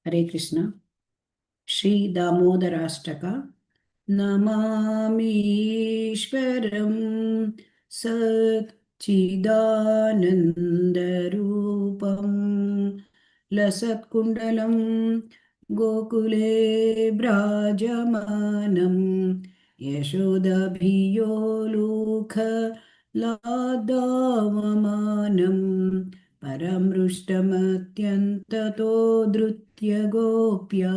हरे कृष्ण। श्री दामोदराष्टक। नमामीश्वरं सच्चिदानन्दरूपं लसत्कुण्डलं गोकुले भ्राजमानं यशोदभियोलुखलादावमानं परमृष्टमत्यन्ततो धृत्य गोप्या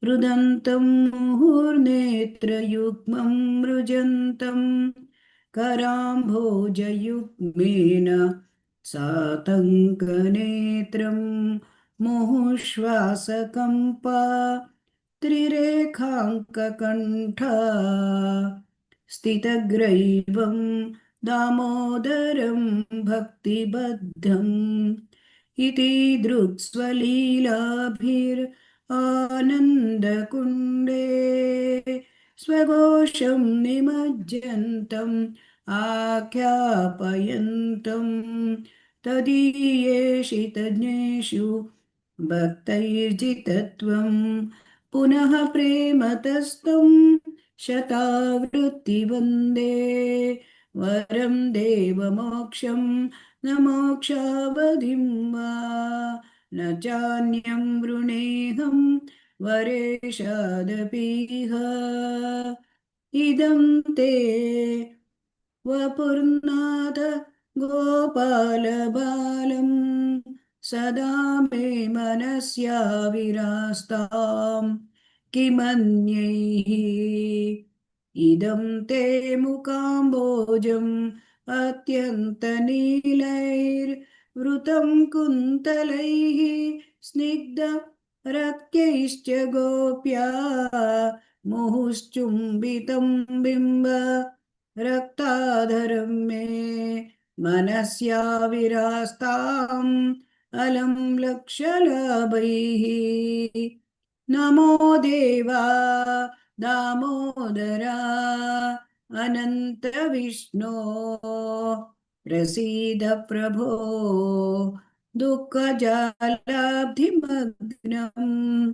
रुदन्तं मुहुर्नेत्रयुग्मं मृजन्तं कराम्भोजयुग्मेन सातङ्कनेत्रं मुहुश्वासकम्पा त्रिरेखाङ्ककण्ठा स्थितग्रैवं दामोदरं भक्तिबद्धम् इति दृक्स्वलीलाभिरानन्दकुण्डे स्वघोषं निमज्जन्तम् आख्यापयन्तं तदीयेषितज्ञेषु भक्तैर्जितत्वं पुनः प्रेमतस्तं शतावृत्ति वन्दे वरं देवमोक्षं न मोक्षावधिं वा न चान्यं वृणेऽहं वरेशादपीह इदं ते वपुर्नाथ गोपालबालं सदा मे मनस्याविरास्तां किमन्यैः इदं ते मुकाम्बोजम् अत्यन्तनीलैर्वृतं कुन्तलैः स्निग्धरक्तैश्च गोप्या मुहुश्चुम्बितं बिम्ब रक्ताधरं मे मनस्याविरास्ताम् अलं लक्षलाभैः नमो देवा दामोदरा अनन्तविष्णो प्रसीद प्रभो दुःखजालाब्धिमग्नम्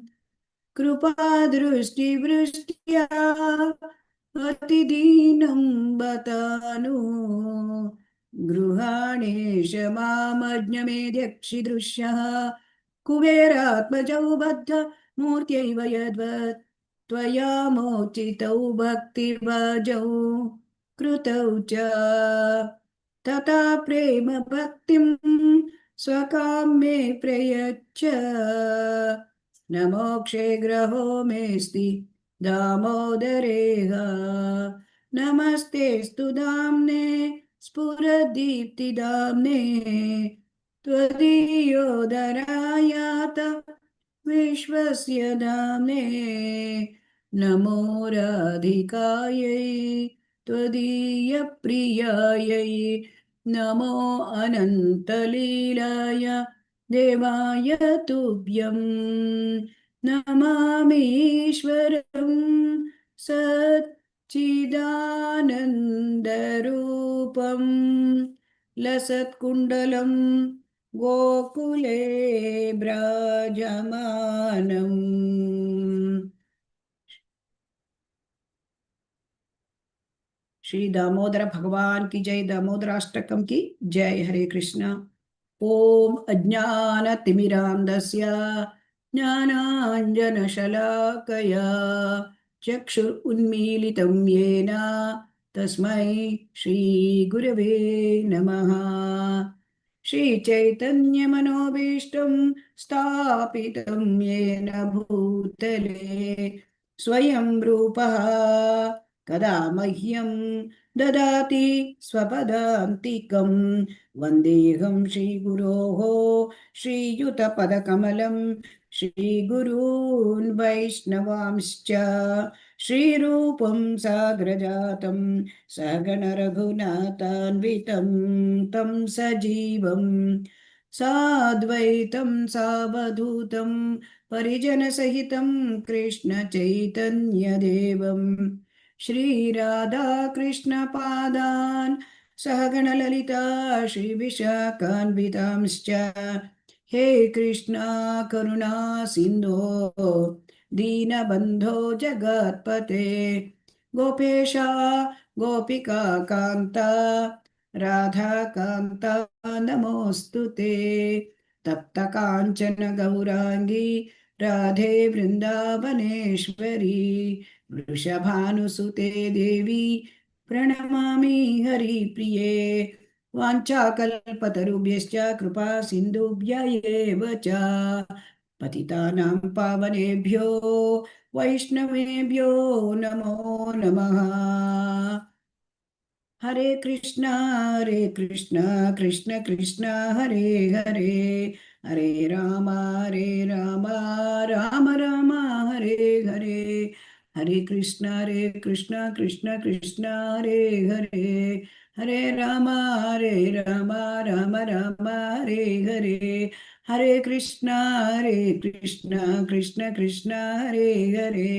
कृपादृष्टिवृष्ट्या अतिदीनं बतानु गृहाणेश मामज्ञमेध्यक्षिदृश्यः कुबेरात्मजौ बद्ध मूर्त्यैव यद्वत् त्वया मोचितौ भक्तिभाजौ कृतौ च तथा प्रेम भक्तिं स्वकाम्ये प्रयच्छ न मोक्षे ग्रहो मेस्ति दामोदरेह नमस्तेऽस्तु दाम्ने स्फुरदीप्तिदाम्ने त्वदीयोदरायात विश्वस्य दाम्ने नमो राधिकायै त्वदीयप्रियायै नमो अनन्तलीलाय देवाय तुभ्यं नमामीश्वरं सच्चिदानन्दरूपं लसत्कुण्डलं गोकुले ब्राजमानम्। श्री दामोदर भगवान की जय। दामोदराष्टकम की जय। हरे कृष्ण। ओम अज्ञानतिमिरान्धस्य ज्ञानाञ्जनशलाकया चक्षुरुन्मीलितं येन तस्मै श्रीगुरवे नमः। श्रीचैतन्यमनोभीष्टं स्थापितं येन भूतले स्वयं रूपः कदा मह्यं ददाति स्वपदान्तिकं वन्देऽहं श्रीगुरोः श्रीयुतपदकमलं श्रीगुरून् वैष्णवांश्च श्रीरूपं साग्रजातं सहगण रघुनाथान्वितं तं सजीवं साद्वैतं सावधूतं परिजनसहितं कृष्णचैतन्यदेवं श्रीराधाकृष्णपादान् सहगणललिता श्रीविशाखान्वितांश्च हे कृष्णा करुणा सिन्धो दीनबन्धो जगत्पते गोपेशा गोपिका कान्ता राधाकान्ता नमोऽस्तु ते तप्तकाञ्चन गौराङ्गी राधे वृन्दावनेश्वरी वृषभानुसुते देवी प्रणमामि हरिप्रिये वाञ्छाकल्पतरुभ्यश्च कृपा सिन्धुभ्य एव च पतितानां पावनेभ्यो वैष्णवेभ्यो नमो नमः। हरे कृष्णा कृष्ण कृष्ण हरे हरे हरे राम राम राम हरे हरे हरे कृष्ण कृष्ण कृष्ण हरे हरे हरे राम राम राम हरे हरे हरे कृष्ण कृष्ण कृष्ण हरे हरे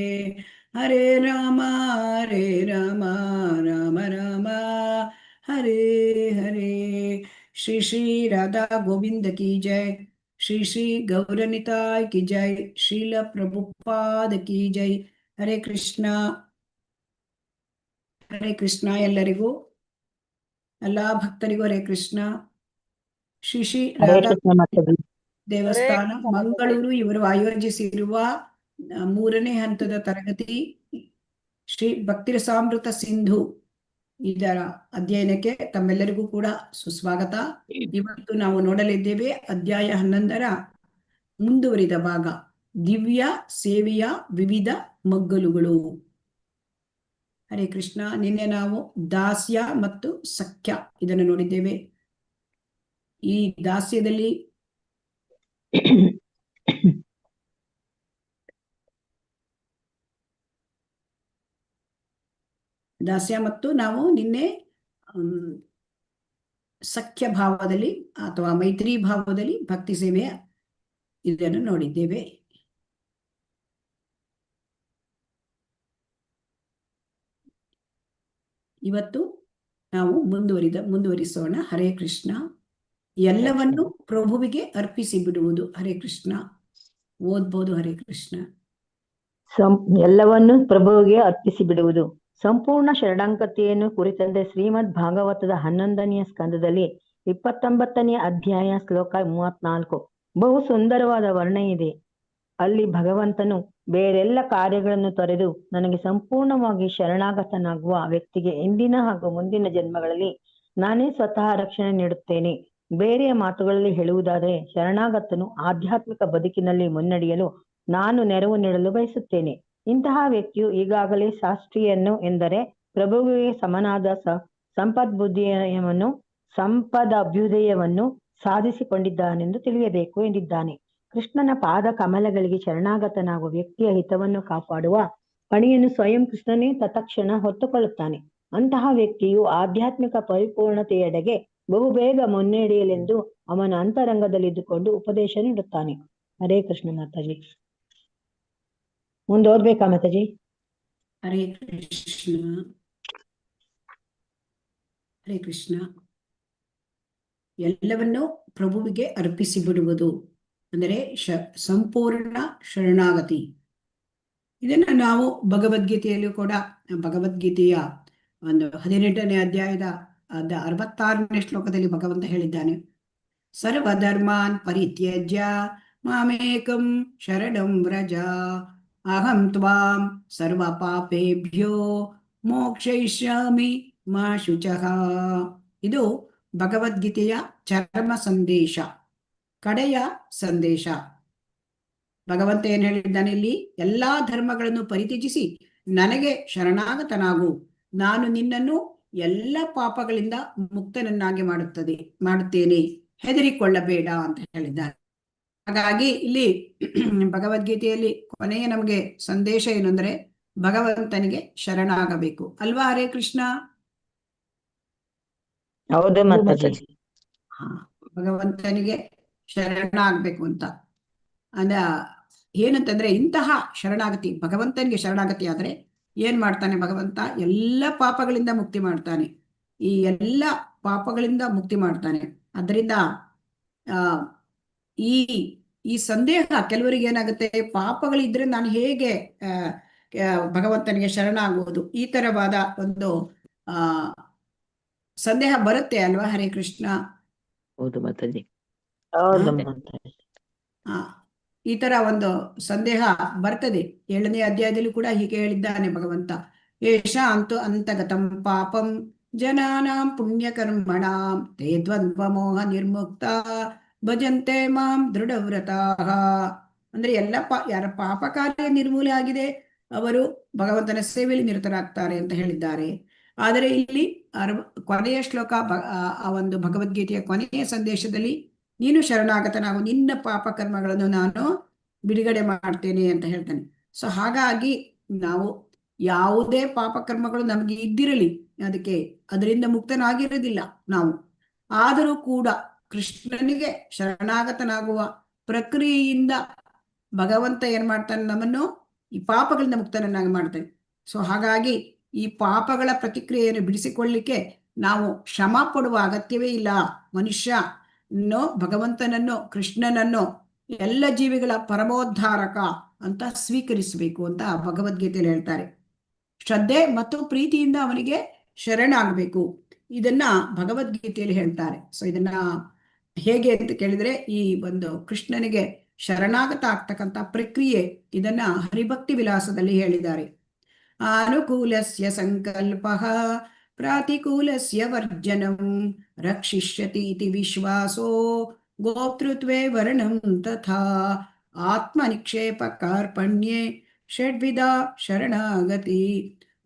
हरे राम राम राम हरे हरे। श्री श्री राधा गोविंद की जय, श्री श्री गौरनिताय की जय, श्रील प्रभुपाद की जय। हरे कृष्ण ಎಲ್ಲರಿಗೂ ಎಲ್ಲ ಭಕ್ತರಿಗೂ ಹರೇ ಕೃಷ್ಣ. ಶ್ರೀ ಶ್ರೀ ಹರೇ ರಾಧಾ ಕೃಷ್ಣ ಮಾತಾಜಿ. ದೇವಸ್ಥಾನ ಮಂಗಳೂರು ಇವರು ಆಯೋಜಿಸಿರುವ 3ನೇ ಹಂತದ ತರಗತಿ ಶ್ರೀ ಭಕ್ತಿರಸಾಮೃತ ಸಿಂಧು ಇದರ ಅಧ್ಯಯನಕ್ಕೆ ತಮ್ಮೆಲ್ಲರಿಗೂ ಕೂಡ ಸುಸ್ವಾಗತ. ಇವತ್ತು ನಾವು ನೋಡಲಿದ್ದೇವೆ ಅಧ್ಯಾಯ 11ರ ಮುಂದುವರಿದ ಭಾಗ, ದಿವ್ಯ ಸೇವೆಯ ವಿವಿಧ ಮಗ್ಗಲುಗಳು. ಹರೇ ಕೃಷ್ಣ. ನಿನ್ನೆ ನಾವು ದಾಸ್ಯ ಮತ್ತು ಸಖ್ಯ ಇದನ್ನು ನೋಡಿದ್ದೇವೆ. ಈ ದಾಸ್ಯದಲ್ಲಿ ದಾಸ್ಯ ಮತ್ತು ನಾವು ನಿನ್ನೆ ಸಖ್ಯ ಭಾವದಲ್ಲಿ ಅಥವಾ ಮೈತ್ರಿ ಭಾವದಲ್ಲಿ ಭಕ್ತಿ ಸೇವೆಯ ಇದನ್ನು ನೋಡಿದ್ದೇವೆ. ಇವತ್ತು ನಾವು ಮುಂದುವರಿಸೋಣ. ಹರೇ ಕೃಷ್ಣ. ಎಲ್ಲವನ್ನು ಪ್ರಭುವಿಗೆ ಅರ್ಪಿಸಿ ಬಿಡುವುದು. ಹರೇ ಕೃಷ್ಣ. ಓದ್ಬೋದು. ಹರೇ ಕೃಷ್ಣ. ಎಲ್ಲವನ್ನು ಪ್ರಭುವಿಗೆ ಅರ್ಪಿಸಿ ಬಿಡುವುದು. ಸಂಪೂರ್ಣ ಶರಣಾಗತಿಯನ್ನು ಕುರಿತಂತೆ ಶ್ರೀಮದ್ ಭಾಗವತದ 11ನೇ ಸ್ಕಂದದಲ್ಲಿ 29ನೇ ಅಧ್ಯಾಯ ಶ್ಲೋಕ 34 ಬಹು ಸುಂದರವಾದ ವರ್ಣನೆ ಇದೆ. ಅಲ್ಲಿ ಭಗವಂತನು ಬೇರೆಲ್ಲ ಕಾರ್ಯಗಳನ್ನು ತೊರೆದು ನನಗೆ ಸಂಪೂರ್ಣವಾಗಿ ಶರಣಾಗತನಾಗುವ ವ್ಯಕ್ತಿಗೆ ಇಂದಿನ ಹಾಗೂ ಮುಂದಿನ ಜನ್ಮಗಳಲ್ಲಿ ನಾನೇ ಸ್ವತಃ ರಕ್ಷಣೆ ನೀಡುತ್ತೇನೆ. ಬೇರೆಯ ಮಾತುಗಳಲ್ಲಿ ಹೇಳುವುದಾದರೆ, ಶರಣಾಗತನು ಆಧ್ಯಾತ್ಮಿಕ ಬದುಕಿನಲ್ಲಿ ಮುನ್ನಡೆಯಲು ನಾನು ನೆರವು ನೀಡಲು ಬಯಸುತ್ತೇನೆ. ಇಂತಹ ವ್ಯಕ್ತಿಯು ಈಗಾಗಲೇ ಶಾಸ್ತ್ರೀಯನ್ನು ಎಂದರೆ ಪ್ರಭುವಿಗೆ ಸಮನಾದ ಸಂಪದಭ್ಯುದಯವನ್ನು ಸಾಧಿಸಿಕೊಂಡಿದ್ದಾನೆಂದು ತಿಳಿಯಬೇಕು ಎಂದಿದ್ದಾನೆ. ಕೃಷ್ಣನ ಪಾದ ಕಮಲಗಳಿಗೆ ಶರಣಾಗತನಾಗುವ ವ್ಯಕ್ತಿಯ ಹಿತವನ್ನು ಕಾಪಾಡುವ ಪಣಿಯನ್ನು ಸ್ವಯಂ ಕೃಷ್ಣನೇ ತತ್ಕ್ಷಣ ಹೊತ್ತುಕೊಳ್ಳುತ್ತಾನೆ. ಅಂತಹ ವ್ಯಕ್ತಿಯು ಆಧ್ಯಾತ್ಮಿಕ ಪರಿಪೂರ್ಣತೆಯೆಡೆಗೆ ಬಹುಬೇಗ ಮುನ್ನಡೆಯಲೆಂದು ಅವನ ಅಂತರಂಗದಲ್ಲಿದ್ದುಕೊಂಡು ಉಪದೇಶ ನೀಡುತ್ತಾನೆ. ಹರೇ ಕೃಷ್ಣ ಮಾತಾಜಿ. ಮುಂದೆ ಓದ್ಬೇಕಾ ಮಾತಾಜಿ? ಹರೇ ಕೃಷ್ಣ. ಹರೇ ಕೃಷ್ಣ. ಎಲ್ಲವನ್ನೂ ಪ್ರಭುವಿಗೆ ಅರ್ಪಿಸಿ ಬಿಡುವುದು ಅಂದರೆ ಸಂಪೂರ್ಣ ಶರಣಾಗತಿ. ಇದನ್ನ ನಾವು ಭಗವದ್ಗೀತೆಯಲ್ಲೂ ಕೂಡ, ಭಗವದ್ಗೀತೆಯ 18ನೇ ಅಧ್ಯಾಯದ 66ನೇ ಶ್ಲೋಕದಲ್ಲಿ ಭಗವಂತ ಹೇಳಿದ್ದಾನೆ, ಸರ್ವಧರ್ಮಾನ್ ಪರಿತ್ಯಜ್ಯ ಮಾಮೇಕಂ ಶರಣಂ ವ್ರಜ ಅಹಂ ತ್ವಾಂ ಸರ್ವ ಪಾಪೇಭ್ಯೋ ಮೋಕ್ಷಯಿಷ್ಯಾಮಿ ಮಾ ಶುಚಃ. ಇದು ಭಗವದ್ಗೀತೆಯ ಚರಮ ಸಂದೇಶ, ಕಡೆಯ ಸಂದೇಶ. ಭಗವಂತ ಏನ್ ಹೇಳಿದ್ದಾನೆ ಇಲ್ಲಿ? ಎಲ್ಲಾ ಧರ್ಮಗಳನ್ನು ಪರಿತ್ಯಜಿಸಿ ನನಗೆ ಶರಣಾಗತನಾಗು, ನಾನು ನಿನ್ನನ್ನು ಎಲ್ಲ ಪಾಪಗಳಿಂದ ಮುಕ್ತನನ್ನಾಗಿ ಮಾಡುತ್ತೇನೆ, ಹೆದರಿಕೊಳ್ಳಬೇಡ ಅಂತ ಹೇಳಿದ್ದಾರೆ. ಹಾಗಾಗಿ ಇಲ್ಲಿ ಭಗವದ್ಗೀತೆಯಲ್ಲಿ ಕೊನೆಯ ನಮಗೆ ಸಂದೇಶ ಏನು ಅಂದ್ರೆ, ಭಗವಂತನಿಗೆ ಶರಣಾಗಬೇಕು ಅಲ್ವಾ ಹರೇ ಕೃಷ್ಣ. ಹೌದು ಹೌದು ಮಾತಾಜಿ. ಮಾತಾಜಿ. ಹಾ, ಭಗವಂತನಿಗೆ ಶರಣಾಗಬೇಕು ಅಂತ ಅಂದ ಏನಂತಂದ್ರೆ, ಇಂತಹ ಶರಣಾಗತಿ, ಭಗವಂತನಿಗೆ ಶರಣಾಗತಿ ಆದ್ರೆ ಏನ್ ಮಾಡ್ತಾನೆ ಭಗವಂತ? ಎಲ್ಲ ಪಾಪಗಳಿಂದ ಮುಕ್ತಿ ಮಾಡ್ತಾನೆ. ಈ ಎಲ್ಲ ಪಾಪಗಳಿಂದ ಮುಕ್ತಿ ಮಾಡ್ತಾನೆ. ಅದರಿಂದ ಆ ಈ ಈ ಸಂದೇಹ ಕೆಲವರಿಗೆ ಏನಾಗುತ್ತೆ, ಪಾಪಗಳಿದ್ರೆ ನಾನು ಹೇಗೆ ಆ ಭಗವಂತನಿಗೆ ಶರಣಾಗುವುದು, ಈ ತರವಾದ ಒಂದು ಆ ಸಂದೇಹ ಬರುತ್ತೆ ಅಲ್ವಾ ಹರೇ ಕೃಷ್ಣ. ಹೌದು ಮಾತಾಜಿ. ಹೌದು ಆ, ಮಾತಾಜಿ. ಆ, ಈ ತರ ಒಂದು ಸಂದೇಹ ಬರ್ತದೆ. 7ನೇ ಅಧ್ಯಾಯದಲ್ಲಿ ಕೂಡ ಹೀಗೆ ಹೇಳಿದ್ದಾನೆ ಭಗವಂತ, ಯೇಷಾಂತು ಅಂತಗತಂ ಪಾಪಂ ಜನಾನಾಂ ಪುಣ್ಯಕರ್ಮಣಾಂ ತೇ ದ್ವಂದ್ವ ಮೋಹ ನಿರ್ಮುಕ್ತ ಭಜಂತೆ ಮಾಂ ದೃಢವ್ರತಾಃ. ಅಂದ್ರೆ ಎಲ್ಲ ಯಾರ ಪಾಪ ಕಾರ್ಯ ನಿರ್ಮೂಲ ಆಗಿದೆ ಅವರು ಭಗವಂತನ ಸೇವೆಯಲ್ಲಿ ನಿರತರಾಗ್ತಾರೆ ಅಂತ ಹೇಳಿದ್ದಾರೆ. ಆದರೆ ಇಲ್ಲಿ ಕೊನೆಯ ಶ್ಲೋಕ, ಆ ಒಂದು ಭಗವದ್ಗೀತೆಯ ಕೊನೆಯ ಸಂದೇಶದಲ್ಲಿ ನೀನು ಶರಣಾಗತನಾಗು, ನಿನ್ನ ಪಾಪ ಕರ್ಮಗಳನ್ನು ನಾನು ಬಿಡುಗಡೆ ಮಾಡ್ತೇನೆ ಅಂತ ಹೇಳ್ತಾನೆ. ಸೊ ಹಾಗಾಗಿ ನಾವು ಯಾವುದೇ ಪಾಪ ಕರ್ಮಗಳು ನಮಗೆ ಇದ್ದಿರಲಿ, ಅದರಿಂದ ಮುಕ್ತನಾಗಿರೋದಿಲ್ಲ ನಾವು. ಆದರೂ ಕೂಡ ಕೃಷ್ಣನಿಗೆ ಶರಣಾಗತನಾಗುವ ಪ್ರಕ್ರಿಯೆಯಿಂದ ಭಗವಂತ ಏನ್ ಮಾಡ್ತಾನೆ, ನಮ್ಮನ್ನು ಈ ಪಾಪಗಳಿಂದ ಮುಕ್ತನನ್ನಾಗಿ ಮಾಡ್ತಾನೆ. ಸೊ ಹಾಗಾಗಿ ಈ ಪಾಪಗಳ ಪ್ರತಿಕ್ರಿಯೆಯನ್ನು ಬಿಡಿಸಿಕೊಳ್ಳಿಕ್ಕೆ ನಾವು ಶ್ರಮ ಪಡುವ ಅಗತ್ಯವೇ ಇಲ್ಲ. ಮನುಷ್ಯ ಭಗವಂತನನ್ನು, ಕೃಷ್ಣನನ್ನು ಎಲ್ಲ ಜೀವಿಗಳ ಪರಮೋದ್ಧಾರಕ ಅಂತ ಸ್ವೀಕರಿಸಬೇಕು ಅಂತ ಭಗವದ್ಗೀತೆಯಲ್ಲಿ ಹೇಳ್ತಾರೆ. ಶ್ರದ್ಧೆ ಮತ್ತು ಪ್ರೀತಿಯಿಂದ ಅವನಿಗೆ ಶರಣಾಗಬೇಕು, ಇದನ್ನ ಭಗವದ್ಗೀತೆಯಲ್ಲಿ ಹೇಳ್ತಾರೆ. ಸೊ ಇದನ್ನ ಹೇಗೆ ಅಂತ ಕೇಳಿದ್ರೆ, ಈ ಒಂದು ಕೃಷ್ಣನಿಗೆ ಶರಣಾಗತ ಆಗ್ತಕ್ಕಂಥ ಪ್ರಕ್ರಿಯೆ, ಇದನ್ನ ಹರಿಭಕ್ತಿ ವಿಲಾಸದಲ್ಲಿ ಹೇಳಿದ್ದಾರೆ. ಅನುಕೂಲಸ್ಯ ಸಂಕಲ್ಪಃ ಪ್ರಾತಿಕೂಲಸ್ಯ ವರ್ಜನಂ ರಕ್ಷಿಷ್ಯತಿ ಇತಿ ವಿಶ್ವಾಸೋ ಗೋಪ್ತೃತ್ವೇ ವರ್ಣಂ ತಥಾ ಆತ್ಮನಿಕ್ಷೇಪ ಕಾರ್ಪಣ್ಯೆ ಷಡ್ವಿಧ ಶರಣಾಗತಿ.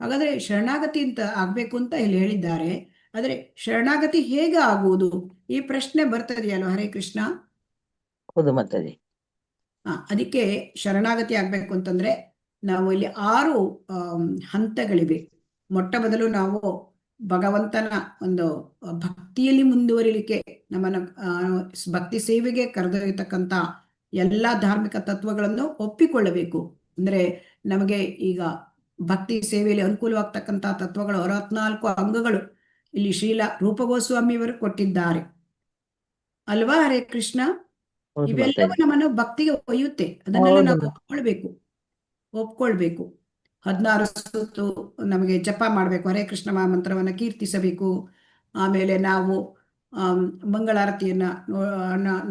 ಹಾಗಾದ್ರೆ ಶರಣಾಗತಿ ಅಂತ ಆಗ್ಬೇಕು ಅಂತ ಇಲ್ಲಿ ಹೇಳಿದ್ದಾರೆ. ಆದ್ರೆ ಶರಣಾಗತಿ ಹೇಗೆ ಆಗುವುದು, ಈ ಪ್ರಶ್ನೆ ಬರ್ತದೆಯಲ್ಲ ಹರೇ ಕೃಷ್ಣ. ಹೌದು ಮಾತಾಜಿ. ಅದಕ್ಕೆ ಶರಣಾಗತಿ ಆಗ್ಬೇಕು ಅಂತಂದ್ರೆ ನಾವು ಇಲ್ಲಿ 6 ಹಂತಗಳಿವೆ. ಮೊಟ್ಟ ಮೊದಲು ನಾವು ಭಗವಂತನ ಒಂದು ಭಕ್ತಿಯಲ್ಲಿ ಮುಂದುವರಿಲಿಕ್ಕೆ, ನಮ್ಮನ್ನ ಭಕ್ತಿ ಸೇವೆಗೆ ಕರೆದೊಯ್ಯತಕ್ಕಂಥ ಎಲ್ಲಾ ಧಾರ್ಮಿಕ ತತ್ವಗಳನ್ನು ಒಪ್ಪಿಕೊಳ್ಳಬೇಕು. ಅಂದ್ರೆ ನಮಗೆ ಈಗ ಭಕ್ತಿ ಸೇವೆಯಲ್ಲಿ ಅನುಕೂಲವಾಗ್ತಕ್ಕಂಥ ತತ್ವಗಳು 64 ಅಂಗಗಳು ಇಲ್ಲಿ ಶ್ರೀಲ ರೂಪ ಗೋಸ್ವಾಮಿಯವರು ಕೊಟ್ಟಿದ್ದಾರೆ ಅಲ್ವಾ ಹರೇ ಕೃಷ್ಣ. ಹೌದು ಇವೆಲ್ಲವೂ ಮಾತಾಜಿ. ನಮ್ಮನ್ನು ಭಕ್ತಿಗೆ ಒಯ್ಯುತ್ತೆ. ಅದನ್ನೆಲ್ಲ ಹೌದು ನಾವು ಒಪ್ಕೊಳ್ಬೇಕು. 16 ಸುತ್ತು ನಮಗೆ ಜಪ ಮಾಡಬೇಕು, ಹರೇ ಕೃಷ್ಣ ಮಂತ್ರವನ್ನ ಕೀರ್ತಿಸಬೇಕು. ಆಮೇಲೆ ನಾವು ಮಂಗಳಾರತಿಯನ್ನ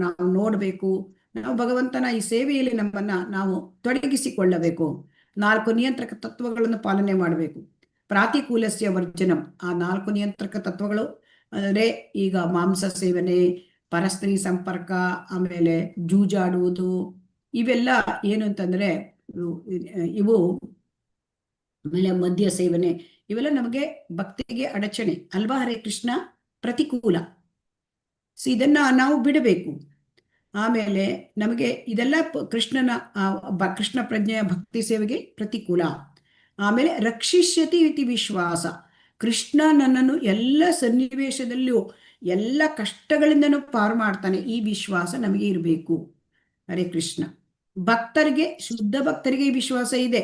ನಾವು ನೋಡಬೇಕು. ನಾವು ಭಗವಂತನ ಈ ಸೇವೆಯಲ್ಲಿ ನಮ್ಮನ್ನ ನಾವು ತೊಡಗಿಸಿಕೊಳ್ಳಬೇಕು. 4 ನಿಯಂತ್ರಕ ತತ್ವಗಳನ್ನು ಪಾಲನೆ ಮಾಡಬೇಕು. ಪ್ರಾತಿಕೂಲಸ್ಯ ವರ್ಜನಂ, ಆ 4 ನಿಯಂತ್ರಕ ತತ್ವಗಳು ಅಂದ್ರೆ ಈಗ ಮಾಂಸ ಸೇವನೆ, ಪರಸ್ತ್ರೀ ಸಂಪರ್ಕ, ಆಮೇಲೆ ಜೂಜಾಡುವುದು, ಇವೆಲ್ಲ ಏನು ಅಂತಂದ್ರೆ ಇವು, ಆಮೇಲೆ ಮದ್ಯ ಸೇವನೆ, ಇವೆಲ್ಲ ನಮಗೆ ಭಕ್ತಿಗೆ ಅಡಚಣೆ ಅಲ್ವಾ ಹರೇ ಕೃಷ್ಣ, ಪ್ರತಿಕೂಲ. ಸೊ ಇದನ್ನ ನಾವು ಬಿಡಬೇಕು. ಆಮೇಲೆ ನಮಗೆ ಇದೆಲ್ಲ ಕೃಷ್ಣ ಪ್ರಜ್ಞೆಯ ಭಕ್ತಿ ಸೇವೆಗೆ ಪ್ರತಿಕೂಲ. ಆಮೇಲೆ ರಕ್ಷಿಷ್ಯತಿ ಇತಿ ವಿಶ್ವಾಸ, ಕೃಷ್ಣ ನನ್ನನ್ನು ಎಲ್ಲ ಸನ್ನಿವೇಶದಲ್ಲೂ ಎಲ್ಲ ಕಷ್ಟಗಳಿಂದನೂ ಪಾರು ಮಾಡ್ತಾನೆ, ಈ ವಿಶ್ವಾಸ ನಮಗೆ ಇರಬೇಕು ಹರೇ ಕೃಷ್ಣ. ಭಕ್ತರಿಗೆ, ಶುದ್ಧ ಭಕ್ತರಿಗೆ ಈ ವಿಶ್ವಾಸ ಇದೆ,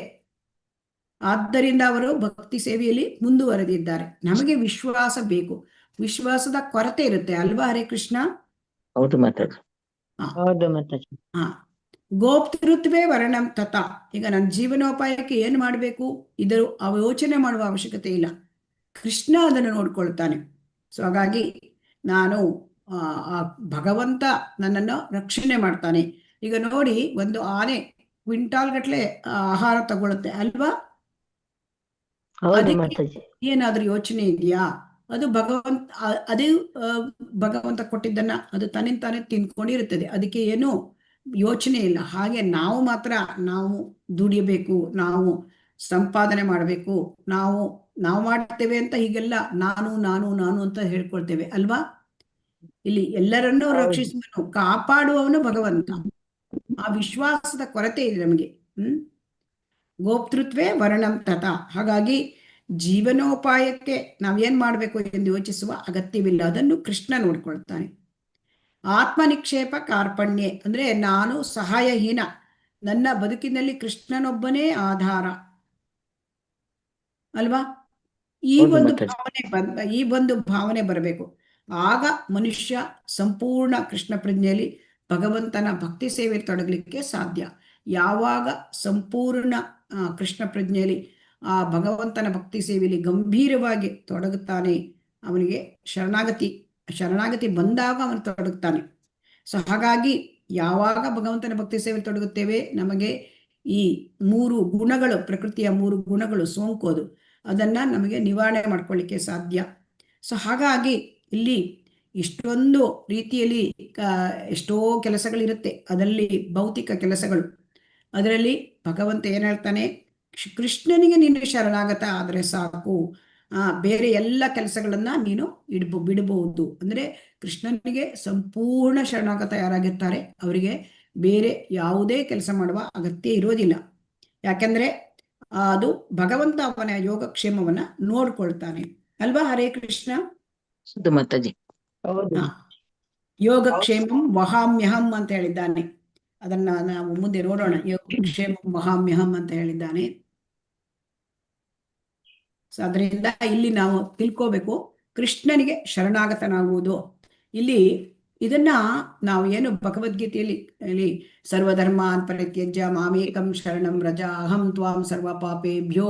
ಆದ್ದರಿಂದ ಅವರು ಭಕ್ತಿ ಸೇವೆಯಲ್ಲಿ ಮುಂದುವರೆದಿದ್ದಾರೆ. ನಮಗೆ ವಿಶ್ವಾಸ ಬೇಕು, ವಿಶ್ವಾಸದ ಕೊರತೆ ಇರುತ್ತೆ ಅಲ್ವಾ ಹರೇ ಕೃಷ್ಣ. ಹೌದು ಮಾತಾಜಿ. ಹೌದು ಮಾತಾಜಿ. ಗೋಪ್ತೃತ್ವೇ ವರ್ಣಂ ತಥಾ, ಈಗ ನನ್ನ ಜೀವನೋಪಾಯಕ್ಕೆ ಏನ್ ಮಾಡಬೇಕು ಇದರ ಯೋಚನೆ ಮಾಡುವ ಅವಶ್ಯಕತೆ ಇಲ್ಲ, ಕೃಷ್ಣ ಅದನ್ನು ನೋಡ್ಕೊಳ್ತಾನೆ. ಸೊ ಹಾಗಾಗಿ ನಾನು ಭಗವಂತ ನನ್ನನ್ನು ರಕ್ಷಣೆ ಮಾಡ್ತಾನೆ. ಈಗ ನೋಡಿ, ಒಂದು ಆನೆ ಕ್ವಿಂಟಾಲ್ ಗಟ್ಲೆ ಆಹಾರ ತಗೊಳುತ್ತೆ ಅಲ್ವಾ, ಅದಕ್ಕೆ ಏನಾದ್ರೂ ಯೋಚನೆ ಇದೆಯಾ? ಅದು ಭಗವಂತ ಕೊಟ್ಟಿದ್ದನ್ನ ಅದು ತಾನೇ ತಿನ್ಕೊಂಡಿರುತ್ತದೆ, ಅದಕ್ಕೆ ಏನು ಯೋಚನೆ ಇಲ್ಲ. ಹಾಗೆ ನಾವು ಮಾತ್ರ ನಾವು ದುಡಿಯಬೇಕು, ನಾವು ಸಂಪಾದನೆ ಮಾಡಬೇಕು, ನಾವು ಮಾಡ್ತೇವೆ ಅಂತ ಹೀಗೆಲ್ಲ ನಾನು ನಾನು ನಾನು ಅಂತ ಹೇಳ್ಕೊಳ್ತೇವೆ ಅಲ್ವಾ. ಇಲ್ಲಿ ಎಲ್ಲರನ್ನೂ ರಕ್ಷಿಸುವನು, ಕಾಪಾಡುವವನು ಭಗವಂತ. ಆ ವಿಶ್ವಾಸದ ಕೊರತೆ ಇದೆ ನಮಗೆ. ಗೋಪ್ತೃತ್ವೇ ವರ್ಣಂ ತಥಾ. ಹಾಗಾಗಿ ಜೀವನೋಪಾಯಕ್ಕೆ ನಾವೇನ್ ಮಾಡಬೇಕು ಎಂದು ಯೋಚಿಸುವ ಅಗತ್ಯವಿಲ್ಲ, ಅದನ್ನು ಕೃಷ್ಣ ನೋಡ್ಕೊಳ್ತಾನೆ. ಆತ್ಮನಿಕ್ಷೇಪ ಕಾರ್ಪಣ್ಯೆ ಅಂದ್ರೆ ನಾನು ಸಹಾಯಹೀನ, ನನ್ನ ಬದುಕಿನಲ್ಲಿ ಕೃಷ್ಣನೊಬ್ಬನೇ ಆಧಾರ ಅಲ್ವಾ. ಈ ಹೌದು ಒಂದು ಮಾತಾಜಿ. ಭಾವನೆ ಬರಬೇಕು. ಆಗ ಮನುಷ್ಯ ಸಂಪೂರ್ಣ ಕೃಷ್ಣ ಪ್ರಜ್ಞೆಯಲ್ಲಿ ಭಗವಂತನ ಭಕ್ತಿ ಸೇವೆ ತೊಡಗಲಿಕ್ಕೆ ಸಾಧ್ಯ. ಯಾವಾಗ ಸಂಪೂರ್ಣ ಕೃಷ್ಣ ಪ್ರಜ್ಞೆಯಲ್ಲಿ ಆ ಭಗವಂತನ ಭಕ್ತಿ ಸೇವೆಯಲ್ಲಿ ಗಂಭೀರವಾಗಿ ತೊಡಗುತ್ತಾನೆ, ಅವನಿಗೆ ಶರಣಾಗತಿ ಬಂದಾಗ ಅವನು ತೊಡಗುತ್ತಾನೆ. ಸೊ ಹಾಗಾಗಿ ಯಾವಾಗ ಭಗವಂತನ ಭಕ್ತಿ ಸೇವೆ ತೊಡಗುತ್ತೇವೆ, ನಮಗೆ ಈ 3 ಗುಣಗಳು, ಪ್ರಕೃತಿಯ 3 ಗುಣಗಳು ಸೋಂಕೋದು, ಅದನ್ನ ನಮಗೆ ನಿವಾರಣೆ ಮಾಡ್ಕೊಳ್ಳಿಕ್ಕೆ ಸಾಧ್ಯ. ಸೊ ಹಾಗಾಗಿ ಇಲ್ಲಿ ಇಷ್ಟೊಂದು ರೀತಿಯಲ್ಲಿ ಎಷ್ಟೋ ಕೆಲಸಗಳಿರುತ್ತೆ, ಅದರಲ್ಲಿ ಭೌತಿಕ ಕೆಲಸಗಳು. ಅದರಲ್ಲಿ ಭಗವಂತ ಏನ್ ಹೇಳ್ತಾನೆ, ಕೃಷ್ಣನಿಗೆ ನೀನು ಶರಣಾಗತ ಆದರೆ ಸಾಕು, ಬೇರೆ ಎಲ್ಲ ಕೆಲಸಗಳನ್ನ ನೀನು ಬಿಡಬಹುದು. ಅಂದ್ರೆ ಕೃಷ್ಣನಿಗೆ ಸಂಪೂರ್ಣ ಶರಣಾಗತ ಯಾರಾಗಿರ್ತಾರೆ ಅವರಿಗೆ ಬೇರೆ ಯಾವುದೇ ಕೆಲಸ ಮಾಡುವ ಅಗತ್ಯ ಇರೋದಿಲ್ಲ. ಯಾಕೆಂದ್ರೆ ಅದು ಭಗವಂತ ಅವನ ಯೋಗಕ್ಷೇಮವನ್ನ ನೋಡ್ಕೊಳ್ತಾನೆ ಅಲ್ವಾ. ಹರೇ ಕೃಷ್ಣ. ಹೌದು ಮಾತಾಜಿ. ಹೌದು. ಯೋಗಕ್ಷೇಮಂ ವಹಾಮ್ಯಹಂ ಅಂತ ಹೇಳಿದ್ದಾನೆ. ಅದನ್ನ ನಾವು ಮುಂದೆ ನೋಡೋಣ. ಯೋಗಕ್ಷೇಮಂ ವಹಾಮ್ಯಹಂ ಅಂತ ಹೇಳಿದ್ದಾನೆ. ಸೊ ಅದರಿಂದ ಇಲ್ಲಿ ನಾವು ತಿಳ್ಕೋಬೇಕು, ಕೃಷ್ಣನಿಗೆ ಶರಣಾಗತನಾಗುವುದು. ಇಲ್ಲಿ ಇದನ್ನ ನಾವು ಏನು ಭಗವದ್ಗೀತೆಯಲ್ಲಿ ಸರ್ವಧರ್ಮಾನ್ ಪರಿತ್ಯಜ್ಯ ಮಾಮೇಕಂ ಶರಣಂ ವ್ರಜ ಅಹಂ ತ್ವಾಂ ಸರ್ವ ಪಾಪೇಭ್ಯೋ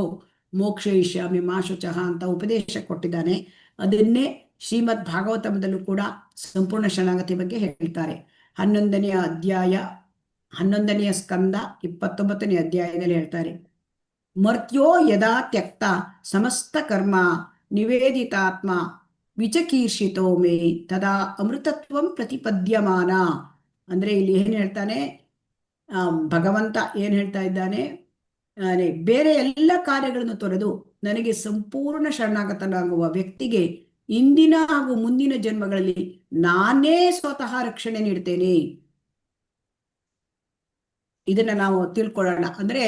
ಮೋಕ್ಷಯಿಷ್ಯಾಮಿ ಮಾ ಶುಚಃ ಅಂತ ಉಪದೇಶ ಕೊಟ್ಟಿದ್ದಾನೆ. ಅದನ್ನೇ ಶ್ರೀಮದ್ ಭಾಗವತದಲ್ಲೂ ಕೂಡ ಸಂಪೂರ್ಣ ಶರಣಾಗತಿ ಬಗ್ಗೆ ಹೇಳ್ತಾರೆ. 11ನೇ ಸ್ಕಂದ 29ನೇ ಅಧ್ಯಾಯದಲ್ಲಿ ಹೇಳ್ತಾರೆ, ಮರ್ತ್ಯೋ ಯದಾ ತ್ಯಕ್ತ ಸಮಸ್ತ ಕರ್ಮ ನಿವೇದಿತಾತ್ಮ ವಿಚಕೀರ್ಷಿತೋ ಮೇ ತದಾ ಅಮೃತತ್ವಂ ಪ್ರತಿಪದ್ಯಮಾನ. ಅಂದ್ರೆ ಇಲ್ಲಿ ಏನ್ ಹೇಳ್ತಾನೆ, ಭಗವಂತ ಏನ್ ಹೇಳ್ತಾ ಇದ್ದಾನೆ, ಬೇರೆ ಎಲ್ಲ ಕಾರ್ಯಗಳನ್ನು ತೊರೆದು ನನಗೆ ಸಂಪೂರ್ಣ ಶರಣಾಗತನಾಗುವ ವ್ಯಕ್ತಿಗೆ ಇಂದಿನ ಹಾಗೂ ಮುಂದಿನ ಜನ್ಮಗಳಲ್ಲಿ ನಾನೇ ಸ್ವತಃ ರಕ್ಷಣೆ ನೀಡ್ತೇನೆ. ಇದನ್ನ ನಾವು ತಿಳ್ಕೊಳ್ಳೋಣ. ಅಂದ್ರೆ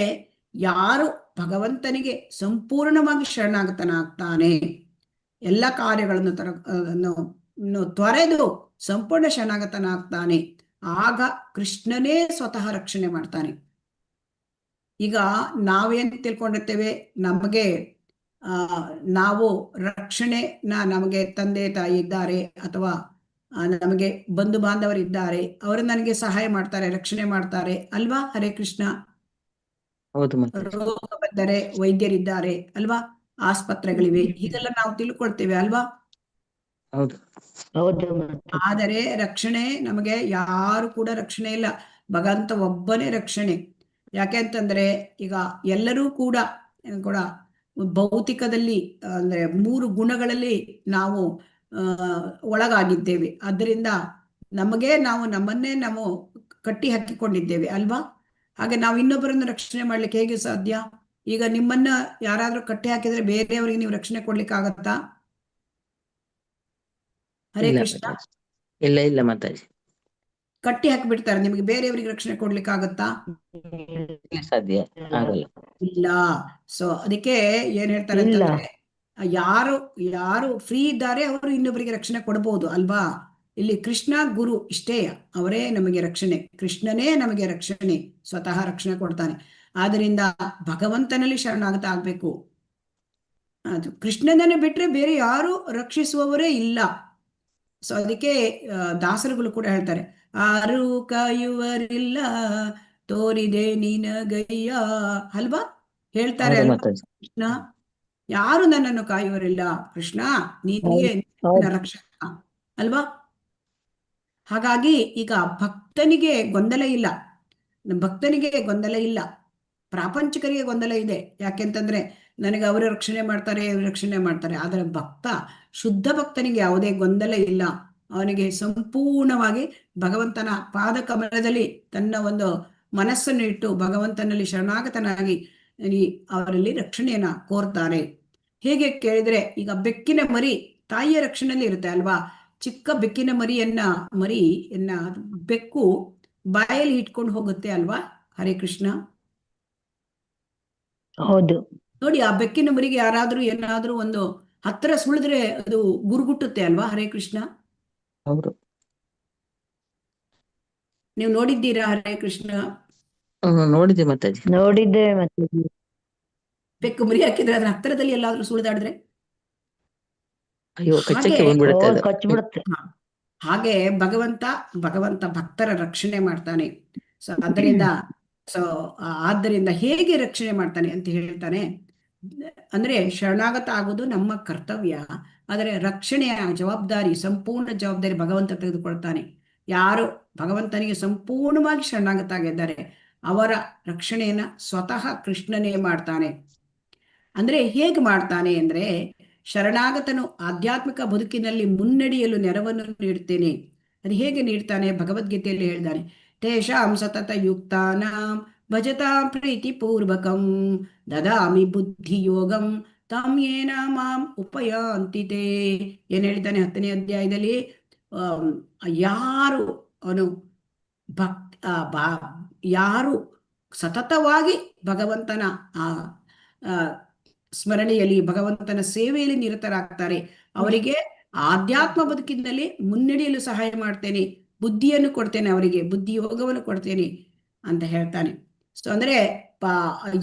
ಯಾರು ಭಗವಂತನಿಗೆ ಸಂಪೂರ್ಣವಾಗಿ ಶರಣಾಗತನಾಗ್ತಾನೆ, ಎಲ್ಲ ಕಾರ್ಯಗಳನ್ನು ತೊರೆದು ಸಂಪೂರ್ಣ ಶರಣಾಗತನಾಗ್ತಾನೆ, ಆಗ ಕೃಷ್ಣನೇ ಸ್ವತಃ ರಕ್ಷಣೆ ಮಾಡ್ತಾನೆ. ಈಗ ನಾವೇನ್ ತಿಳ್ಕೊಂಡಿರ್ತೇವೆ, ನಮಗೆ ನಾವು ನಮಗೆ ತಂದೆ ತಾಯಿ ಇದ್ದಾರೆ ಅಥವಾ ನಮಗೆ ಬಂಧು ಬಾಂಧವರಿದ್ದಾರೆ, ಅವರು ನನಗೆ ಸಹಾಯ ಮಾಡ್ತಾರೆ, ರಕ್ಷಣೆ ಮಾಡ್ತಾರೆ ಅಲ್ವಾ. ಹರೇ ಕೃಷ್ಣ. ಹೌದು ರೋಗ ಬಂದರೆ ವೈದ್ಯರಿದ್ದಾರೆ ಅಲ್ವಾ, ಆಸ್ಪತ್ರೆಗಳಿವೆ, ಇದೆಲ್ಲ ನಾವು ತಿಳ್ಕೊಳ್ತೇವೆ ಅಲ್ವಾ. ಹೌದು. ಹೌದು. ಆದರೆ ರಕ್ಷಣೆ ನಮಗೆ ಯಾರು ಕೂಡ ರಕ್ಷಣೆ ಇಲ್ಲ, ಭಗವಂತ ಒಬ್ಬನೇ ರಕ್ಷಣೆ. ಯಾಕೆ ಅಂತಂದ್ರೆ ಈಗ ಎಲ್ಲರೂ ಕೂಡ ಭೌತಿಕದಲ್ಲಿ ಅಂದ್ರೆ 3 ಗುಣಗಳಲ್ಲಿ ನಾವು ಒಳಗಾಗಿದ್ದೇವೆ. ಆದ್ದರಿಂದ ನಾವು ನಮ್ಮನ್ನೇ ನಾವು ಕಟ್ಟಿ ಹಾಕಿಕೊಂಡಿದ್ದೇವೆ ಅಲ್ವಾ. ಹಾಗೆ ನಾವು ಇನ್ನೊಬ್ಬರನ್ನು ರಕ್ಷಣೆ ಮಾಡ್ಲಿಕ್ಕೆ ಹೇಗೆ ಸಾಧ್ಯ? ಈಗ ನಿಮ್ಮನ್ನ ಯಾರಾದ್ರೂ ಕಟ್ಟಿ ಹಾಕಿದ್ರೆ ಬೇರೆಯವರಿಗೆ ನೀವು ರಕ್ಷಣೆ ಕೊಡ್ಲಿಕ್ಕೆ ಆಗತ್ತಾ? ಹರೇ ಕೃಷ್ಣ. ಇಲ್ಲ ಮಾತಾಜಿ. ಕಟ್ಟಿ ಹಾಕಿಬಿಡ್ತಾರೆ, ನಿಮಗೆ ಬೇರೆಯವರಿಗೆ ರಕ್ಷಣೆ ಕೊಡ್ಲಿಕ್ಕೆ ಆಗತ್ತಾ? ಸಾಧ್ಯ ಆಗಲ್ಲ. ಇಲ್ಲ. ಸೊ ಅದಕ್ಕೆ ಏನ್ ಹೇಳ್ತಾರೆ ಅಂತಂದ್ರೆ, ಯಾರು ಫ್ರೀ ಇದ್ದಾರೆ ಅವರು ಇನ್ನೊಬ್ಬರಿಗೆ ರಕ್ಷಣೆ ಕೊಡಬಹುದು ಅಲ್ವಾ. ಇಲ್ಲಿ ಕೃಷ್ಣ ಗುರು ಇಷ್ಟೇ, ಅವರೇ ನಮಗೆ ರಕ್ಷಣೆ, ಕೃಷ್ಣನೇ ನಮಗೆ ರಕ್ಷಣೆ, ಸ್ವತಃ ರಕ್ಷಣೆ ಕೊಡ್ತಾನೆ. ಆದ್ರಿಂದ ಭಗವಂತನಲ್ಲಿ ಶರಣಾಗತ ಆಗ್ಬೇಕು. ಅದು ಕೃಷ್ಣನನ್ನೇ ಬಿಟ್ರೆ ಬೇರೆ ಯಾರು ರಕ್ಷಿಸುವವರೇ ಇಲ್ಲ. ಸೊ ಅದಕ್ಕೆ ದಾಸರುಗಳು ಕೂಡ ಹೇಳ್ತಾರೆ, ಆರು ಕಾಯುವರಿಲ್ಲ ತೋರಿದೆ ನಿನಗಯ್ಯ ಅಲ್ವಾ, ಹೇಳ್ತಾರೆ ಅಲ್ವಾ ಕೃಷ್ಣ. ಯಾರು ನನ್ನನ್ನು ಕಾಯುವರಿಲ್ಲ ಕೃಷ್ಣ, ನೀನೇ ರಕ್ಷಕ ಅಲ್ವಾ. ಹಾಗಾಗಿ ಈಗ ಭಕ್ತನಿಗೆ ಗೊಂದಲ ಇಲ್ಲ, ಪ್ರಾಪಂಚಿಕರಿಗೆ ಗೊಂದಲ ಇದೆ. ಯಾಕೆಂತಂದ್ರೆ ನನಗೆ ಅವರು ರಕ್ಷಣೆ ಮಾಡ್ತಾರೆ, ಇವರು ರಕ್ಷಣೆ ಮಾಡ್ತಾರೆ. ಆದರೆ ಶುದ್ಧ ಭಕ್ತನಿಗೆ ಯಾವುದೇ ಗೊಂದಲ ಇಲ್ಲ. ಅವನಿಗೆ ಸಂಪೂರ್ಣವಾಗಿ ಭಗವಂತನ ಪಾದ ಕಮಲದಲ್ಲಿ ತನ್ನ ಒಂದು ಮನಸ್ಸನ್ನು ಇಟ್ಟು ಭಗವಂತನಲ್ಲಿ ಶರಣಾಗತನಾಗಿ ಅವರಲ್ಲಿ ರಕ್ಷಣೆಯನ್ನ ಕೋರ್ತಾನೆ. ಹೇಗೆ ಕೇಳಿದ್ರೆ, ಈಗ ಬೆಕ್ಕಿನ ಮರಿ ತಾಯಿಯ ರಕ್ಷಣೆಯಲ್ಲಿ ಇರುತ್ತೆ ಅಲ್ವಾ. ಚಿಕ್ಕ ಬೆಕ್ಕಿನ ಮರಿಯನ್ನ ಬೆಕ್ಕು ಬಾಯಲ್ಲಿ ಇಟ್ಕೊಂಡು ಹೋಗುತ್ತೆ ಅಲ್ವಾ. ಹರೇ ಕೃಷ್ಣ. ಹೌದು. ನೋಡಿ, ಆ ಬೆಕ್ಕಿನ ಮರಿಗೆ ಯಾರಾದ್ರೂ ಏನಾದ್ರೂ ಒಂದು ಹತ್ತಿರ ಸುಳಿದ್ರೆ ಅದು ಗುರುಗುಟ್ಟುತ್ತೆ ಅಲ್ವಾ? ಹರೇ ಕೃಷ್ಣ. ಹೌದು. ನೀವು ನೋಡಿದ್ದೀರಾ ಹರೇ ಕೃಷ್ಣ? ನೋಡಿದೆ ಮಾತಾಜಿ. ನೋಡಿದ್ದೆ ಮತ್ತೆ. ಬೆಕ್ಕು ಮರಿ ಹಾಕಿದ್ರೆ ಅದ್ರ ಹತ್ತಿರದಲ್ಲಿ ಎಲ್ಲಾದ್ರೂ ಸುಳಿದಾಡಿದ್ರೆ ಅಯ್ಯೋ, ಹಾಗೆ ಕಚ್ಚಕ್ಕೆ ಬಂದ್ಬಿಡುತ್ತೆ ಅದು. ಕಚ್ಬಿಡುತ್ತೆ. ಹ, ಹಾಗೆ ಭಗವಂತ ಭಕ್ತರ ರಕ್ಷಣೆ ಮಾಡ್ತಾನೆ. ಸೊ ಆದ್ದರಿಂದ ಹೇಗೆ ರಕ್ಷಣೆ ಮಾಡ್ತಾನೆ ಅಂತ ಹೇಳ್ತಾನೆ. ಅಂದ್ರೆ ಶರಣಾಗತ ಆಗೋದು ನಮ್ಮ ಕರ್ತವ್ಯ, ಆದರೆ ರಕ್ಷಣೆಯ ಜವಾಬ್ದಾರಿ, ಸಂಪೂರ್ಣ ಜವಾಬ್ದಾರಿ ಭಗವಂತ ತೆಗೆದುಕೊಳ್ತಾನೆ. ಯಾರು ಭಗವಂತನಿಗೆ ಸಂಪೂರ್ಣವಾಗಿ ಶರಣಾಗತ ಆಗಿದ್ದಾರೆ ಅವರ ರಕ್ಷಣೆಯನ್ನ ಸ್ವತಃ ಕೃಷ್ಣನೇ ಮಾಡ್ತಾನೆ. ಅಂದ್ರೆ ಹೇಗೆ ಮಾಡ್ತಾನೆ ಅಂದ್ರೆ, ಶರಣಾಗತನು ಆಧ್ಯಾತ್ಮಿಕ ಬದುಕಿನಲ್ಲಿ ಮುನ್ನಡೆಯಲು ನೆರವನ್ನು ನೀಡ್ತೇನೆ. ಅದು ಹೇಗೆ ನೀಡ್ತಾನೆ? ಭಗವದ್ಗೀತೆಯಲ್ಲಿ ಹೇಳ್ತಾನೆ, ತೇಷಾಂ ಸತತ ಯುಕ್ತಾನಾಂ ಭಜತಾಂ ಪ್ರೀತಿ ಪೂರ್ವಕಂ ದದಾಮಿ ಬುದ್ಧಿ ಯೋಗಂ ತಂ ಯೇನ ಮಾಂ ಉಪಯಾಂತಿತೆ. ಏನ್ ಹೇಳ್ತಾನೆ 10ನೇ ಅಧ್ಯಾಯದಲ್ಲಿ? ಯಾರು ಅವನು ಯಾರು ಸತತವಾಗಿ ಭಗವಂತನ ಆ ಸ್ಮರಣೆಯಲ್ಲಿ, ಭಗವಂತನ ಸೇವೆಯಲ್ಲಿ ನಿರತರಾಗ್ತಾರೆ ಅವರಿಗೆ ಆಧ್ಯಾತ್ಮ ಬದುಕಿನಲ್ಲಿ ಮುನ್ನಡೆಯಲು ಸಹಾಯ ಮಾಡ್ತೇನೆ, ಬುದ್ಧಿಯನ್ನು ಕೊಡ್ತೇನೆ, ಅವರಿಗೆ ಬುದ್ಧಿ ಯೋಗವನ್ನು ಕೊಡ್ತೇನೆ ಅಂತ ಹೇಳ್ತಾನೆ. ಸೊ ಅಂದ್ರೆ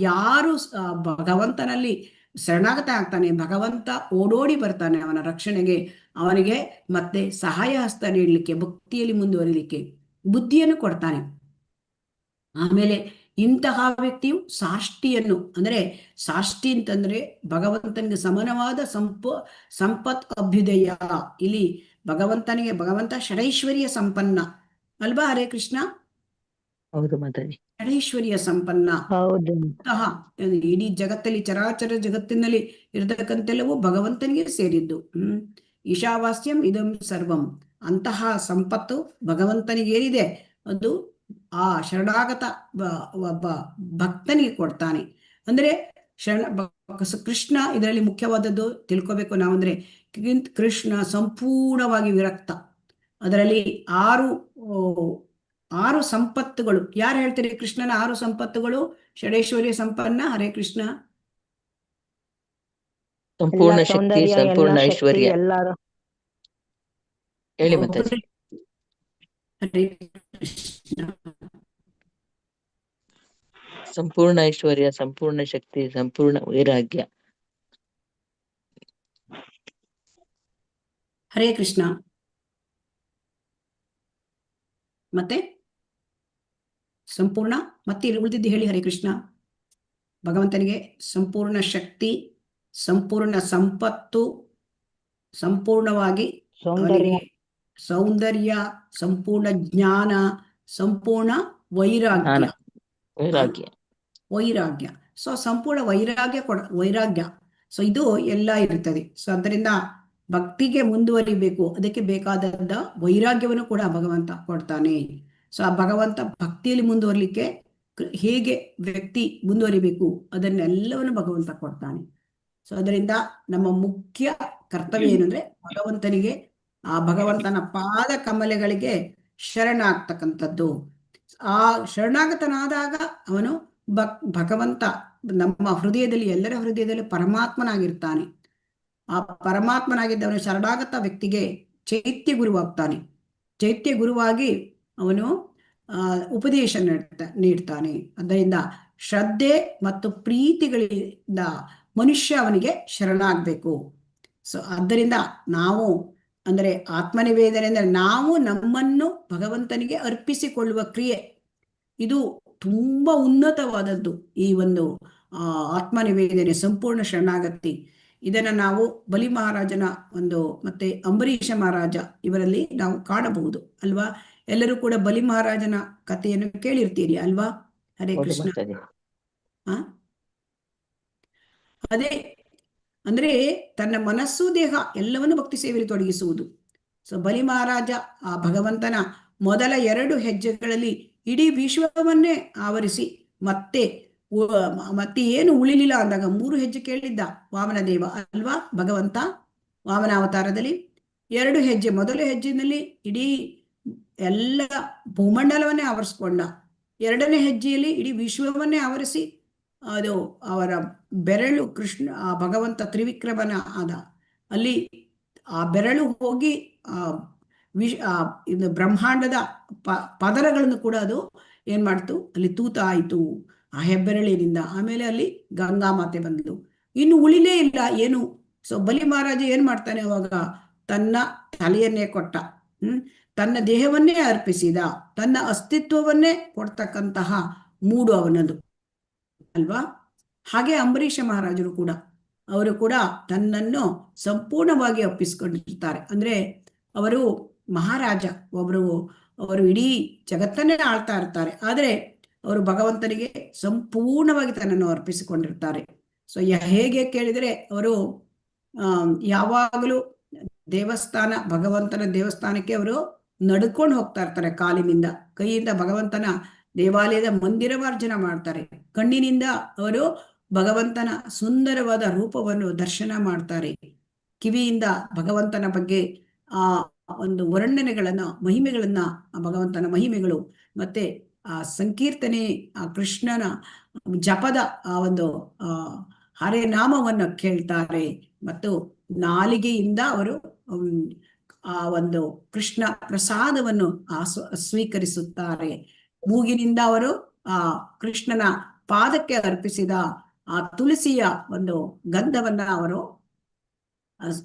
ಯಾರು ಭಗವಂತನಲ್ಲಿ ಶರಣಾಗತ ಆಗ್ತಾನೆ, ಭಗವಂತ ಓಡೋಡಿ ಬರ್ತಾನೆ ಅವನ ರಕ್ಷಣೆಗೆ, ಅವನಿಗೆ ಮತ್ತೆ ಸಹಾಯ ಹಸ್ತ ನೀಡಲಿಕ್ಕೆ, ಭಕ್ತಿಯಲ್ಲಿ ಮುಂದುವರಿಲಿಕ್ಕೆ ಬುದ್ಧಿಯನ್ನು ಕೊಡ್ತಾನೆ. ಆಮೇಲೆ ಇಂತಹ ವ್ಯಕ್ತಿಯು ಸಾಷ್ಟಿಯನ್ನು, ಅಂದ್ರೆ ಸಾಷ್ಟಿ ಅಂತಂದ್ರೆ ಭಗವಂತನಿಗೆ ಸಮಾನವಾದ ಸಂಪತ್ ಅಭ್ಯುದಯ. ಇಲ್ಲಿ ಭಗವಂತ ಷಡೈಶ್ವರ್ಯ ಸಂಪನ್ನ ಅಲ್ವಾ ಹರೇ ಕೃಷ್ಣ? ಹೌದು ಮಾತಾಜಿ. ಷಡೈಶ್ವರ್ಯ ಸಂಪನ್ನ. ಹೌದು. ಇಡೀ ಜಗತ್ತಲ್ಲಿ, ಚರಾಚರ ಜಗತ್ತಿನಲ್ಲಿ ಇರತಕ್ಕಂತೆಲ್ಲವೂ ಭಗವಂತನಿಗೆ ಸೇರಿದ್ದು. ಈಶಾವಾಸ್ಯಂ ಇದಂ ಸರ್ವಂ. ಅಂತಹ ಸಂಪತ್ತು ಭಗವಂತನಿಗೆ ಏನಿದೆ ಅದು ಆ ಶರಣಾಗತ ಒಬ್ಬ ಭಕ್ತನಿಗೆ ಕೊಡ್ತಾನೆ. ಅಂದ್ರೆ ಕೃಷ್ಣ ಇದರಲ್ಲಿ ಮುಖ್ಯವಾದದ್ದು ತಿಳ್ಕೋಬೇಕು ನಾವಂದ್ರೆ, ಕೃಷ್ಣ ಸಂಪೂರ್ಣವಾಗಿ ವಿರಕ್ತ. ಅದರಲ್ಲಿ ಆರು ಸಂಪತ್ತುಗಳು. ಯಾರು ಹೇಳ್ತೀರಿ ಕೃಷ್ಣನ 6 ಸಂಪತ್ತುಗಳು? ಷಡೈಶ್ವರ್ಯ ಸಂಪನ್ನ ಹರೇ ಕೃಷ್ಣ. ಸಂಪೂರ್ಣ ಶಕ್ತಿ, ಸಂಪೂರ್ಣ ಐಶ್ವರ್ಯ. ಎಲ್ಲಾರು ಹೇಳಿ ಮಾತಾಜಿ. ಹರೇ ಕೃಷ್ಣ. ಸಂಪೂರ್ಣ ಐಶ್ವರ್ಯ, ಸಂಪೂರ್ಣ ಶಕ್ತಿ, ಸಂಪೂರ್ಣ ವೈರಾಗ್ಯ. ಹರೇ ಕೃಷ್ಣ. ಮತ್ತೆ ಸಂಪೂರ್ಣ ಮತ್ತೆ ಉಳಿದಿದ್ದು ಹೇಳಿ ಹರೇ ಕೃಷ್ಣ. ಭಗವಂತನಿಗೆ ಸಂಪೂರ್ಣ ಶಕ್ತಿ, ಸಂಪೂರ್ಣ ಸಂಪತ್ತು, ಸಂಪೂರ್ಣವಾಗಿ ಸೌಂದರ್ಯ, ಸಂಪೂರ್ಣ ಜ್ಞಾನ, ಸಂಪೂರ್ಣ ವೈರಾಗ್ಯ. ಸೊ ಸಂಪೂರ್ಣ ವೈರಾಗ್ಯ. ಸೊ ಇದು ಎಲ್ಲ ಇರ್ತದೆ. ಸೊ ಅದರಿಂದ ಭಕ್ತಿಗೆ ಮುಂದುವರಿಬೇಕು, ಅದಕ್ಕೆ ಬೇಕಾದ ವೈರಾಗ್ಯವನ್ನು ಕೂಡ ಭಗವಂತ ಕೊಡ್ತಾನೆ. ಸೊ ಆ ಭಗವಂತ ಭಕ್ತಿಯಲ್ಲಿ ಮುಂದುವರಿಲಿಕ್ಕೆ ಹೇಗೆ ವ್ಯಕ್ತಿ ಮುಂದುವರಿಬೇಕು ಅದನ್ನೆಲ್ಲವನ್ನು ಭಗವಂತ ಕೊಡ್ತಾನೆ. ಸೊ ಅದರಿಂದ ನಮ್ಮ ಮುಖ್ಯ ಕರ್ತವ್ಯ ಏನಂದ್ರೆ ಭಗವಂತನಿಗೆ, ಆ ಭಗವಂತನ ಪಾದ ಕಮಲೆಗಳಿಗೆ ಶರಣಾಗ್ತಕ್ಕಂಥದ್ದು. ಆ ಶರಣಾಗತನಾದಾಗ ಅವನು ಭಗವಂತ ನಮ್ಮ ಹೃದಯದಲ್ಲಿ, ಎಲ್ಲರ ಹೃದಯದಲ್ಲಿ ಪರಮಾತ್ಮನಾಗಿರ್ತಾನೆ. ಆ ಪರಮಾತ್ಮನಾಗಿದ್ದವನು ಶರಣಾಗತ ವ್ಯಕ್ತಿಗೆ ಚೈತ್ಯ ಗುರುವಾಗ್ತಾನೆ. ಚೈತ್ಯ ಗುರುವಾಗಿ ಅವನು ಉಪದೇಶ ನೀಡ್ತಾನೆ. ಅದರಿಂದ ಶ್ರದ್ಧೆ ಮತ್ತು ಪ್ರೀತಿಗಳಿಂದ ಮನುಷ್ಯ ಅವನಿಗೆ ಶರಣಾಗಬೇಕು. ಸೊ ಆದ್ದರಿಂದ ನಾವು ಅಂದರೆ ಆತ್ಮನಿವೇದನೆ ಅಂದರೆ ನಾವು ನಮ್ಮನ್ನು ಭಗವಂತನಿಗೆ ಅರ್ಪಿಸಿಕೊಳ್ಳುವ ಕ್ರಿಯೆ. ಇದು ತುಂಬಾ ಉನ್ನತವಾದದ್ದು ಈ ಒಂದು ಆತ್ಮನಿವೇದನೆ, ಸಂಪೂರ್ಣ ಶರಣಾಗತಿ. ಇದನ್ನ ನಾವು ಬಲಿ ಮಹಾರಾಜನ ಮತ್ತೆ ಅಂಬರೀಷ ಮಹಾರಾಜ ಇವರಲ್ಲಿ ನಾವು ಕಾಣಬಹುದು ಅಲ್ವಾ? ಎಲ್ಲರೂ ಕೂಡ ಬಲಿ ಮಹಾರಾಜನ ಕಥೆಯನ್ನು ಕೇಳಿರ್ತೀರಿ ಅಲ್ವಾ? ಹರೇ ಕೃಷ್ಣ. ಅದೇ ಅಂದ್ರೆ ತನ್ನ ಮನಸ್ಸು, ದೇಹ ಎಲ್ಲವನ್ನು ಭಕ್ತಿ ಸೇವೆಯಲ್ಲಿ ತೊಡಗಿಸುವುದು. ಸೊ ಬಲಿ ಮಹಾರಾಜ ಆ ಭಗವಂತನ ಮೊದಲ 2 ಹೆಜ್ಜೆಗಳಲ್ಲಿ ಇಡೀ ವಿಶ್ವವನ್ನೇ ಆವರಿಸಿ ಮತ್ತೆ ಏನು ಉಳಿಲಿಲ್ಲ ಅಂದಾಗ 3 ಹೆಜ್ಜೆ ಕೇಳಿದ್ದ ವಾಮನ ದೇವ ಅಲ್ವಾ? ಭಗವಂತ ವಾಮನ ಅವತಾರದಲ್ಲಿ 2 ಹೆಜ್ಜೆ, ಮೊದಲ ಹೆಜ್ಜೆಯಲ್ಲಿ ಇಡೀ ಎಲ್ಲ ಭೂಮಂಡಲವನ್ನೇ ಆವರಿಸ್ಕೊಂಡ, 2ನೇ ಹೆಜ್ಜೆಯಲ್ಲಿ ಇಡೀ ವಿಶ್ವವನ್ನೇ ಆವರಿಸಿ ಅದು ಅವರ ಬೆರಳು ಕೃಷ್ಣ ಆ ಭಗವಂತ ತ್ರಿವಿಕ್ರಮನ ಆದ ಅಲ್ಲಿ ಆ ಬೆರಳು ಹೋಗಿ ಇದು ಬ್ರಹ್ಮಾಂಡದ ಪದರಗಳನ್ನು ಕೂಡ ಅದು ಏನ್ ಮಾಡ್ತು, ಅಲ್ಲಿ ತೂತ ಆಯಿತು ಆ ಹೆಬ್ಬೆರಳಿನಿಂದ. ಆಮೇಲೆ ಅಲ್ಲಿ ಗಂಗಾ ಮಾತೆ ಬಂದ್ಲು, ಇನ್ನು ಉಳಿಲೇ ಇಲ್ಲ ಏನು. ಸೊ ಬಲಿ ಮಹಾರಾಜ ಏನ್ ಮಾಡ್ತಾನೆ ಅವಾಗ, ತನ್ನ ತಲೆಯನ್ನೇ ಕೊಟ್ಟ, ತನ್ನ ದೇಹವನ್ನೇ ಅರ್ಪಿಸಿದ, ತನ್ನ ಅಸ್ತಿತ್ವವನ್ನೇ ಕೊಡ್ತಕ್ಕಂತಹ ಮೂಡು ಅವನದು ಅಲ್ವಾ. ಹಾಗೆ ಅಂಬರೀಷ ಮಹಾರಾಜರು ಕೂಡ, ಅವರು ಕೂಡ ತನ್ನನ್ನು ಸಂಪೂರ್ಣವಾಗಿ ಅಪ್ಪಿಸ್ಕೊಂಡಿರ್ತಾರೆ. ಅಂದ್ರೆ ಅವರು ಮಹಾರಾಜ ಒಬ್ರು, ಅವರು ಇಡೀ ಜಗತ್ತನ್ನೇ ಆಳ್ತಾ ಇರ್ತಾರೆ, ಆದರೆ ಅವರು ಭಗವಂತನಿಗೆ ಸಂಪೂರ್ಣವಾಗಿ ತನ್ನನ್ನು ಅರ್ಪಿಸಿಕೊಂಡಿರ್ತಾರೆ. ಸೊ ಹೇಗೆ ಕೇಳಿದರೆ, ಅವರು ಯಾವಾಗಲೂ ದೇವಸ್ಥಾನ, ಭಗವಂತನ ದೇವಸ್ಥಾನಕ್ಕೆ ಅವರು ನಡ್ಕೊಂಡು ಹೋಗ್ತಾ ಇರ್ತಾರೆ, ಕಾಲಿನಿಂದ, ಕೈಯಿಂದ ಭಗವಂತನ ದೇವಾಲಯದ ಮಂದಿರವಾರ್ಜನ ಮಾಡ್ತಾರೆ, ಕಣ್ಣಿನಿಂದ ಅವರು ಭಗವಂತನ ಸುಂದರವಾದ ರೂಪವನ್ನು ದರ್ಶನ ಮಾಡ್ತಾರೆ, ಕಿವಿಯಿಂದ ಭಗವಂತನ ಬಗ್ಗೆ ಆ ಒಂದು ವರ್ಣನೆಗಳನ್ನ, ಮಹಿಮೆಗಳನ್ನ, ಆ ಭಗವಂತನ ಮಹಿಮೆಗಳು, ಮತ್ತೆ ಆ ಸಂಕೀರ್ತನೆ, ಆ ಕೃಷ್ಣನ ಜಪದ ಆ ಒಂದು ಹರೇ ನಾಮವನ್ನು ಕೇಳ್ತಾರೆ, ಮತ್ತು ನಾಲಿಗೆಯಿಂದ ಅವರು ಆ ಒಂದು ಕೃಷ್ಣ ಪ್ರಸಾದವನ್ನು ಸ್ವೀಕರಿಸುತ್ತಾರೆ, ಮೂಗಿನಿಂದ ಅವರು ಆ ಕೃಷ್ಣನ ಪಾದಕ್ಕೆ ಅರ್ಪಿಸಿದ ಆ ತುಳಸಿಯ ಒಂದು ಗಂಧವನ್ನ ಅವರು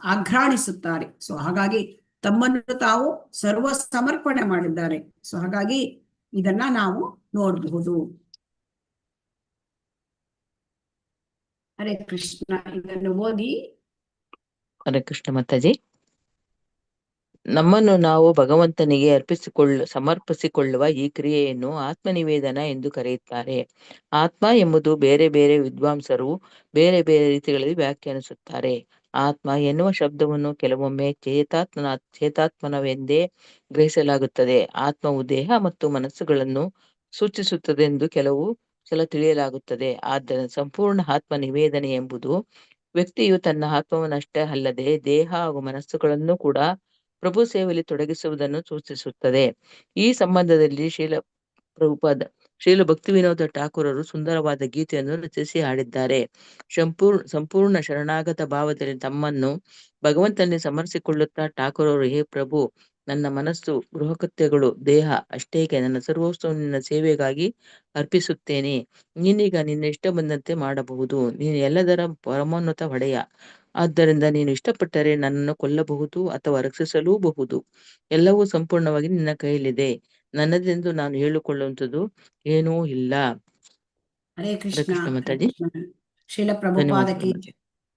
ಆಘ್ರಾಣಿಸುತ್ತಾರೆ. ಸೊ ಹಾಗಾಗಿ ತಮ್ಮನ್ನು ತಾವು ಸರ್ವ ಸಮರ್ಪಣೆ ಮಾಡಿದ್ದಾರೆ. ಸೊ ಹಾಗಾಗಿ ಇದನ್ನ ನಾವು ನೋಡಬಹುದು. ಹರೇ ಕೃಷ್ಣ. ಇದನ್ನು ಓದಿ. ಹರೇ ಕೃಷ್ಣ ಮಾತಾಜಿ. ನಮ್ಮನ್ನು ನಾವು ಭಗವಂತನಿಗೆ ಸಮರ್ಪಿಸಿಕೊಳ್ಳುವ ಈ ಕ್ರಿಯೆಯನ್ನು ಆತ್ಮನಿವೇದನ ಎಂದು ಕರೆಯುತ್ತಾರೆ. ಆತ್ಮ ಎಂಬುದು ಬೇರೆ ಬೇರೆ ವಿದ್ವಾಂಸರು ಬೇರೆ ಬೇರೆ ರೀತಿಗಳಲ್ಲಿ ವ್ಯಾಖ್ಯಾನಿಸುತ್ತಾರೆ. ಆತ್ಮ ಎನ್ನುವ ಶಬ್ದವನ್ನು ಕೆಲವೊಮ್ಮೆ ಚೇತಾತ್ಮನವೆಂದೇ ಗ್ರಹಿಸಲಾಗುತ್ತದೆ. ಆತ್ಮವು ದೇಹ ಮತ್ತು ಮನಸ್ಸುಗಳನ್ನು ಸೂಚಿಸುತ್ತದೆ ಎಂದು ಕೆಲವು ಸಲ ತಿಳಿಯಲಾಗುತ್ತದೆ. ಆದ್ದರಿಂದ ಸಂಪೂರ್ಣ ಆತ್ಮ ನಿವೇದನೆ ಎಂಬುದು ವ್ಯಕ್ತಿಯು ತನ್ನ ಆತ್ಮವನ್ನಷ್ಟೇ ಅಲ್ಲದೆ ದೇಹ ಹಾಗೂ ಮನಸ್ಸುಗಳನ್ನು ಕೂಡ ಪ್ರಭು ಸೇವೆಯಲ್ಲಿ ತೊಡಗಿಸುವುದನ್ನು ಸೂಚಿಸುತ್ತದೆ. ಈ ಸಂಬಂಧದಲ್ಲಿ ಶ್ರೀಲ ಭಕ್ತಿವಿನೋದ ಠಾಕೂರರು ಸುಂದರವಾದ ಗೀತೆಯನ್ನು ರಚಿಸಿ ಹಾಡಿದ್ದಾರೆ. ಸಂಪೂರ್ಣ ಶರಣಾಗತ ಭಾವದಲ್ಲಿ ತಮ್ಮನ್ನು ಭಗವಂತನಲ್ಲಿ ಸಮರ್ಪಿಸಿಕೊಳ್ಳುತ್ತಾ ಠಾಕೂರರು, ಹೇ ಪ್ರಭು, ನನ್ನ ಮನಸ್ಸು, ಗೃಹಕೃತ್ಯಗಳು, ದೇಹ ಅಷ್ಟೇಕೆ ನನ್ನ ಸರ್ವಸ್ವವನ್ನು ನಿನ್ನ ಸೇವೆಗಾಗಿ ಅರ್ಪಿಸುತ್ತೇನೆ. ನೀನೀಗ ನಿನ್ನ ಇಷ್ಟ ಬಂದಂತೆ ಮಾಡಬಹುದು. ನೀನು ಎಲ್ಲದರ ಪರಮೋನ್ನತ ಒಡೆಯ. ಆದ್ದರಿಂದ ನೀನು ಇಷ್ಟಪಟ್ಟರೆ ನನ್ನನ್ನು ಕೊಲ್ಲಬಹುದು ಅಥವಾ ರಕ್ಷಿಸಲೂಬಹುದು. ಎಲ್ಲವೂ ಸಂಪೂರ್ಣವಾಗಿ ನಿನ್ನ ಕೈಯಲ್ಲಿದೆ. ನನ್ನದೆಂದು ನಾನು ಹೇಳಿಕೊಳ್ಳುವಂಥದ್ದು ಏನೂ ಇಲ್ಲ. ಹರೇ ಕೃಷ್ಣ. ಕೃಷ್ಣ ಮಾತಾಜಿ. ಶ್ರೀಲ ಪ್ರಭುಪಾದಕ್ಕೆ.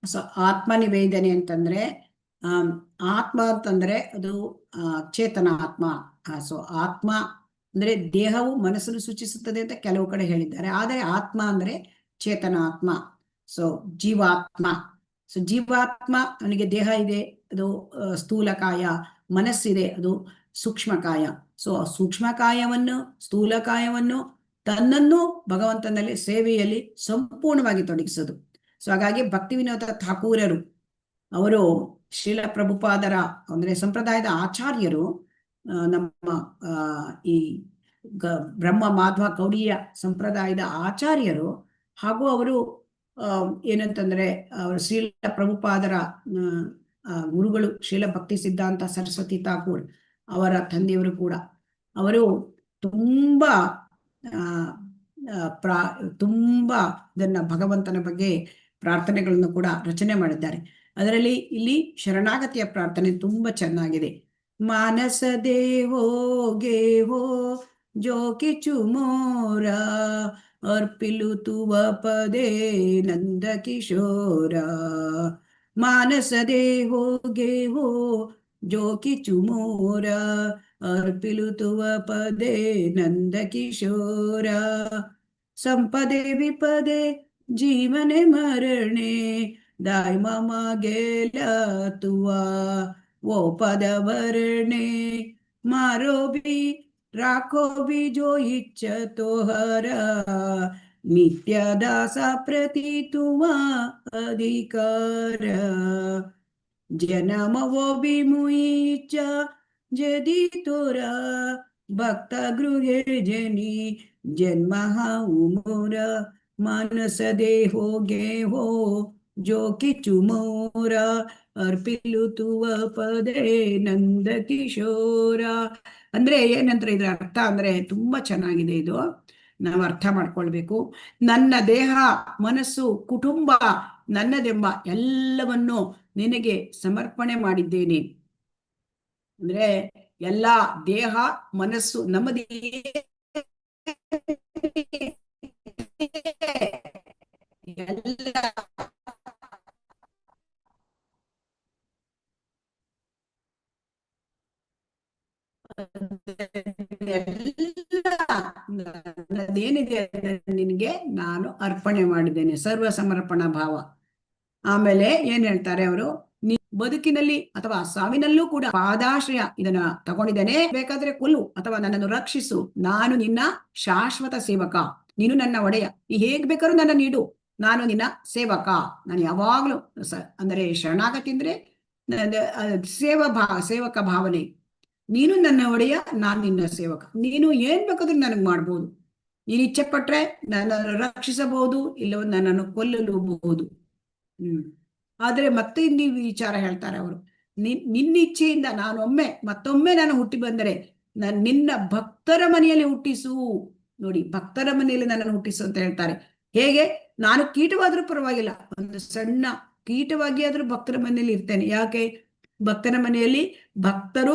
ಸೊ ಆತ್ಮ ನಿವೇದನೆ ಅಂತಂದ್ರೆ ಆತ್ಮ ಅಂತಂದ್ರೆ ಅದು ಚೇತನ ಆತ್ಮ. ಸೊ ಆತ್ಮ ಅಂದ್ರೆ ದೇಹವು ಮನಸ್ಸನ್ನು ಸೂಚಿಸುತ್ತದೆ ಅಂತ ಕೆಲವು ಕಡೆ ಹೇಳಿದ್ದಾರೆ, ಆದರೆ ಆತ್ಮ ಅಂದ್ರೆ ಚೇತನ ಆತ್ಮ. ಸೊ ಜೀವಾತ್ಮ. ಸೊ ಜೀವಾತ್ಮ, ಅವನಿಗೆ ದೇಹ ಇದೆ, ಅದು ಸ್ಥೂಲಕಾಯ, ಮನಸ್ಸಿದೆ, ಅದು ಸೂಕ್ಷ್ಮಕಾಯ. ಸೊ ಸೂಕ್ಷ್ಮಕಾಯವನ್ನು, ಸ್ಥೂಲಕಾಯವನ್ನು, ತನ್ನನ್ನು ಭಗವಂತನಲ್ಲಿ ಸೇವೆಯಲ್ಲಿ ಸಂಪೂರ್ಣವಾಗಿ ತೊಡಗಿಸೋದು. ಸೊ ಹಾಗಾಗಿ ಭಕ್ತಿ ವಿನೋದ ಠಾಕೂರರು ಅವರು ಶ್ರೀಲ ಪ್ರಭುಪಾದರ ಅಂದ್ರೆ ಸಂಪ್ರದಾಯದ ಆಚಾರ್ಯರು, ನಮ್ಮ ಈ ಬ್ರಹ್ಮ ಮಾಧ್ವ ಗೌಡೀಯ ಸಂಪ್ರದಾಯದ ಆಚಾರ್ಯರು. ಹಾಗೂ ಅವರು ಏನಂತಂದ್ರೆ ಅವರು ಶ್ರೀಲ ಪ್ರಭುಪಾದರ ಗುರುಗಳು ಶ್ರೀಲ ಭಕ್ತಿ ಸಿದ್ಧಾಂತ ಸರಸ್ವತಿ ಠಾಕೂರ್ ಅವರ ತಂದೆಯವರು ಕೂಡ. ಅವರು ತುಂಬಾ ತುಂಬಾ ಇದನ್ನ ಭಗವಂತನ ಬಗ್ಗೆ ಪ್ರಾರ್ಥನೆಗಳನ್ನು ಕೂಡ ರಚನೆ ಮಾಡಿದ್ದಾರೆ. ಅದರಲ್ಲಿ ಇಲ್ಲಿ ಶರಣಾಗತಿಯ ಪ್ರಾರ್ಥನೆ ತುಂಬಾ ಚೆನ್ನಾಗಿದೆ. ಮಾನಸ ದೇವೋ ಗೇವೋ ಜೋ ಕಿಚು ಮೋರ ಅರ್ಪಿಲು ತುವ ಪದೇ ನಂದ ಕಿಶೋರ. ಮಾನಸ ದೇವೋ ಗೇವೋ ಜೋ ಕಿಚು ಮೋರ ಅರ್ಪಿಲು ತುವ ಪದೇ ನಂದ ಕಿಶೋರ. ಸಂಪದೆ ವಿಪದೆ ಜೀವನೆ ಮರಣೆ दाय ममा गेला तुआ वो पद वरणे. मारो भी राखो भी जो इच्छ तोहरा नित्य दासा प्रति तुआ अधिकार. जन्म वो भी मुईच्छ जदि तोरा भक्त गृहे जनी जन्म उमोरा ಮಾನಸ ದೇಹೋಗೆ ಹೋ ಜೋ ಕಿಚು ಮೋರ ಅರ್ಪಿಲು ತುವ ಪದೇ ನಂದ ಕಿಶೋರ. ಅಂದ್ರೆ ಏನಂದ್ರೆ ಇದ್ರ ಅರ್ಥ ಅಂದ್ರೆ ತುಂಬಾ ಚೆನ್ನಾಗಿದೆ ಇದು, ನಾವು ಅರ್ಥ ಮಾಡ್ಕೊಳ್ಬೇಕು. ನನ್ನ ದೇಹ, ಮನಸ್ಸು, ಕುಟುಂಬ, ನನ್ನದೆಂಬ ಎಲ್ಲವನ್ನು ನಿನಗೆ ಸಮರ್ಪಣೆ ಮಾಡಿದ್ದೇನೆ. ಅಂದ್ರೆ ಎಲ್ಲ ದೇಹ, ಮನಸ್ಸು ನಮ್ಮದೇ ಎಲ್ಲ ನನ್ನದೇನಿದೆ ನಿನಗೆ ನಾನು ಅರ್ಪಣೆ ಮಾಡಿದ್ದೇನೆ, ಸರ್ವ ಸಮರ್ಪಣಾ ಭಾವ. ಆಮೇಲೆ ಏನ್ ಹೇಳ್ತಾರೆ ಅವರು, ಬದುಕಿನಲ್ಲಿ ಅಥವಾ ಸಾವಿನಲ್ಲೂ ಕೂಡ ಪಾದಾಶ್ರಯ ಇದನ್ನ ತಗೊಂಡಿದ್ದೇನೆ. ಬೇಕಾದ್ರೆ ಕೊಲ್ಲು ಅಥವಾ ನನ್ನನ್ನು ರಕ್ಷಿಸು, ನಾನು ನಿನ್ನ ಶಾಶ್ವತ ಸೇವಕ, ನೀನು ನನ್ನ ಒಡೆಯ, ನೀ ಹೇಗ್ ಬೇಕಾದ್ರೂ ನನ್ನ ನೀಡು, ನಾನು ನಿನ್ನ ಸೇವಕ. ನಾನು ಯಾವಾಗ್ಲೂ ಅಂದ್ರೆ ಶರಣಾಗತಿ ಅಂದ್ರೆ ಸೇವಕ ಭಾವನೆ. ನೀನು ನನ್ನ ಒಡೆಯ, ನಾನು ನಿನ್ನ ಸೇವಕ, ನೀನು ಏನ್ ಬೇಕಾದ್ರೂ ನನಗೆ ಮಾಡ್ಬೋದು, ನೀನು ಇಚ್ಛೆ ಪಟ್ರೆ ನನ್ನನ್ನು ರಕ್ಷಿಸಬಹುದು, ಇಲ್ಲವೋ ನನ್ನನ್ನು ಕೊಲ್ಲಲೂಬಹುದು. ಆದ್ರೆ ಮತ್ತೆ ಇಲ್ಲಿ ವಿಚಾರ ಹೇಳ್ತಾರೆ ಅವರು, ನಿನ್ನಿಚ್ಛೆಯಿಂದ ಮತ್ತೊಮ್ಮೆ ನಾನು ಹುಟ್ಟಿ ಬಂದರೆ ನಿನ್ನ ಭಕ್ತರ ಮನೆಯಲ್ಲಿ ಹುಟ್ಟಿಸು. ನೋಡಿ, ಭಕ್ತರ ಮನೆಯಲ್ಲಿ ನನ್ನನ್ನು ಹುಟ್ಟಿಸು ಅಂತ ಹೇಳ್ತಾರೆ. ಹೇಗೆ? ನಾನು ಕೀಟವಾದ್ರೂ ಪರವಾಗಿಲ್ಲ, ಒಂದು ಸಣ್ಣ ಕೀಟವಾಗಿ ಆದ್ರೂ ಭಕ್ತರ ಮನೆಯಲ್ಲಿ ಇರ್ತೇನೆ. ಯಾಕೆ? ಭಕ್ತರ ಮನೆಯಲ್ಲಿ ಭಕ್ತರು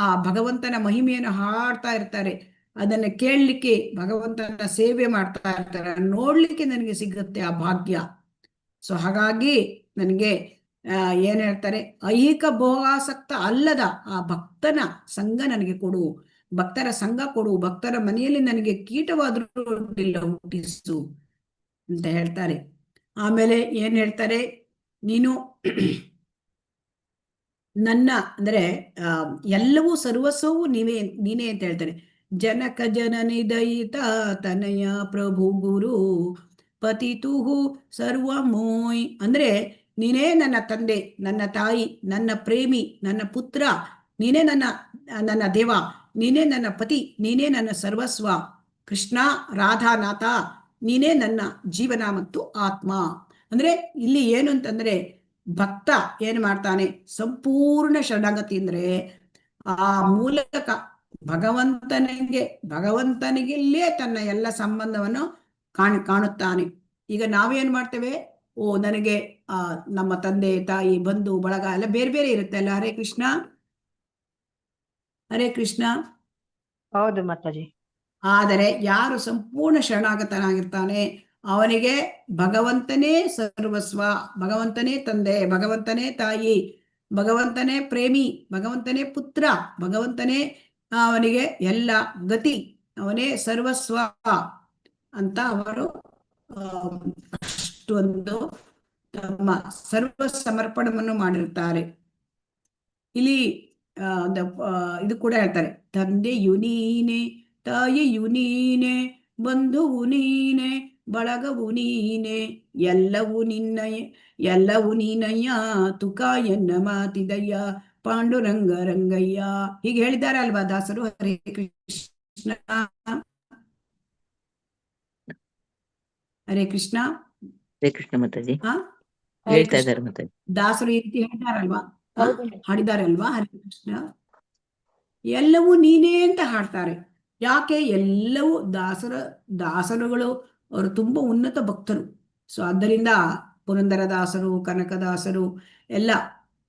ಆ ಭಗವಂತನ ಮಹಿಮೆಯನ್ನು ಹಾಡ್ತಾ ಇರ್ತಾರೆ, ಅದನ್ನ ಕೇಳಲಿಕ್ಕೆ, ಭಗವಂತನ ಸೇವೆ ಮಾಡ್ತಾ ಇರ್ತಾರೆ, ನೋಡ್ಲಿಕ್ಕೆ ನನಗೆ ಸಿಗುತ್ತೆ ಆ ಭಾಗ್ಯ. ಸೊ ಹಾಗಾಗಿ ನನಗೆ ಏನ್ ಹೇಳ್ತಾರೆ, ಐಹಿಕ ಭೋಗಾಸಕ್ತ ಅಲ್ಲದ ಆ ಭಕ್ತನ ಸಂಘ ನನಗೆ ಕೊಡು, ಭಕ್ತರ ಸಂಘ ಕೊಡು, ಭಕ್ತರ ಮನೆಯಲ್ಲಿ ನನಗೆ ಕೀಟವಾದ್ರೂ ಹುಟ್ಟಿಸು ಅಂತ ಹೇಳ್ತಾರೆ. ಆಮೇಲೆ ಏನ್ ಹೇಳ್ತಾರೆ, ನೀನು ನನ್ನ ಅಂದ್ರೆ ಎಲ್ಲವೂ ಸರ್ವಸ್ವವು ನೀನೇ ಅಂತ ಹೇಳ್ತಾರೆ. ಜನಕ ಜನನಿ ದಯಿತ ತನಯ ಪ್ರಭು ಗುರು ಪತಿತುಹು ಸರ್ವಮೋಯ್. ಅಂದ್ರೆ ನೀನೇ ನನ್ನ ತಂದೆ, ನನ್ನ ತಾಯಿ, ನನ್ನ ಪ್ರೇಮಿ, ನನ್ನ ಪುತ್ರ, ನೀನೇ ನನ್ನ ದೇವ, ನೀನೇ ನನ್ನ ಪತಿ, ನೀನೇ ನನ್ನ ಸರ್ವಸ್ವ. ಕೃಷ್ಣ, ರಾಧಾನಾಥ, ನೀನೇ ನನ್ನ ಜೀವನ ಮತ್ತು ಆತ್ಮ. ಅಂದ್ರೆ ಇಲ್ಲಿ ಏನು ಅಂತಂದ್ರೆ, ಭಕ್ತ ಏನ್ ಮಾಡ್ತಾನೆ, ಸಂಪೂರ್ಣ ಶರಣಾಗತಿ ಅಂದ್ರೆ ಆ ಮೂಲಕ ಭಗವಂತನಿಗೆಲ್ಲೇ ತನ್ನ ಎಲ್ಲ ಸಂಬಂಧವನ್ನು ಕಾಣುತ್ತಾನೆ. ಈಗ ನಾವೇನ್ ಮಾಡ್ತೇವೆ, ನನಗೆ ನಮ್ಮ ತಂದೆ ತಾಯಿ ಬಂಧು ಬಳಗ ಎಲ್ಲ ಬೇರೆ ಬೇರೆ ಇರುತ್ತೆ ಅಲ್ಲ. ಹರೇ ಕೃಷ್ಣ, ಹರೇ ಕೃಷ್ಣ. ಹೌದು ಮಾತಾಜಿ. ಆದರೆ ಯಾರು ಸಂಪೂರ್ಣ ಶರಣಾಗತನಾಗಿರ್ತಾನೆ ಅವನಿಗೆ ಭಗವಂತನೇ ಸರ್ವಸ್ವ, ಭಗವಂತನೇ ತಂದೆ, ಭಗವಂತನೇ ತಾಯಿ, ಭಗವಂತನೇ ಪ್ರೇಮಿ, ಭಗವಂತನೇ ಪುತ್ರ, ಭಗವಂತನೇ ಅವನಿಗೆ ಎಲ್ಲ ಗತಿ, ಅವನೇ ಸರ್ವಸ್ವ ಅಂತ ಅವರು ಅಷ್ಟೊಂದು ತಮ್ಮ ಸರ್ವ ಸಮರ್ಪಣವನ್ನು ಮಾಡಿರ್ತಾರೆ. ಇಲ್ಲಿ ಇದು ಕೂಡ ಹೇಳ್ತಾರೆ, ತಂದೆಯು ನೀನೆ, ತಾಯಿಯು ನೀನೆ, ಬಂಧುವು ನೀನೆ, ಬಳಗವು ನೀನೆ, ಎಲ್ಲವೂ ನೀನಯ್ಯ, ತುಕ ಎನ್ನ ಮಾತಿದಯ್ಯ, ಪಾಂಡುರಂಗ ರಂಗಯ್ಯ. ಹೀಗೆ ಹೇಳಿದ್ದಾರೆ ಅಲ್ವಾ ದಾಸರು. ಹರೇ ಕೃಷ್ಣ, ಹರೇ ಕೃಷ್ಣ. ಹರೇ ಕೃಷ್ಣ ಮಾತಾಜಿ. ಹೇಳ್ತಾ ಇದ್ದಾರೆ ಮಾತಾಜಿ, ದಾಸರು ಈ ರೀತಿ ಹೇಳಿದಾರಲ್ವಾ, ಹಾಡಿದ್ದಾರೆ ಅಲ್ವಾ. ಹರೇ ಕೃಷ್ಣ, ಎಲ್ಲವೂ ನೀನೇ ಅಂತ ಹಾಡ್ತಾರೆ. ಯಾಕೆ? ಎಲ್ಲವೂ ದಾಸರುಗಳು ಅವರು ತುಂಬಾ ಉನ್ನತ ಭಕ್ತರು. ಸೊ ಆದ್ದರಿಂದ ಪುರಂದರದಾಸರು, ಕನಕದಾಸರು ಎಲ್ಲ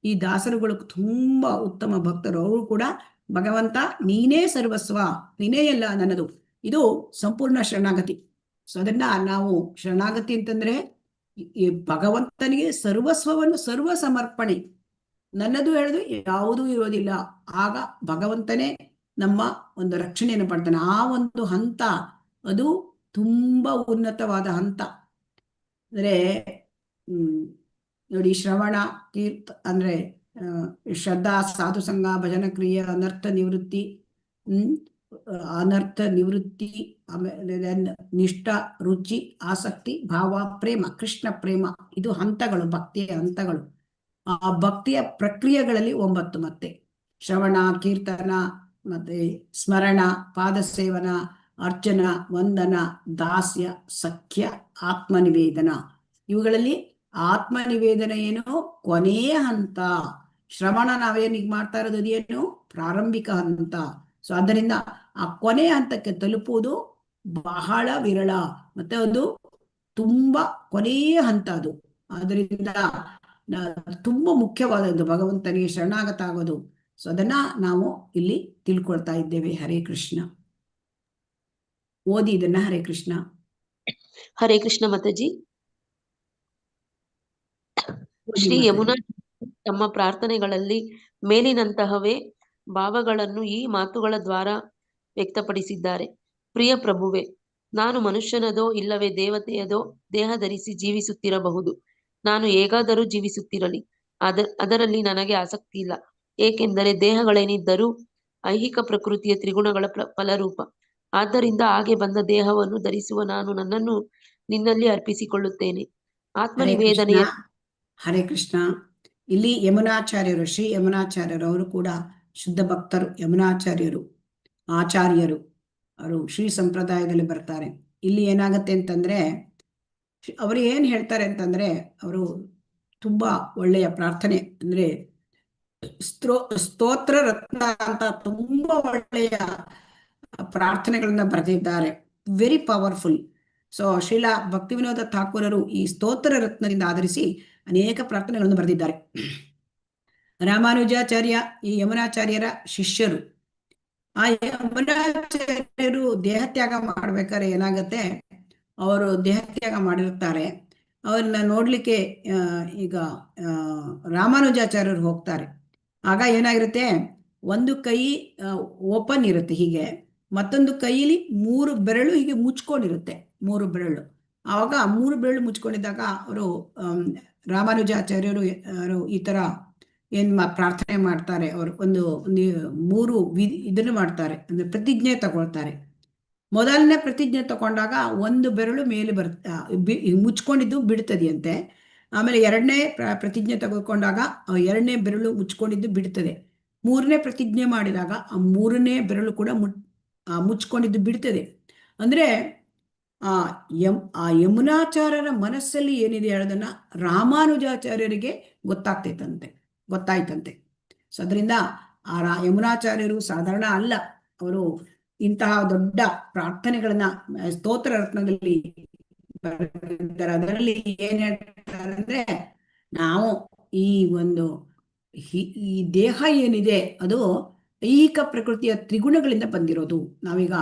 ಈ ದಾಸರುಗಳು ತುಂಬಾ ಉತ್ತಮ ಭಕ್ತರು. ಅವರು ಕೂಡ ಭಗವಂತ ನೀನೇ ಸರ್ವಸ್ವ, ನೀನೇ ಎಲ್ಲ ನನ್ನದು, ಇದು ಸಂಪೂರ್ಣ ಶರಣಾಗತಿ. ಸೊ ಅದನ್ನ ನಾವು ಶರಣಾಗತಿ ಅಂತಂದ್ರೆ ಈ ಭಗವಂತನಿಗೆ ಸರ್ವಸ್ವವನ್ನು, ಸರ್ವ ಸಮರ್ಪಣೆ, ನನ್ನದು ಹೇಳುದು ಯಾವುದೂ ಇರೋದಿಲ್ಲ. ಆಗ ಭಗವಂತನೇ ನಮ್ಮ ಒಂದು ರಕ್ಷಣೆಯನ್ನು ಪಡ್ತಾನೆ. ಆ ಒಂದು ಹಂತ ಅದು ತುಂಬಾ ಉನ್ನತವಾದ ಹಂತ. ಅಂದ್ರೆ ನೋಡಿ, ಶ್ರವಣ ಕೀರ್ತ ಅಂದ್ರೆ ಶ್ರದ್ಧಾ, ಸಾಧು ಸಂಘ, ಭಜನ ಕ್ರಿಯೆ, ಅನರ್ಥ ನಿವೃತ್ತಿ, ಆಮೇಲೆ ನಿಷ್ಠ, ರುಚಿ, ಆಸಕ್ತಿ, ಭಾವ, ಪ್ರೇಮ, ಕೃಷ್ಣ ಪ್ರೇಮ. ಇದು ಹಂತಗಳು, ಭಕ್ತಿಯ ಹಂತಗಳು. ಆ ಭಕ್ತಿಯ ಪ್ರಕ್ರಿಯೆಗಳಲ್ಲಿ 9. ಮತ್ತೆ ಶ್ರವಣ, ಕೀರ್ತನ, ಮತ್ತೆ ಸ್ಮರಣ, ಪಾದ ಸೇವನ, ಅರ್ಚನ, ವಂದನ, ದಾಸ್ಯ, ಸಖ್ಯ, ಆತ್ಮನಿವೇದನ. ಇವುಗಳಲ್ಲಿ ಆತ್ಮನಿವೇದನ ಏನು, ಕೊನೆಯ ಹಂತ. ಶ್ರವಣ ನಾವೇನೀಗ ಮಾಡ್ತಾ ಇರೋದು ಅದೇನು, ಪ್ರಾರಂಭಿಕ ಹಂತ. ಸೊ ಆದ್ದರಿಂದ ಆ ಕೊನೆಯ ಹಂತಕ್ಕೆ ತಲುಪುವುದು ಬಹಳ ವಿರಳ, ಮತ್ತೆ ಅದು ತುಂಬಾ ಕೊನೆಯ ಹಂತ ಅದು. ಅದರಿಂದ ತುಂಬಾ ಮುಖ್ಯವಾದದ್ದು ಭಗವಂತನಿಗೆ ಶರಣಾಗತ ಆಗೋದು. ಸೊ ಅದನ್ನ ನಾವು ಇಲ್ಲಿ ತಿಳ್ಕೊಳ್ತಾ ಇದ್ದೇವೆ. ಹರೇ ಕೃಷ್ಣ. ಓದಿ ಇದನ್ನ. ಹರೇ ಕೃಷ್ಣ. ಹರೇ ಕೃಷ್ಣ ಮಾತಾಜಿ. ಓದಿ ಶ್ರೀ ಮಾತಾಜಿ. ಯಮುನಾ ತಮ್ಮ ಪ್ರಾರ್ಥನೆಗಳಲ್ಲಿ ಮೇಲಿನಂತಹವೇ ಭಾವಗಳನ್ನು ಈ ಮಾತುಗಳ ದ್ವಾರ ವ್ಯಕ್ತಪಡಿಸಿದ್ದಾರೆ. ಪ್ರಿಯ ಪ್ರಭುವೆ, ನಾನು ಮನುಷ್ಯನದೋ ಇಲ್ಲವೇ ದೇವತೆಯದೋ ದೇಹ ಧರಿಸಿ ಜೀವಿಸುತ್ತಿರಬಹುದು. ನಾನು ಹೇಗಾದರೂ ಜೀವಿಸುತ್ತಿರಲಿ, ಅದರಲ್ಲಿ ನನಗೆ ಆಸಕ್ತಿ ಇಲ್ಲ. ಏಕೆಂದರೆ ದೇಹಗಳೇನಿದ್ದರೂ ಐಹಿಕ ಪ್ರಕೃತಿಯ ತ್ರಿಗುಣಗಳ ಫಲರೂಪ. ಆದ್ದರಿಂದ ಹಾಗೆ ಬಂದ ದೇಹವನ್ನು ಧರಿಸುವ ನಾನು ನನ್ನನ್ನು ನಿನ್ನಲ್ಲಿ ಅರ್ಪಿಸಿಕೊಳ್ಳುತ್ತೇನೆ. ಹರೇ ಆತ್ಮನಿವೇದನೆಯ ಕೃಷ್ಣ. ಹರೇ ಕೃಷ್ಣ. ಇಲ್ಲಿ ಯಮುನಾಚಾರ್ಯರು, ಶ್ರೀ ಯಮುನಾಚಾರ್ಯರು, ಅವರು ಕೂಡ ಶುದ್ಧ ಭಕ್ತರು. ಯಮುನಾಚಾರ್ಯರು ಆಚಾರ್ಯರು, ಅವರು ಶ್ರೀ ಸಂಪ್ರದಾಯದಲ್ಲಿ ಬರ್ತಾರೆ. ಇಲ್ಲಿ ಏನಾಗತ್ತೆ ಅಂತಂದ್ರೆ, ಅವರು ಏನ್ ಹೇಳ್ತಾರೆ ಅಂತಂದ್ರೆ, ಅವರು ತುಂಬಾ ಒಳ್ಳೆಯ ಪ್ರಾರ್ಥನೆ, ಅಂದ್ರೆ ಸ್ತೋತ್ರ ರತ್ನ ಅಂತ ತುಂಬಾ ಒಳ್ಳೆಯ ಪ್ರಾರ್ಥನೆಗಳನ್ನ ಬರೆದಿದ್ದಾರೆ. Very powerful. ಸೊ ಶ್ರೀಲ ಭಕ್ತಿ ವಿನೋದ ಠಾಕೂರರು ಈ ಸ್ತೋತ್ರ ರತ್ನದಿಂದ ಆಧರಿಸಿ ಅನೇಕ ಪ್ರಾರ್ಥನೆಗಳನ್ನು ಬರೆದಿದ್ದಾರೆ. ರಾಮಾನುಜಾಚಾರ್ಯ ಈ ಯಮುನಾಚಾರ್ಯರ ಶಿಷ್ಯರು. ಆ ಯಮುನಾಚಾರ್ಯರು ದೇಹತ್ಯಾಗ ಮಾಡ್ಬೇಕಾದ್ರೆ ಏನಾಗತ್ತೆ, ಅವರು ದೇಹತ್ಯಾಗ ಮಾಡಿರ್ತಾರೆ. ಅವ್ರನ್ನ ನೋಡ್ಲಿಕ್ಕೆ ಈಗ ರಾಮಾನುಜಾಚಾರ್ಯರು ಹೋಗ್ತಾರೆ. ಆಗ ಏನಾಗಿರುತ್ತೆ, ಒಂದು ಕೈ ಓಪನ್ ಇರುತ್ತೆ ಹೀಗೆ, ಮತ್ತೊಂದು ಕೈಯಲ್ಲಿ 3 ಬೆರಳು ಹೀಗೆ ಮುಚ್ಕೊಂಡಿರುತ್ತೆ, 3 ಬೆರಳು. ಆವಾಗ 3 ಬೆರಳು ಮುಚ್ಕೊಂಡಿದ್ದಾಗ ಅವರು ರಾಮಾನುಜಾಚಾರ್ಯರು ಈ ತರ ಪ್ರಾರ್ಥನೆ ಮಾಡ್ತಾರೆ. ಅವರು ಒಂದು 3 ಇದನ್ನು ಮಾಡ್ತಾರೆ, ಅಂದ್ರೆ ಪ್ರತಿಜ್ಞೆ ತಗೊಳ್ತಾರೆ. ಮೊದಲನೇ ಪ್ರತಿಜ್ಞೆ ತಗೊಂಡಾಗ ಒಂದು ಬೆರಳು ಮೇಲೆ ಮುಚ್ಕೊಂಡಿದ್ದು ಬಿಡ್ತದೆಯಂತೆ. ಆಮೇಲೆ ಎರಡನೇ ಪ್ರತಿಜ್ಞೆ ತೆಗೆದುಕೊಂಡಾಗ ಎರಡನೇ ಬೆರಳು ಮುಚ್ಕೊಂಡಿದ್ದು ಬಿಡ್ತದೆ. ಮೂರನೇ ಪ್ರತಿಜ್ಞೆ ಮಾಡಿದಾಗ ಆ 3ನೇ ಬೆರಳು ಕೂಡ ಮುಚ್ಕೊಂಡಿದ್ದು ಬಿಡ್ತದೆ. ಅಂದ್ರೆ ಆ ಯಮುನಾಚಾರ್ಯರ ಮನಸ್ಸಲ್ಲಿ ಏನಿದೆ ಹೇಳೋದನ್ನ ರಾಮಾನುಜಾಚಾರ್ಯರಿಗೆ ಗೊತ್ತಾಯ್ತಂತೆ. ಸೊ ಅದರಿಂದ ಆ ಯಮುನಾಚಾರ್ಯರು ಸಾಧಾರಣ ಅಲ್ಲ. ಅವರು ಇಂತಹ ದೊಡ್ಡ ಪ್ರಾರ್ಥನೆಗಳನ್ನ ಸ್ತೋತ್ರ ರತ್ನದಲ್ಲಿ ಅದರಲ್ಲಿ ಏನ್ ಹೇಳ್ತಾರೆ ಅಂದ್ರೆ, ನಾವು ಈ ಒಂದು ಈ ದೇಹ ಏನಿದೆ ಅದು ಐಹಿಕ ಪ್ರಕೃತಿಯ ತ್ರಿಗುಣಗಳಿಂದ ಬಂದಿರೋದು. ನಾವೀಗ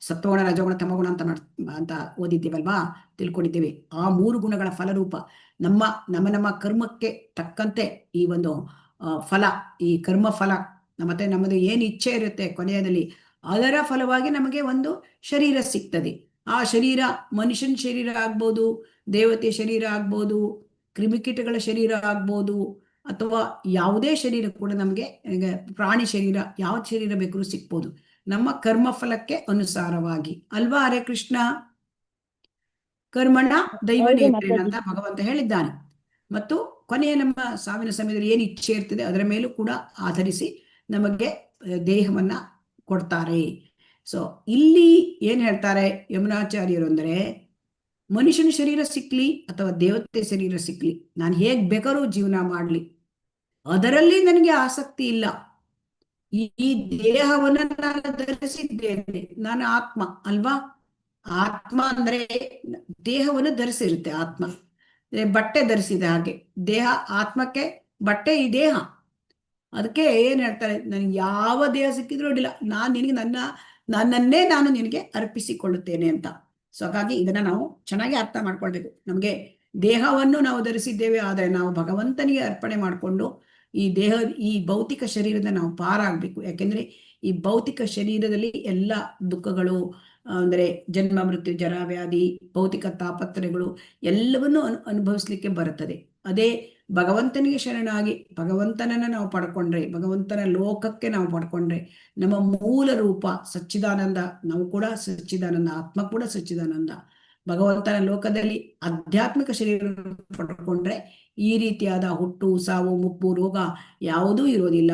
ಸತ್ವಗುಣ, ರಜಗುಣ, ತಮಗುಣ ಅಂತ ಓದಿದ್ದೇವಲ್ವಾ, ತಿಳ್ಕೊಂಡಿದ್ದೇವೆ. ಆ 3 ಗುಣಗಳ ಫಲರೂಪ ನಮ್ಮ ಕರ್ಮಕ್ಕೆ ತಕ್ಕಂತೆ ಈ ಒಂದು ಫಲ, ಈ ಕರ್ಮ ಫಲ, ಮತ್ತೆ ನಮ್ಮದು ಏನು ಇಚ್ಛೆ ಇರುತ್ತೆ ಕೊನೆಯದಲ್ಲಿ, ಅದರ ಫಲವಾಗಿ ನಮಗೆ ಒಂದು ಶರೀರ ಸಿಗ್ತದೆ. ಆ ಶರೀರ ಮನುಷ್ಯನ ಶರೀರ ಆಗ್ಬೋದು, ದೇವತೆ ಶರೀರ ಆಗ್ಬೋದು, ಕ್ರಿಮಿಕೀಟಗಳ ಶರೀರ ಆಗ್ಬೋದು, ಅಥವಾ ಯಾವುದೇ ಶರೀರ ಕೂಡ ನಮಗೆ, ಪ್ರಾಣಿ ಶರೀರ, ಯಾವ ಶರೀರ ಬೇಕಾದ್ರೂ ಸಿಗ್ಬೋದು ನಮ್ಮ ಕರ್ಮ ಫಲಕ್ಕೆ ಅನುಸಾರವಾಗಿ ಅಲ್ವಾ. ಹರೇ ಕೃಷ್ಣ. ಕರ್ಮಣ ದೈವನೇತ್ರೇನ ಅಂತ ಭಗವಂತ ಹೇಳಿದ್ದಾನೆ. ಮತ್ತು ಕೊನೆಯ ನಮ್ಮ ಸಾವಿನ ಸಮಯದಲ್ಲಿ ಏನು ಇಚ್ಛೆ ಇರ್ತದೆ ಅದರ ಮೇಲೂ ಕೂಡ ಆಧರಿಸಿ ನಮಗೆ ದೇಹವನ್ನ ಕೊಡ್ತಾರೆ. ಸೊ ಇಲ್ಲಿ ಏನ್ ಹೇಳ್ತಾರೆ ಯಮುನಾಚಾರ್ಯರು ಅಂದ್ರೆ, ಮನುಷ್ಯನ ಶರೀರ ಸಿಕ್ಲಿ ಅಥವಾ ದೇವತೆ ಶರೀರ ಸಿಕ್ಲಿ, ನಾನು ಹೇಗ್ ಬೇಕಾದ್ರೂ ಜೀವನ ಮಾಡ್ಲಿ, ಅದರಲ್ಲಿ ನನಗೆ ಆಸಕ್ತಿ ಇಲ್ಲ. ಈ ದೇಹವನ್ನ ನಾನು ಧರಿಸಿದ್ದೇನೆ, ನಾನು ಆತ್ಮ ಅಲ್ವಾ. ಆತ್ಮ ಅಂದ್ರೆ ದೇಹವನ್ನು ಧರಿಸಿರುತ್ತೆ. ಆತ್ಮ ಬಟ್ಟೆ ಧರಿಸಿದ ಹಾಗೆ ದೇಹ, ಆತ್ಮಕ್ಕೆ ಬಟ್ಟೆ ಈ ದೇಹ. ಅದಕ್ಕೆ ಏನ್ ಹೇಳ್ತಾರೆ, ನನಗೆ ಯಾವ ದೇಹ ಸಿಕ್ಕಿದ್ರು ಅಡ್ಡಿಲ್ಲ, ನಾನು ನಿನಗೆ ನನ್ನನ್ನೇ ನಾನು ನಿನಗೆ ಅರ್ಪಿಸಿಕೊಳ್ಳುತ್ತೇನೆ ಅಂತ. ಸೊ ಹಾಗಾಗಿ ಇದನ್ನ ನಾವು ಚೆನ್ನಾಗಿ ಅರ್ಥ ಮಾಡ್ಕೊಳ್ಬೇಕು. ನಮಗೆ ದೇಹವನ್ನು ನಾವು ಧರಿಸಿದ್ದೇವೆ, ಆದರೆ ನಾವು ಭಗವಂತನಿಗೆ ಅರ್ಪಣೆ ಮಾಡಿಕೊಂಡು ಈ ಭೌತಿಕ ಶರೀರದ ನಾವು ಪಾರಾಗಬೇಕು. ಯಾಕೆಂದ್ರೆ ಈ ಭೌತಿಕ ಶರೀರದಲ್ಲಿ ಎಲ್ಲ ದುಃಖಗಳು, ಅಂದರೆ ಜನ್ಮ, ಮೃತ್ಯು, ಜರ, ವ್ಯಾಧಿ, ಭೌತಿಕ ತಾಪತ್ರಯಗಳು ಎಲ್ಲವನ್ನೂ ಅನುಭವಿಸ್ಲಿಕ್ಕೆ ಬರುತ್ತದೆ. ಅದೇ ಭಗವಂತನಿಗೆ ಶರಣಾಗಿ ಭಗವಂತನನ್ನ ನಾವು ಪಡ್ಕೊಂಡ್ರೆ, ಭಗವಂತನ ಲೋಕಕ್ಕೆ ನಾವು ಪಡ್ಕೊಂಡ್ರೆ, ನಮ್ಮ ಮೂಲ ರೂಪ ಸಚ್ಚಿದಾನಂದ, ನಾವು ಕೂಡ ಸಚ್ಚಿದಾನಂದ, ಆತ್ಮ ಕೂಡ ಸಚ್ಚಿದಾನಂದ, ಭಗವಂತನ ಲೋಕದಲ್ಲಿ ಆಧ್ಯಾತ್ಮಿಕ ಶರೀರ ಪಡ್ಕೊಂಡ್ರೆ ಈ ರೀತಿಯಾದ ಹುಟ್ಟು, ಸಾವು, ಮುಪ್ಪು, ರೋಗ ಯಾವುದೂ ಇರೋದಿಲ್ಲ.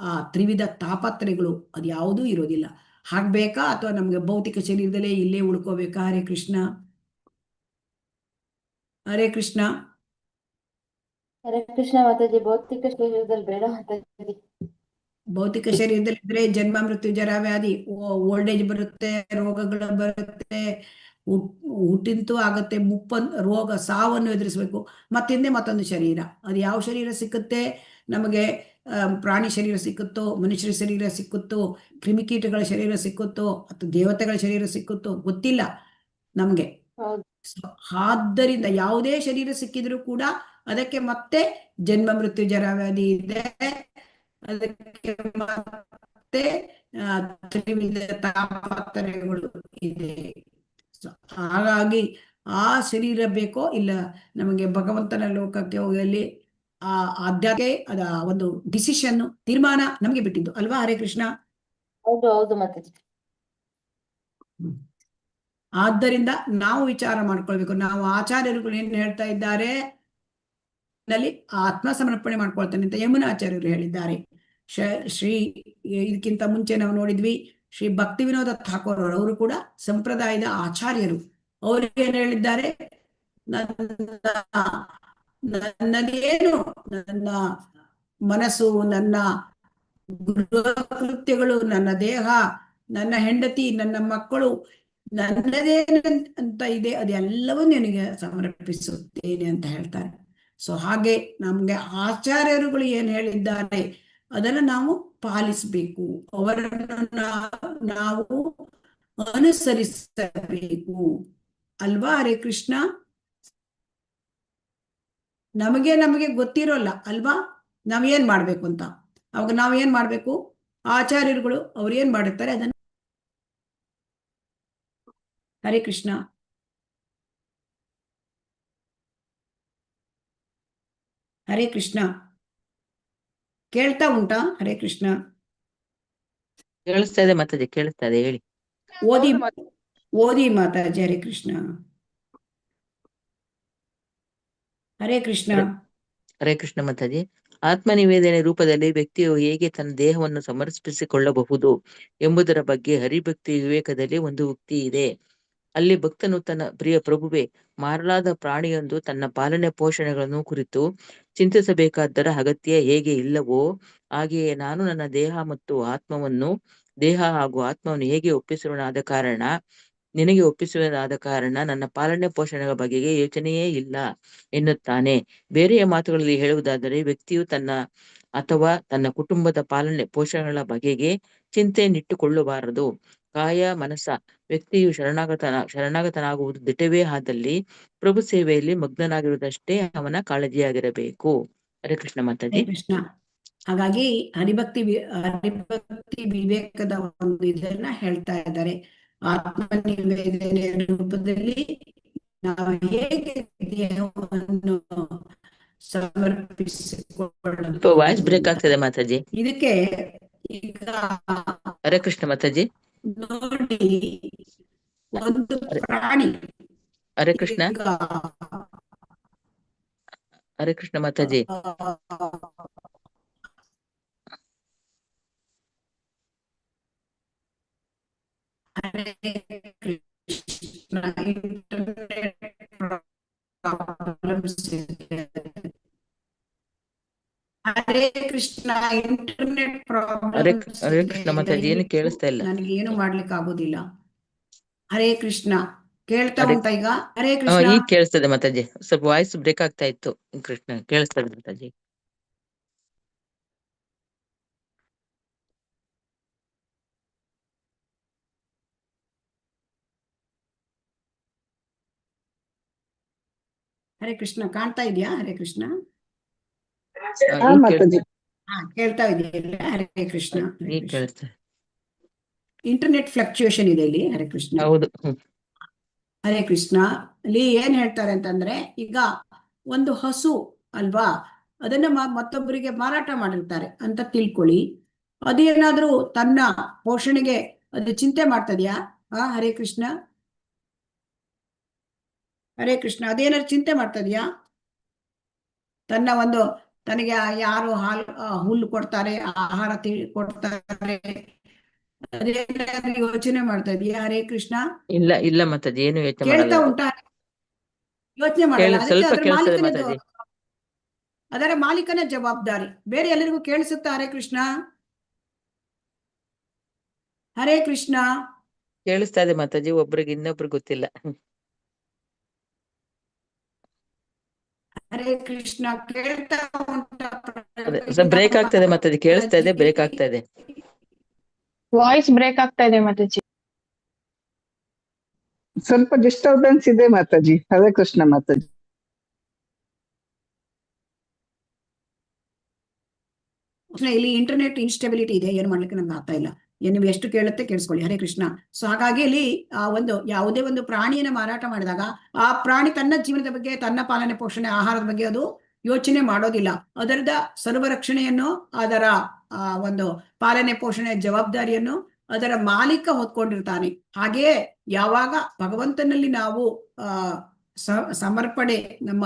ಆ ತ್ರಿವಿಧ ತಾಪತ್ರಯಗಳು ಅದು ಯಾವುದೂ ಇರೋದಿಲ್ಲ. ಆಗ್ಬೇಕಾ ಅಥವಾ ನಮ್ಗೆ ಭೌತಿಕ ಶರೀರದಲ್ಲೇ ಇಲ್ಲೇ ಉಳ್ಕೋಬೇಕಾ? ಹರೇ ಕೃಷ್ಣ. ಹರೇ ಕೃಷ್ಣ. ಹರೇ ಕೃಷ್ಣ ಮಾತಾಜಿ. ಭೌತಿಕ ಶರೀರದಲ್ಲಿ ಬೇಡ ಮಾತಾಜಿ. ಭೌತಿಕ ಶರೀರದಲ್ಲಿ ಇದ್ರೆ ಜನ್ಮ ಮೃತ್ಯು ಜರ ವ್ಯಾಧಿ, ಓಲ್ಡ್ ಏಜ್ ಬರುತ್ತೆ, ರೋಗಗಳು ಬರುತ್ತೆ, ಹುಟ್ಟಿಂತೂ ಆಗತ್ತೆ, ರೋಗ ಸಾವನ್ನು ಎದುರಿಸ್ಬೇಕು. ಮತ್ತಿಂದೆ ಮತ್ತೊಂದು ಶರೀರ. ಅದು ಯಾವ ಶರೀರ ಸಿಕ್ಕುತ್ತೆ ನಮಗೆ? ಪ್ರಾಣಿ ಶರೀರ ಸಿಕ್ಕುತ್ತೋ, ಮನುಷ್ಯರ ಶರೀರ ಸಿಕ್ಕುತ್ತೋ, ಕ್ರಿಮಿಕೀಟಗಳ ಶರೀರ ಸಿಕ್ಕುತ್ತೋ, ಅಥವಾ ದೇವತೆಗಳ ಶರೀರ ಸಿಕ್ಕುತ್ತೋ ಗೊತ್ತಿಲ್ಲ ನಮ್ಗೆ. ಹೌದು. ಆದ್ದರಿಂದ ಯಾವುದೇ ಶರೀರ ಸಿಕ್ಕಿದ್ರು ಕೂಡ ಅದಕ್ಕೆ ಮತ್ತೆ ಜನ್ಮ ಮೃತ್ಯು ಜರ ವ್ಯಾಧಿ ಇದೆ, ಅದಕ್ಕೆ ಮತ್ತೆ ತ್ರಿವಿಧ ತಾಪತ್ರಯಗಳು ಇದೆ. ಹಾಗಾಗಿ ಆ ಶರೀರ ಬೇಕೋ ಇಲ್ಲ ನಮಗೆ ಭಗವಂತನ ಲೋಕಕ್ಕೆ ಹೋಗಲಿ ಆ ಆದ್ಯತೆ ಅದ ಒಂದು ಡಿಸಿಷನ್ ತೀರ್ಮಾನ ನಮಗೆ ಬಿಟ್ಟಿದ್ದು ಅಲ್ವಾ? ಹರೇ ಕೃಷ್ಣ. ಹೌದು ಹೌದು ಮಾತಾಜಿ. ಆದ್ದರಿಂದ ನಾವು ವಿಚಾರ ಮಾಡ್ಕೊಳ್ಬೇಕು. ನಾವು ಆಚಾರ್ಯರುಗಳು ಏನ್ ಹೇಳ್ತಾ ಇದ್ದಾರೆ ನಲ್ಲಿ ಆತ್ಮ ಸಮರ್ಪಣೆ ಮಾಡ್ಕೊಳ್ತಾನೆ ಅಂತ ಯಮುನಾಚಾರ್ಯರು ಹೇಳಿದ್ದಾರೆ. ಶ್ರೀ ಇದಕ್ಕಿಂತ ಮುಂಚೆ ನಾವು ನೋಡಿದ್ವಿ ಶ್ರೀ ಭಕ್ತಿ ವಿನೋದ ಠಾಕೂರ್ ಅವರು ಕೂಡ ಸಂಪ್ರದಾಯದ ಆಚಾರ್ಯರು. ಅವರು ಏನ್ ಹೇಳಿದ್ದಾರೆ? ನನ್ನದೇನು, ನನ್ನ ಮನಸ್ಸು, ನನ್ನ ಕೃತ್ಯಗಳು, ನನ್ನ ದೇಹ, ನನ್ನ ಹೆಂಡತಿ, ನನ್ನ ಮಕ್ಕಳು, ನನ್ನದೇನು ಅಂತ ಇದೆ ಅದೆಲ್ಲವೂ ನಿನಗೆ ಸಮರ್ಪಿಸುತ್ತೇನೆ ಅಂತ ಹೇಳ್ತಾರೆ. ಸೊ ಹಾಗೆ ನಮ್ಗೆ ಆಚಾರ್ಯರುಗಳು ಏನ್ ಹೇಳಿದ್ದಾರೆ ಅದನ್ನ ನಾವು ಪಾಲಿಸಬೇಕು, ಅವರನ್ನು ನಾವು ಅನುಸರಿಸಬೇಕು ಅಲ್ವಾ? ಹರೇ ಕೃಷ್ಣ. ನಮಗೆ ಗೊತ್ತಿರೋಲ್ಲ ಅಲ್ವಾ ನಾವೇನ್ ಮಾಡ್ಬೇಕು ಅಂತ. ಅವಾಗ ನಾವೇನ್ ಮಾಡ್ಬೇಕು? ಆಚಾರ್ಯರುಗಳು ಅವ್ರು ಏನ್ ಮಾಡಿರ್ತಾರೆ ಅದನ್ನ. ಹರೇ ಕೃಷ್ಣ. ಹರೇ ಕೃಷ್ಣ. ಕೇಳ್ತಾ ಉಂಟಾ? ಹರೇ ಕೃಷ್ಣ. ಕೇಳಿಸ್ತಾ ಇದೆ ಮಾತಾಜಿ, ಕೇಳಿಸ್ತಾ ಇದೆ, ಹೇಳಿ. ಓದಿ ಮಾತಾಜಿ. ಹರೇ ಕೃಷ್ಣ. ಹರೇ ಕೃಷ್ಣ. ಹರೇ ಕೃಷ್ಣ ಮಾತಾಜಿ. ಆತ್ಮನಿವೇದನೆ ರೂಪದಲ್ಲಿ ವ್ಯಕ್ತಿಯು ಹೇಗೆ ತನ್ನ ದೇಹವನ್ನು ಸಮರ್ಪಿಸಿಕೊಳ್ಳಬಹುದು ಎಂಬುದರ ಬಗ್ಗೆ ಹರಿಭಕ್ತಿ ವಿವೇಕದಲ್ಲಿ ಒಂದು ಉಕ್ತಿ ಇದೆ. ಅಲ್ಲಿ ಭಕ್ತನು ತನ್ನ ಪ್ರಿಯ ಪ್ರಭುವೆ, ಮಾರಲಾದ ಪ್ರಾಣಿಯೊಂದು ತನ್ನ ಪಾಲನೆ ಪೋಷಣೆಗಳನ್ನು ಕುರಿತು ಚಿಂತಿಸಬೇಕಾದ್ದರ ಅಗತ್ಯ ಹೇಗೆ ಇಲ್ಲವೋ ಹಾಗೆಯೇ ನಾನು ನನ್ನ ದೇಹ ಮತ್ತು ಆತ್ಮವನ್ನು, ದೇಹ ಹಾಗೂ ಆತ್ಮವನ್ನು ಹೇಗೆ ನಿನಗೆ ಒಪ್ಪಿಸುವುದಾದ ಕಾರಣ ನನ್ನ ಪಾಲನೆ ಪೋಷಣೆಗಳ ಬಗೆಗೆ ಯೋಚನೆಯೇ ಇಲ್ಲ ಎನ್ನುತ್ತಾನೆ. ಬೇರೆಯ ಮಾತುಗಳಲ್ಲಿ ಹೇಳುವುದಾದರೆ ವ್ಯಕ್ತಿಯು ತನ್ನ ಅಥವಾ ತನ್ನ ಕುಟುಂಬದ ಪಾಲನೆ ಪೋಷಣೆಗಳ ಬಗೆಗೆ ಚಿಂತೆಯನ್ನಿಟ್ಟುಕೊಳ್ಳಬಾರದು. ಕಾಯ ಮನಸ್ಸ ವ್ಯಕ್ತಿಯು ಶರಣಾಗತನಾಗುವುದು ದಿಟವೇ ಆದಲ್ಲಿ ಪ್ರಭು ಸೇವೆಯಲ್ಲಿ ಮಗ್ನನಾಗಿರುವುದಷ್ಟೇ ಅವನ ಕಾಳಜಿಯಾಗಿರಬೇಕು. ಹರೇ ಕೃಷ್ಣ ಮಾತಾಜಿ. ಹರೇ ಕೃಷ್ಣ. ಹಾಗಾಗಿ ಹರಿಭಕ್ತಿ ವಿವೇಕದ ಒಂದು ಇದನ್ನ ಹೇಳ್ತಾ ಇದ್ದಾರೆ. ಆತ್ಮನಿವೇದನೆ ರೂಪದಲ್ಲಿ ನಾವು ಹೇಗೆ ದೇಹವನ್ನು ಸಮರ್ಪಿಸಿಕೊಳ್ಳಬಹುದು. ವಾಯ್ಸ್ ಬ್ರೇಕ್ ಆಗ್ತದೆ ಮಾತಾಜಿ. ಇದಕ್ಕೆ ಈಗ ಹರೇ ಕೃಷ್ಣ ಮಾತಾಜಿ. ನೋಡಿ, ಒಂದು ಪ್ರಾಣಿ. ಹರೇ ಕೃಷ್ಣ. ಹರೇ ಕೃಷ್ಣ ಮಾತಾಜಿ. ಹರೇ ಕೃಷ್ಣ. ಹರೇ ಕೃಷ್ಣ. Internet problems. ಹರೇ ಕೃಷ್ಣ ಮಾತಾಜಿ, ಏನು ಕೇಳಿಸ್ತಾ ಇಲ್ಲ. ನನಗೆ ಏನು ಮಾಡ್ಲಿಕ್ಕೆ ಆಗೋದಿಲ್ಲ. ಹರೇ ಕೃಷ್ಣ. ಕೇಳ್ತಾ ಉಂಟಾ ಈಗ? ಹರೇ ಕೃಷ್ಣ. ಈಗ ಕೇಳಿಸ್ತದೆ ಮಾತಾಜಿ. ಸ್ವಲ್ಪ ವಾಯ್ಸ್ ಬ್ರೇಕ್ ಆಗ್ತಾ ಇತ್ತು. ಕೃಷ್ಣ ಕೇಳಿಸ್ತದೆ ಮಾತಾಜಿ. ಹರೇ ಕೃಷ್ಣ. ಕಾಣ್ತಾ ಇದೆಯಾ? ಹರೇ ಕೃಷ್ಣ. ಕೇಳ್ತಾ ಇದೆಯಲ್ಲ? ಹರೇ ಕೃಷ್ಣ. ಇಂಟರ್ನೆಟ್ ಫ್ಲಕ್ಚುಯೇಷನ್ ಇದೆ ಇಲ್ಲಿ. ಹರೇ ಕೃಷ್ಣ. ಹೌದು. ಹರೇ ಕೃಷ್ಣ. ಅಲ್ಲಿ ಏನ್ ಹೇಳ್ತಾರೆ ಅಂತಂದ್ರೆ, ಈಗ ಒಂದು ಹಸು ಅಲ್ವಾ, ಅದನ್ನ ಮತ್ತೊಬ್ಬರಿಗೆ ಮಾರಾಟ ಮಾಡಿರ್ತಾರೆ ಅಂತ ತಿಳ್ಕೊಳ್ಳಿ. ಅದೇನಾದ್ರೂ ತನ್ನ ಪೋಷಣೆಗೆ ಅದು ಚಿಂತೆ ಮಾಡ್ತದ್ಯಾ? ಹರೇ ಕೃಷ್ಣ. ಹರೇ ಕೃಷ್ಣ. ಅದೇನಾದ್ರು ಚಿಂತೆ ಮಾಡ್ತದ್ಯಾ? ತನಗೆ ಯಾರು ಹುಲ್ಲು ಕೊಡ್ತಾರೆ, ಆಹಾರ ಕೊಡ್ತಾರೆ, ಅದೇನಾದ್ರೂ ಯೋಚನೆ ಮಾಡ್ತಾ ಇದೀಯಾ? ಹರೇ ಕೃಷ್ಣ. ಇಲ್ಲ ಇಲ್ಲ ಮಾತಾಜಿ, ಏನು ಯೋಚನೆ ಕೇಳ್ತಾ ಮಾಡಲ್ಲ ಅದು. ಉಂಟಾ? ಯೋಚನೆ ಮಾಡಲ್ಲ. ಅದಕ್ಕೆ ಸ್ವಲ್ಪ ಅದರ ಕೇಳಿಸ್ತದೆ ಮಾಲೀಕನೇ ಮಾತಾಜಿ. ಅದರ ಮಾಲೀಕನ ಜವಾಬ್ದಾರಿ. ಬೇರೆ ಎಲ್ಲರಿಗೂ ಕೇಳಿಸುತ್ತಾ? ಹರೇ ಕೃಷ್ಣ. ಹರೇ ಕೃಷ್ಣ. ಕೇಳಿಸ್ತಾ ಇದೆ ಮಾತಾಜಿ, ಒಬ್ರಿಗೆ ಇನ್ನೊಬ್ರಿಗೆ ಗೊತ್ತಿಲ್ಲ. ಹರೇ ಕೃಷ್ಣ. ಕೇಳ್ತಾ ಉಂಟಾ ಅದೇ ಪ್ರವೀಣ ಬ್ರೇಕ್ ಆಗ್ತದೆ ಮಾತಾಜಿ, ಕೇಳಿಸ್ತಾ ಇದೆ, ಬ್ರೇಕ್ ಮಾತಾಜಿ? ಆಗ್ತಾ ಇದೆ. ವಾಯ್ಸ್ ಬ್ರೇಕ್ ಆಗ್ತಾ ಇದೆ ಮಾತಾಜಿ. ಸ್ವಲ್ಪ ಡಿಸ್ಟರ್ಬೆನ್ಸ್ ಇದೆ ಮಾತಾಜಿ. ಹರೇ ಕೃಷ್ಣ ಮಾತಾಜಿ. ಇಲ್ಲಿ ಇಂಟರ್ನೆಟ್ ಇನ್ಸ್ಟೆಬಿಲಿಟಿ ಇದೆ, ಏನ್ ಮಾಡ್ಲಿಕ್ಕೆ ನಮ್ಗೆ ಆಗ್ತಾ ಇಲ್ಲ. ನೀವು ಎಷ್ಟು ಕೇಳುತ್ತೆ ಕೇಳಿಸ್ಕೊಳ್ಳಿ. ಹರೇ ಕೃಷ್ಣ. ಸೊ ಹಾಗಾಗಿ ಇಲ್ಲಿ ಒಂದು ಯಾವುದೇ ಒಂದು ಪ್ರಾಣಿಯನ್ನ ಮಾರಾಟ ಮಾಡಿದಾಗ ಆ ಪ್ರಾಣಿ ತನ್ನ ಜೀವನದ ಬಗ್ಗೆ, ತನ್ನ ಪಾಲನೆ ಪೋಷಣೆ, ಆಹಾರದ ಬಗ್ಗೆ ಅದು ಯೋಚನೆ ಮಾಡೋದಿಲ್ಲ. ಅದರದ ಸರ್ವರಕ್ಷಣೆಯನ್ನು, ಅದರ ಒಂದು ಪಾಲನೆ ಪೋಷಣೆ ಜವಾಬ್ದಾರಿಯನ್ನು ಅದರ ಮಾಲೀಕ ಹೊತ್ಕೊಂಡಿರ್ತಾನೆ. ಹಾಗೆಯೇ ಯಾವಾಗ ಭಗವಂತನಲ್ಲಿ ನಾವು ಸಮರ್ಪಣೆ, ನಮ್ಮ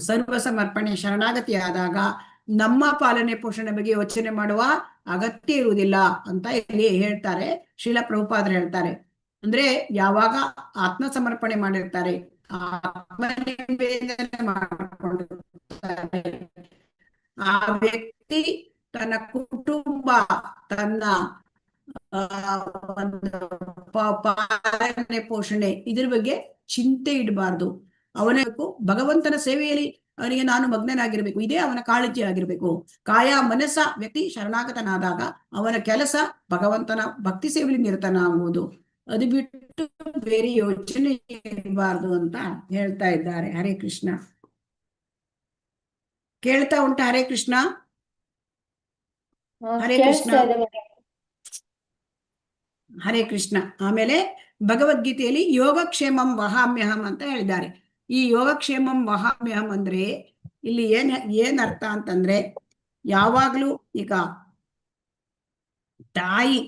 ಸರ್ವ ಸಮರ್ಪಣೆ ಶರಣಾಗತಿ ಆದಾಗ ನಮ್ಮ ಪಾಲನೆ ಪೋಷಣೆ ಬಗ್ಗೆ ಯೋಚನೆ ಮಾಡುವ ಅಗತ್ಯ ಇರುವುದಿಲ್ಲ ಅಂತ ಇಲ್ಲಿ ಹೇಳ್ತಾರೆ. ಶ್ರೀಲ ಪ್ರಭುಪಾದರು ಹೇಳ್ತಾರೆ. ಅಂದ್ರೆ ಯಾವಾಗ ಆತ್ಮ ಸಮರ್ಪಣೆ ಮಾಡಿರ್ತಾರೆ, ಆತ್ಮನಿವೇದನೆ ಮಾಡಿಕೊಂಡಿರ್ತಾರೆ, ಆ ವ್ಯಕ್ತಿ ತನ್ನ ಕುಟುಂಬ, ತನ್ನ ಒಂದು ಪಾಲನೆ ಪೋಷಣೆ ಇದ್ರ ಬಗ್ಗೆ ಚಿಂತೆ ಇಡಬಾರ್ದು. ಅವನಕ್ಕೂ ಭಗವಂತನ ಸೇವೆಯಲ್ಲಿ ಅವನಿಗೆ ನಾನು ಮಗ್ನನಾಗಿರ್ಬೇಕು, ಇದೇ ಅವನ ಕಾಳಜಿ ಆಗಿರ್ಬೇಕು. ಕಾಯ ಮನಸ್ಸ ವ್ಯಕ್ತಿ ಶರಣಾಗತನಾದಾಗ ಅವನ ಕೆಲಸ ಭಗವಂತನ ಭಕ್ತಿ ಸೇವೆಯಲ್ಲಿ ನಿರತನಾಗುವುದು. ಅದು ಬಿಟ್ಟು ಬೇರೆ ಯೋಚನೆ ಇರಬಾರ್ದು ಅಂತ ಹೇಳ್ತಾ ಇದ್ದಾರೆ. ಹರೇ ಕೃಷ್ಣ. ಕೇಳ್ತಾ ಉಂಟಾ? ಹರೇ ಕೃಷ್ಣ. ಹರೇ ಕೃಷ್ಣ. ಕೇಳಿಸ್ತಾ ಇದೆ. ಹರೇ ಕೃಷ್ಣ. ಆಮೇಲೆ ಭಗವದ್ಗೀತೆಯಲ್ಲಿ ಯೋಗಕ್ಷೇಮಂ ವಹಾಮ್ಯಹಂ ಅಂತ ಹೇಳಿದ್ದಾರೆ. ಈ ಯೋಗಕ್ಷೇಮಂ ವಹಾಮ್ಯಹಂ ಅಂದ್ರೆ ಇಲ್ಲಿ ಏನ್ ಅರ್ಥ ಅಂತಂದ್ರೆ, ಯಾವಾಗ್ಲೂ ಈಗ ತಾಯಿ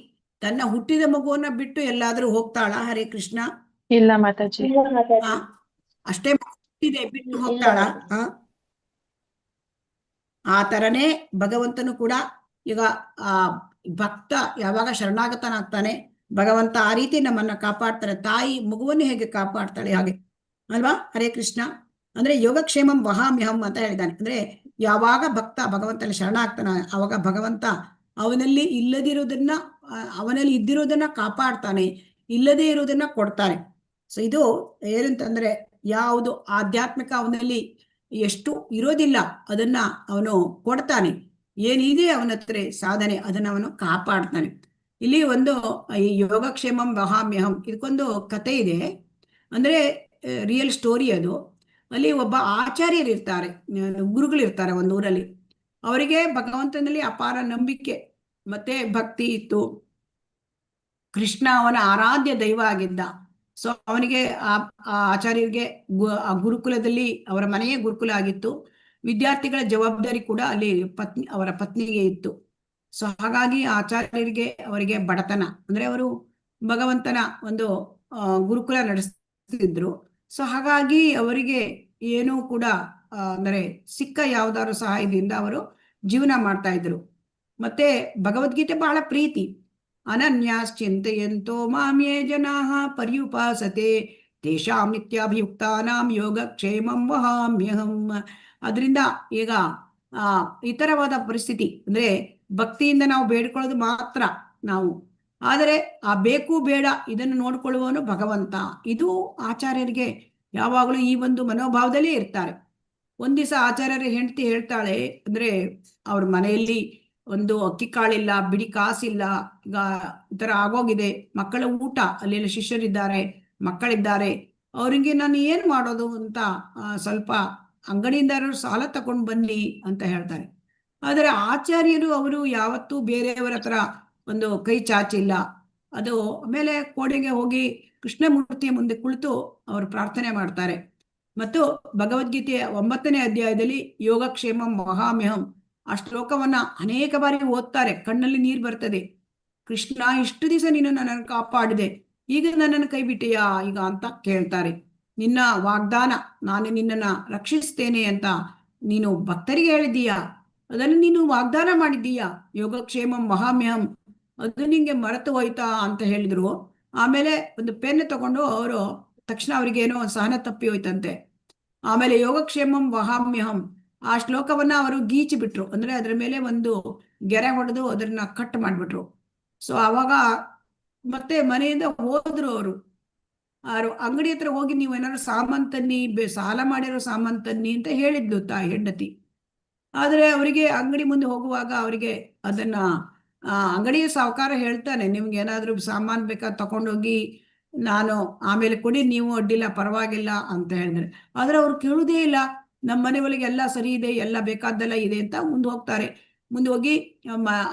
ತನ್ನ ಹುಟ್ಟಿದ ಮಗುವನ್ನ ಬಿಟ್ಟು ಎಲ್ಲಾದ್ರೂ ಹೋಗ್ತಾಳ? ಹರೇ ಕೃಷ್ಣ. ಇಲ್ಲ ಮಾತಾಜಿ. ಇಲ್ಲ ಮಾತಾಜಿ. ಅಷ್ಟೇ ಹುಟ್ಟಿದೆ ಬಿಟ್ಟು ಹೋಗ್ತಾಳ? ಆ ತರನೇ ಭಗವಂತನು ಕೂಡ ಈಗ ಆ ಭಕ್ತ ಯಾವಾಗ ಶರಣಾಗತನಾಗ್ತಾನೆ, ಭಗವಂತ ಆ ರೀತಿ ನಮ್ಮನ್ನ ಕಾಪಾಡ್ತಾರೆ. ತಾಯಿ ಮಗುವನ್ನು ಹೇಗೆ ಕಾಪಾಡ್ತಾಳೆ ಹಾಗೆ ಅಲ್ವಾ? ಹರೇ ಕೃಷ್ಣ. ಅಂದ್ರೆ ಯೋಗಕ್ಷೇಮಂ ವಹಾಮ್ಯಹಂ ಅಂತ ಹೇಳಿದ್ದಾನೆ. ಅಂದ್ರೆ ಯಾವಾಗ ಭಕ್ತ ಭಗವಂತನ ಶರಣ ಆಗ್ತಾನ, ಅವಾಗ ಭಗವಂತ ಅವನಲ್ಲಿ ಇಲ್ಲದಿರೋದನ್ನ, ಅವನಲ್ಲಿ ಇದ್ದಿರೋದನ್ನ ಕಾಪಾಡ್ತಾನೆ, ಇಲ್ಲದೆ ಇರೋದನ್ನ ಕೊಡ್ತಾನೆ. ಸೊ ಇದು ಏನಂತಂದ್ರೆ, ಯಾವುದು ಆಧ್ಯಾತ್ಮಿಕ ಅವನಲ್ಲಿ ಎಷ್ಟು ಇರೋದಿಲ್ಲ ಅದನ್ನ ಅವನು ಕೊಡ್ತಾನೆ, ಏನಿದೆ ಅವನ ಹತ್ರ ಸಾಧನೆ ಅದನ್ನ ಅವನು ಕಾಪಾಡ್ತಾನೆ. ಇಲ್ಲಿ ಒಂದು ಈ ಯೋಗಕ್ಷೇಮಂ ವಹಾಮ್ಯಹಂ ಇದಕ್ಕೊಂದು ಕತೆ ಇದೆ. ಅಂದ್ರೆ ರಿಯಲ್ ಸ್ಟೋರಿ ಅದು. ಅಲ್ಲಿ ಒಬ್ಬ ಆಚಾರ್ಯರು ಇರ್ತಾರೆ, ಗುರುಗಳಿರ್ತಾರೆ ಒಂದು ಊರಲ್ಲಿ. ಅವರಿಗೆ ಭಗವಂತನಲ್ಲಿ ಅಪಾರ ನಂಬಿಕೆ ಮತ್ತೆ ಭಕ್ತಿ ಇತ್ತು. ಕೃಷ್ಣ ಅವನ ಆರಾಧ್ಯ ದೈವ ಆಗಿದ್ದ. ಸೊ ಅವನಿಗೆ ಆ ಆಚಾರ್ಯರಿಗೆ ಗುರುಕುಲದಲ್ಲಿ, ಅವರ ಮನೆಯೇ ಗುರುಕುಲ ಆಗಿತ್ತು. ವಿದ್ಯಾರ್ಥಿಗಳ ಜವಾಬ್ದಾರಿ ಕೂಡ ಅಲ್ಲಿ ಅವರ ಪತ್ನಿಗೆ ಇತ್ತು. ಸೊ ಹಾಗಾಗಿ ಆಚಾರ್ಯರಿಗೆ ಅವರಿಗೆ ಬಡತನ, ಅಂದ್ರೆ ಅವರು ಭಗವಂತನ ಒಂದು ಗುರುಕುಲ ನಡೆಸ್ತಿದ್ರು. ಸೊ ಹಾಗಾಗಿ ಅವರಿಗೆ ಏನೂ ಕೂಡ ಅಂದರೆ ಸಿಕ್ಕ ಯಾವ್ದಾದ್ರು ಸಹಾಯದಿಂದ ಅವರು ಜೀವನ ಮಾಡ್ತಾ ಇದ್ರು. ಮತ್ತೆ ಭಗವದ್ಗೀತೆ ಬಹಳ ಪ್ರೀತಿ. ಅನನ್ಯಾಶ್ಚಿಂತೆಯಂತೋ ಮಾಮ್ಯೇ ಜನಾಃ ಪರ್ಯುಪಾಸತೆ ತೇಷಾಂ ನಿತ್ಯಾಭಿಯುಕ್ತಾನಾಂ ಯೋಗಕ್ಷೇಮಂ ವಹಾಮ್ಯಹಂ. ಅದರಿಂದ ಈಗ ಇತರವಾದ ಪರಿಸ್ಥಿತಿ ಅಂದ್ರೆ ಭಕ್ತಿಯಿಂದ ನಾವು ಬೇಡ್ಕೊಳ್ಳೋದು ಮಾತ್ರ ನಾವು, ಆದರೆ ಆ ಬೇಕು ಬೇಡ ಇದನ್ನು ನೋಡ್ಕೊಳ್ಳುವವನು ಭಗವಂತ. ಇದು ಆಚಾರ್ಯರಿಗೆ ಯಾವಾಗಲೂ ಈ ಒಂದು ಮನೋಭಾವದಲ್ಲೇ ಇರ್ತಾರೆ. ಒಂದ್ ದಿವಸ ಆಚಾರ್ಯರ ಹೆಂಡತಿ ಹೇಳ್ತಾಳೆ, ಅಂದ್ರೆ ಅವ್ರ ಮನೆಯಲ್ಲಿ ಒಂದು ಅಕ್ಕಿ ಕಾಳಿಲ್ಲ, ಬಿಡಿ ಕಾಸಿಲ್ಲ, ಈಗ ಈ ತರ ಆಗೋಗಿದೆ, ಮಕ್ಕಳ ಊಟ, ಅಲ್ಲೆಲ್ಲ ಶಿಷ್ಯರಿದ್ದಾರೆ, ಮಕ್ಕಳಿದ್ದಾರೆ, ಅವರಿಗೆ ನಾನು ಏನ್ ಮಾಡೋದು ಅಂತ ಸ್ವಲ್ಪ ಅಂಗಡಿಯಿಂದ ಸಾಲ ತಗೊಂಡು ಬನ್ನಿ ಅಂತ ಹೇಳ್ತಾರೆ. ಆದರೆ ಆಚಾರ್ಯರು ಅವರು ಯಾವತ್ತೂ ಬೇರೆಯವರ ಹತ್ರ ಒಂದು ಕೈ ಚಾಚಿಲ್ಲ. ಅದು ಆಮೇಲೆ ಕೋಣೆಗೆ ಹೋಗಿ ಕೃಷ್ಣಮೂರ್ತಿಯ ಮುಂದೆ ಕುಳಿತು ಅವರು ಪ್ರಾರ್ಥನೆ ಮಾಡ್ತಾರೆ. ಮತ್ತು ಭಗವದ್ಗೀತೆಯ 9ನೇ ಅಧ್ಯಾಯದಲ್ಲಿ ಯೋಗಕ್ಷೇಮಂ ವಹಾಮ್ಯಹಂ ಆ ಶ್ಲೋಕವನ್ನ ಅನೇಕ ಬಾರಿ ಓದ್ತಾರೆ. ಕಣ್ಣಲ್ಲಿ ನೀರು ಬರ್ತದೆ. ಕೃಷ್ಣ, ಇಷ್ಟು ದಿವಸ ನೀನು ನನ್ನನ್ನು ಕಾಪಾಡಿದೆ, ಈಗ ನನ್ನನ್ನು ಕೈ ಬಿಟ್ಟೆಯಾ ಈಗ ಅಂತ ಕೇಳ್ತಾರೆ. ನಿನ್ನ ವಾಗ್ದಾನ, ನಾನು ನಿನ್ನನ್ನ ರಕ್ಷಿಸ್ತೇನೆ ಅಂತ ನೀನು ಭಕ್ತರಿಗೆ ಹೇಳಿದ್ದೀಯಾ, ಅದನ್ನು ನೀನು ವಾಗ್ದಾನ ಮಾಡಿದ್ದೀಯಾ. ಯೋಗಕ್ಷೇಮಂ ವಹಾಮ್ಯಹಂ ಅದು ನಿಂಗೆ ಮರೆತು ಹೋಯ್ತಾ ಅಂತ ಹೇಳಿದ್ರು. ಆಮೇಲೆ ಒಂದು ಪೆನ್ ತಗೊಂಡು ಅವರು ತಕ್ಷಣ ಅವ್ರಿಗೆ ಏನೋ ಸಹನ ತಪ್ಪಿ ಹೋಯ್ತಂತೆ. ಆಮೇಲೆ ಯೋಗಕ್ಷೇಮಂ ವಹಾಮ್ಯಹಂ ಆ ಶ್ಲೋಕವನ್ನ ಅವರು ಗೀಚಿ ಬಿಟ್ರು, ಅಂದ್ರೆ ಅದ್ರ ಮೇಲೆ ಒಂದು ಗೆರೆ ಹೊಡೆದು ಅದನ್ನ ಕಟ್ ಮಾಡ್ಬಿಟ್ರು. ಸೊ ಅವಾಗ ಮತ್ತೆ ಮನೆಯಿಂದ ಹೋದ್ರು ಅವರು. ಅಂಗಡಿ ಹತ್ರ ಹೋಗಿ ನೀವು ಏನಾದ್ರು ಸಾಮಾನ್ ತನ್ನಿ, ಸಾಲ ಮಾಡಿರೋ ಸಾಮಾನ್ ತನ್ನಿ ಅಂತ ಹೇಳಿದ್ಲು ಹೆಂಡತಿ. ಆದ್ರೆ ಅವರಿಗೆ ಅಂಗಡಿ ಮುಂದೆ ಹೋಗುವಾಗ ಅವರಿಗೆ ಅದನ್ನ ಅಂಗಡಿಯ ಸಾಹುಕಾರ ಹೇಳ್ತಾನೆ, ನಿಮ್ಗೆ ಏನಾದ್ರು ಸಾಮಾನ್ ಬೇಕಾ ತಕೊಂಡೋಗಿ ನಾನು ಆಮೇಲೆ ಕೊಡಿ, ನೀವು ಅಡ್ಡಿಲ್ಲ ಪರವಾಗಿಲ್ಲ ಅಂತ ಹೇಳಿದ್ರೆ. ಆದ್ರೆ ಅವ್ರು ಕೇಳುವುದೇ ಇಲ್ಲ. ನಮ್ಮ ಮನೆ ಒಳಗೆ ಎಲ್ಲ ಸರಿ ಇದೆ, ಎಲ್ಲ ಬೇಕಾದ್ದೆಲ್ಲ ಇದೆ ಅಂತ ಮುಂದೆ ಹೋಗ್ತಾರೆ. ಮುಂದೆ ಹೋಗಿ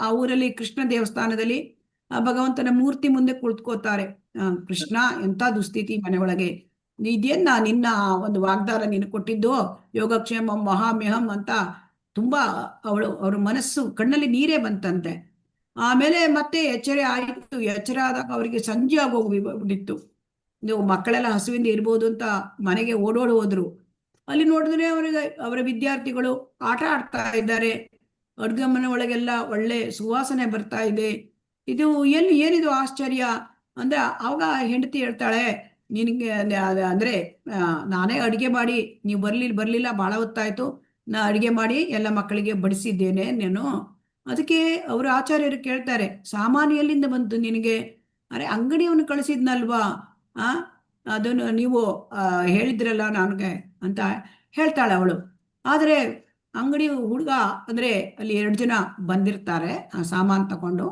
ಆ ಊರಲ್ಲಿ ಕೃಷ್ಣ ದೇವಸ್ಥಾನದಲ್ಲಿ ಭಗವಂತನ ಮೂರ್ತಿ ಮುಂದೆ ಕುಳಿತುಕೋತಾರೆ. ಕೃಷ್ಣ, ಎಂತ ದುಸ್ಥಿತಿ ಮನೆ ಒಳಗೆ ಇದೇನ, ನಿನ್ನ ಒಂದು ವಾಗ್ದಾನ ನೀನು ಕೊಟ್ಟಿದ್ದು ಯೋಗಕ್ಷೇಮಂ ಮಹಾಮ್ಯಹಂ ಅಂತ ತುಂಬಾ ಅವ್ರ ಮನಸ್ಸು ಕಣ್ಣಲ್ಲಿ ನೀರೇ ಬಂತಂತೆ. ಆಮೇಲೆ ಮತ್ತೆ ಎಚ್ಚರ ಆಯಿತು. ಎಚ್ಚರ ಆದಾಗ ಅವರಿಗೆ ಸಂಜೆ ಆಗೋಗ್ಬಿಟ್ಟಿತ್ತು. ನೀವು ಮಕ್ಕಳೆಲ್ಲ ಹಸುವಿಂದ ಇರ್ಬೋದು ಅಂತ ಮನೆಗೆ ಓಡೋಡಿ ಹೋದ್ರು. ಅಲ್ಲಿ ನೋಡಿದ್ರೆ ಅವರಿಗೆ ಅವರ ವಿದ್ಯಾರ್ಥಿಗಳು ಆಟ ಆಡ್ತಾ ಇದ್ದಾರೆ. ಅಡ್ಗೆ ಮನೆ ಒಳಗೆಲ್ಲ ಒಳ್ಳೆ ಸುವಾಸನೆ ಬರ್ತಾ ಇದೆ. ಇದು ಏನಿದು ಆಶ್ಚರ್ಯ ಅಂದ್ರೆ ಅವಾಗ ಹೆಂಡತಿ ಹೇಳ್ತಾಳೆ, ನಿನಗೆ ಅಂದ್ರೆ ನಾನೇ ಅಡಿಗೆ ಮಾಡಿ, ನೀವು ಬರ್ಲಿಲ್ಲ ಬಹಳ ಹೊತ್ತಾಯ್ತು, ನಾ ಅಡಿಗೆ ಮಾಡಿ ಎಲ್ಲ ಮಕ್ಕಳಿಗೆ ಬಡಿಸಿದ್ದೇನೆ ನಾನು. ಅದಕ್ಕೆ ಅವರು ಆಚಾರ್ಯರು ಕೇಳ್ತಾರೆ, ಸಾಮಾನ್ಯ ಎಲ್ಲಿಂದ ಬಂತು ನಿನಗೆ? ಅರೆ ಅಂಗಡಿಯವನು ಕಳಿಸಿದ್ನಲ್ವಾ, ಅದನ್ನು ನೀವು ಹೇಳಿದ್ರಲ್ಲ ನನಗೆ ಅಂತ ಹೇಳ್ತಾಳೆ ಅವಳು. ಆದರೆ ಅಂಗಡಿ ಹುಡುಗ ಅಂದ್ರೆ ಅಲ್ಲಿ 2 ಜನ ಬಂದಿರ್ತಾರೆ ಸಾಮಾನು ತಗೊಂಡು.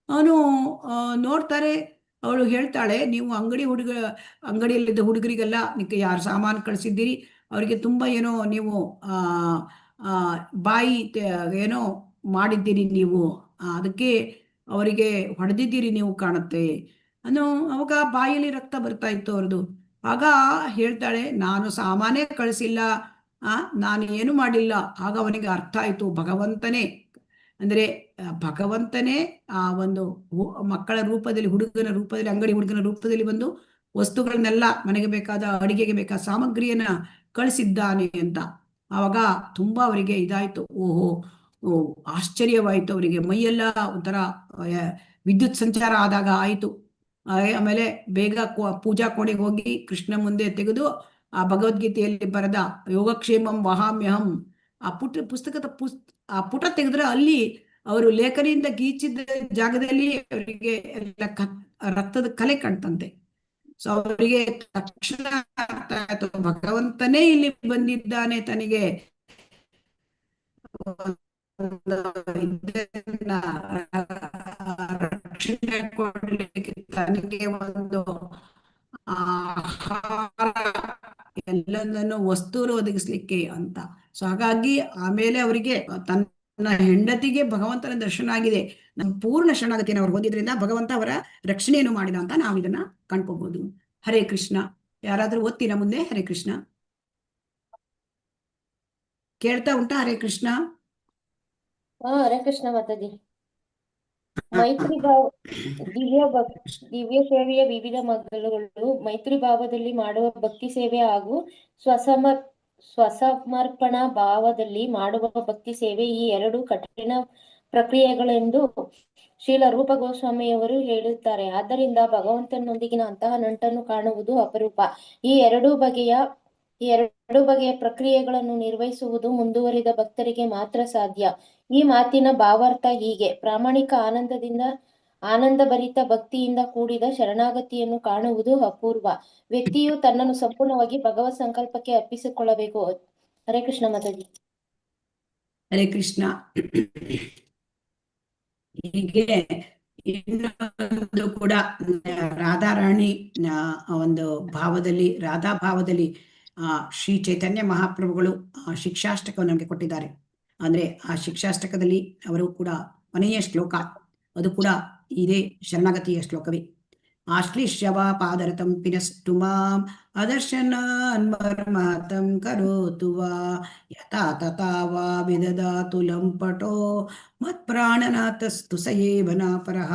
ಅವನು ನೋಡ್ತಾರೆ. ಅವಳು ಹೇಳ್ತಾಳೆ, ನೀವು ಅಂಗಡಿಯಲ್ಲಿದ್ದ ಹುಡುಗರಿಗೆಲ್ಲ ನಿಕ್ಕೆ ಯಾರು ಸಾಮಾನು ಕಳಿಸಿದ್ದೀರಿ, ಅವರಿಗೆ ತುಂಬಾ ಏನೋ ನೀವು ಬಾಯಿ ಏನೋ ಮಾಡಿದ್ದೀರಿ ನೀವು, ಅದಕ್ಕೆ ಅವರಿಗೆ ಹೊಡೆದಿದ್ದೀರಿ ನೀವು ಕಾಣುತ್ತೆ ಅವಾಗ ಬಾಯಲ್ಲಿ ರಕ್ತ ಬರ್ತಾ ಇತ್ತು ಅವ್ರದ್ದು. ಆಗ ಹೇಳ್ತಾಳೆ, ನಾನು ಸಾಮಾನೇ ಕಳಿಸಿಲ್ಲ, ನಾನು ಏನು ಮಾಡಿಲ್ಲ. ಆಗ ಅವನಿಗೆ ಅರ್ಥ ಆಯ್ತು, ಭಗವಂತನೇ ಅಂದ್ರೆ ಭಗವಂತನೇ ಆ ಒಂದು ಮಕ್ಕಳ ರೂಪದಲ್ಲಿ, ಹುಡುಗನ ರೂಪದಲ್ಲಿ, ಅಂಗಡಿ ಹುಡುಗನ ರೂಪದಲ್ಲಿ ಬಂದು ವಸ್ತುಗಳನ್ನೆಲ್ಲ, ಮನೆಗೆ ಬೇಕಾದ ಅಡಿಗೆಗೆ ಬೇಕಾದ ಸಾಮಗ್ರಿಯನ್ನ ಕಳಿಸಿದ್ದಾನೆ ಅಂತ. ಆವಾಗ ತುಂಬಾ ಅವರಿಗೆ ಇದಾಯ್ತು. ಓಹೋ, ಆಶ್ಚರ್ಯವಾಯ್ತು ಅವರಿಗೆ. ಮೈಯೆಲ್ಲ ಒಂಥರ ವಿದ್ಯುತ್ ಸಂಚಾರ ಆದಾಗ ಆಯ್ತು. ಆಮೇಲೆ ಬೇಗ ಪೂಜಾ ಕೋಣೆಗೆ ಹೋಗಿ ಕೃಷ್ಣ ಮುಂದೆ ತೆಗೆದು ಆ ಭಗವದ್ಗೀತೆಯಲ್ಲಿ ಬರೆದ ಯೋಗಕ್ಷೇಮಂ ವಹಾಮ್ಯಹಂ ಆ ಪುಸ್ತಕದ ಆ ಪುಟ ತೆಗೆದ್ರೆ ಅಲ್ಲಿ ಅವರು ಲೇಖನಿಯಿಂದ ಗೀಚಿದ ಜಾಗದಲ್ಲಿ ಅವರಿಗೆ ರಕ್ತದ ಕಲೆ ಕಾಣ್ತಂತೆ. ಸೊ ಅವರಿಗೆ ತಕ್ಷಣ ಅರ್ಥ ಆಯ್ತು, ಭಗವಂತನೇ ಇಲ್ಲಿ ಬಂದಿದ್ದಾನೆ ತನಗೆ ರಕ್ಷಣೆ ಕೊಡ್ಲಿಕ್ಕೆ, ತನಗೆ ಒಂದು ಆಹಾರ ಎಲ್ಲದನ್ನು ವಸ್ತುರು ಒದಗಿಸ್ಲಿಕ್ಕೆ ಅಂತ. ಸೊ ಹಾಗಾಗಿ ಆಮೇಲೆ ಅವರಿಗೆ ತನ್ನ ಹೆಂಡತಿಗೆ ಭಗವಂತನ ದರ್ಶನ ಆಗಿದೆ. ನಮ್ಮ ಪೂರ್ಣ ಶರಣಾಗತಿಯನ್ನು ಅವ್ರು ಹೊಂದಿದ್ರಿಂದ ಭಗವಂತ ಅವರ ರಕ್ಷಣೆಯನ್ನು ಮಾಡಿದ ಅಂತ ನಾವು ಇದನ್ನ ಕಂಡ್ಕೋಬಹುದು. ಹರೇ ಕೃಷ್ಣ. ಯಾರಾದ್ರೂ ಓದ್ತೀರಾ ಮುಂದೆ? ಹರೇ ಕೃಷ್ಣ. ಕೇಳ್ತಾ ಉಂಟಾ? ಹರೇ ಕೃಷ್ಣ. ಹರೇ ಕೃಷ್ಣ ಮಾತಾಜಿ. ಮೈತ್ರಿ ಭಾವ ದಿವ್ಯ ಸೇವೆಯ ವಿವಿಧ ಮಗ್ಗಲುಗಳು ಮೈತ್ರಿ ಭಾವದಲ್ಲಿ ಮಾಡುವ ಭಕ್ತಿ ಸೇವೆ ಹಾಗೂ ಸ್ವಸಮರ್ಪಣಾ ಭಾವದಲ್ಲಿ ಮಾಡುವ ಭಕ್ತಿ ಸೇವೆ, ಈ 2 ಕಠಿಣ ಪ್ರಕ್ರಿಯೆಗಳೆಂದು ಶ್ರೀಲ ರೂಪ ಗೋಸ್ವಾಮಿಯವರು ಹೇಳುತ್ತಾರೆ. ಆದ್ದರಿಂದ ಭಗವಂತನೊಂದಿಗಿನ ಅಂತಹ ನಂಟನ್ನು ಕಾಣುವುದು ಅಪರೂಪ. ಈ ಎರಡು ಬಗೆಯ ಪ್ರಕ್ರಿಯೆಗಳನ್ನು ನಿರ್ವಹಿಸುವುದು ಮುಂದುವರಿದ ಭಕ್ತರಿಗೆ ಮಾತ್ರ ಸಾಧ್ಯ. ಈ ಮಾತಿನ ಭಾವಾರ್ಥ ಹೀಗೆ: ಪ್ರಾಮಾಣಿಕ ಆನಂದಭರಿತ ಭಕ್ತಿಯಿಂದ ಕೂಡಿದ ಶರಣಾಗತಿಯನ್ನು ಕಾಣುವುದು ಅಪೂರ್ವ. ವ್ಯಕ್ತಿಯು ತನ್ನನ್ನು ಸಂಪೂರ್ಣವಾಗಿ ಭಗವತ್ ಸಂಕಲ್ಪಕ್ಕೆ ಅರ್ಪಿಸಿಕೊಳ್ಳಬೇಕು. ಹರೇ ಕೃಷ್ಣ ಮಾತಾಜಿ. ಹರೇ ಕೃಷ್ಣ. ಹೀಗೆ ಇನ್ನೊಂದು ಕೂಡ ರಾಧಾರಾಣಿ ಒಂದು ಭಾವದಲ್ಲಿ, ರಾಧಾ ಭಾವದಲ್ಲಿ ಶ್ರೀ ಚೈತನ್ಯ ಮಹಾಪ್ರಭುಗಳು ಶಿಕ್ಷಾಷ್ಟಕವನ್ನು ನಮಗೆ ಕೊಟ್ಟಿದ್ದಾರೆ. ಅಂದ್ರೆ ಆ ಶಿಕ್ಷಾಷ್ಟಕದಲ್ಲಿ ಅವರು ಕೂಡ ಕೊನೆಯ ಶ್ಲೋಕ, ಅದು ಕೂಡ ಇದೇ ಶರಣಾಗತಿಯ ಶ್ಲೋಕವೇ. ಆಶ್ಲಿಷ್ಯವ ಪಾದರತಂ ಪಿನಸ್ತು ಮಾಂ ಅದರ್ಶನಾನ್ಮರ್ಮಹತಂ ಕರೋತು ವಾ ಯಥಾ ತಥಾ ವಾ ವಿದದಾತು ಲಂಪಟೋ ಮತ್ಪ್ರಾಣನಾಥಸ್ತು ಸಯೇವನಾಪರಃ.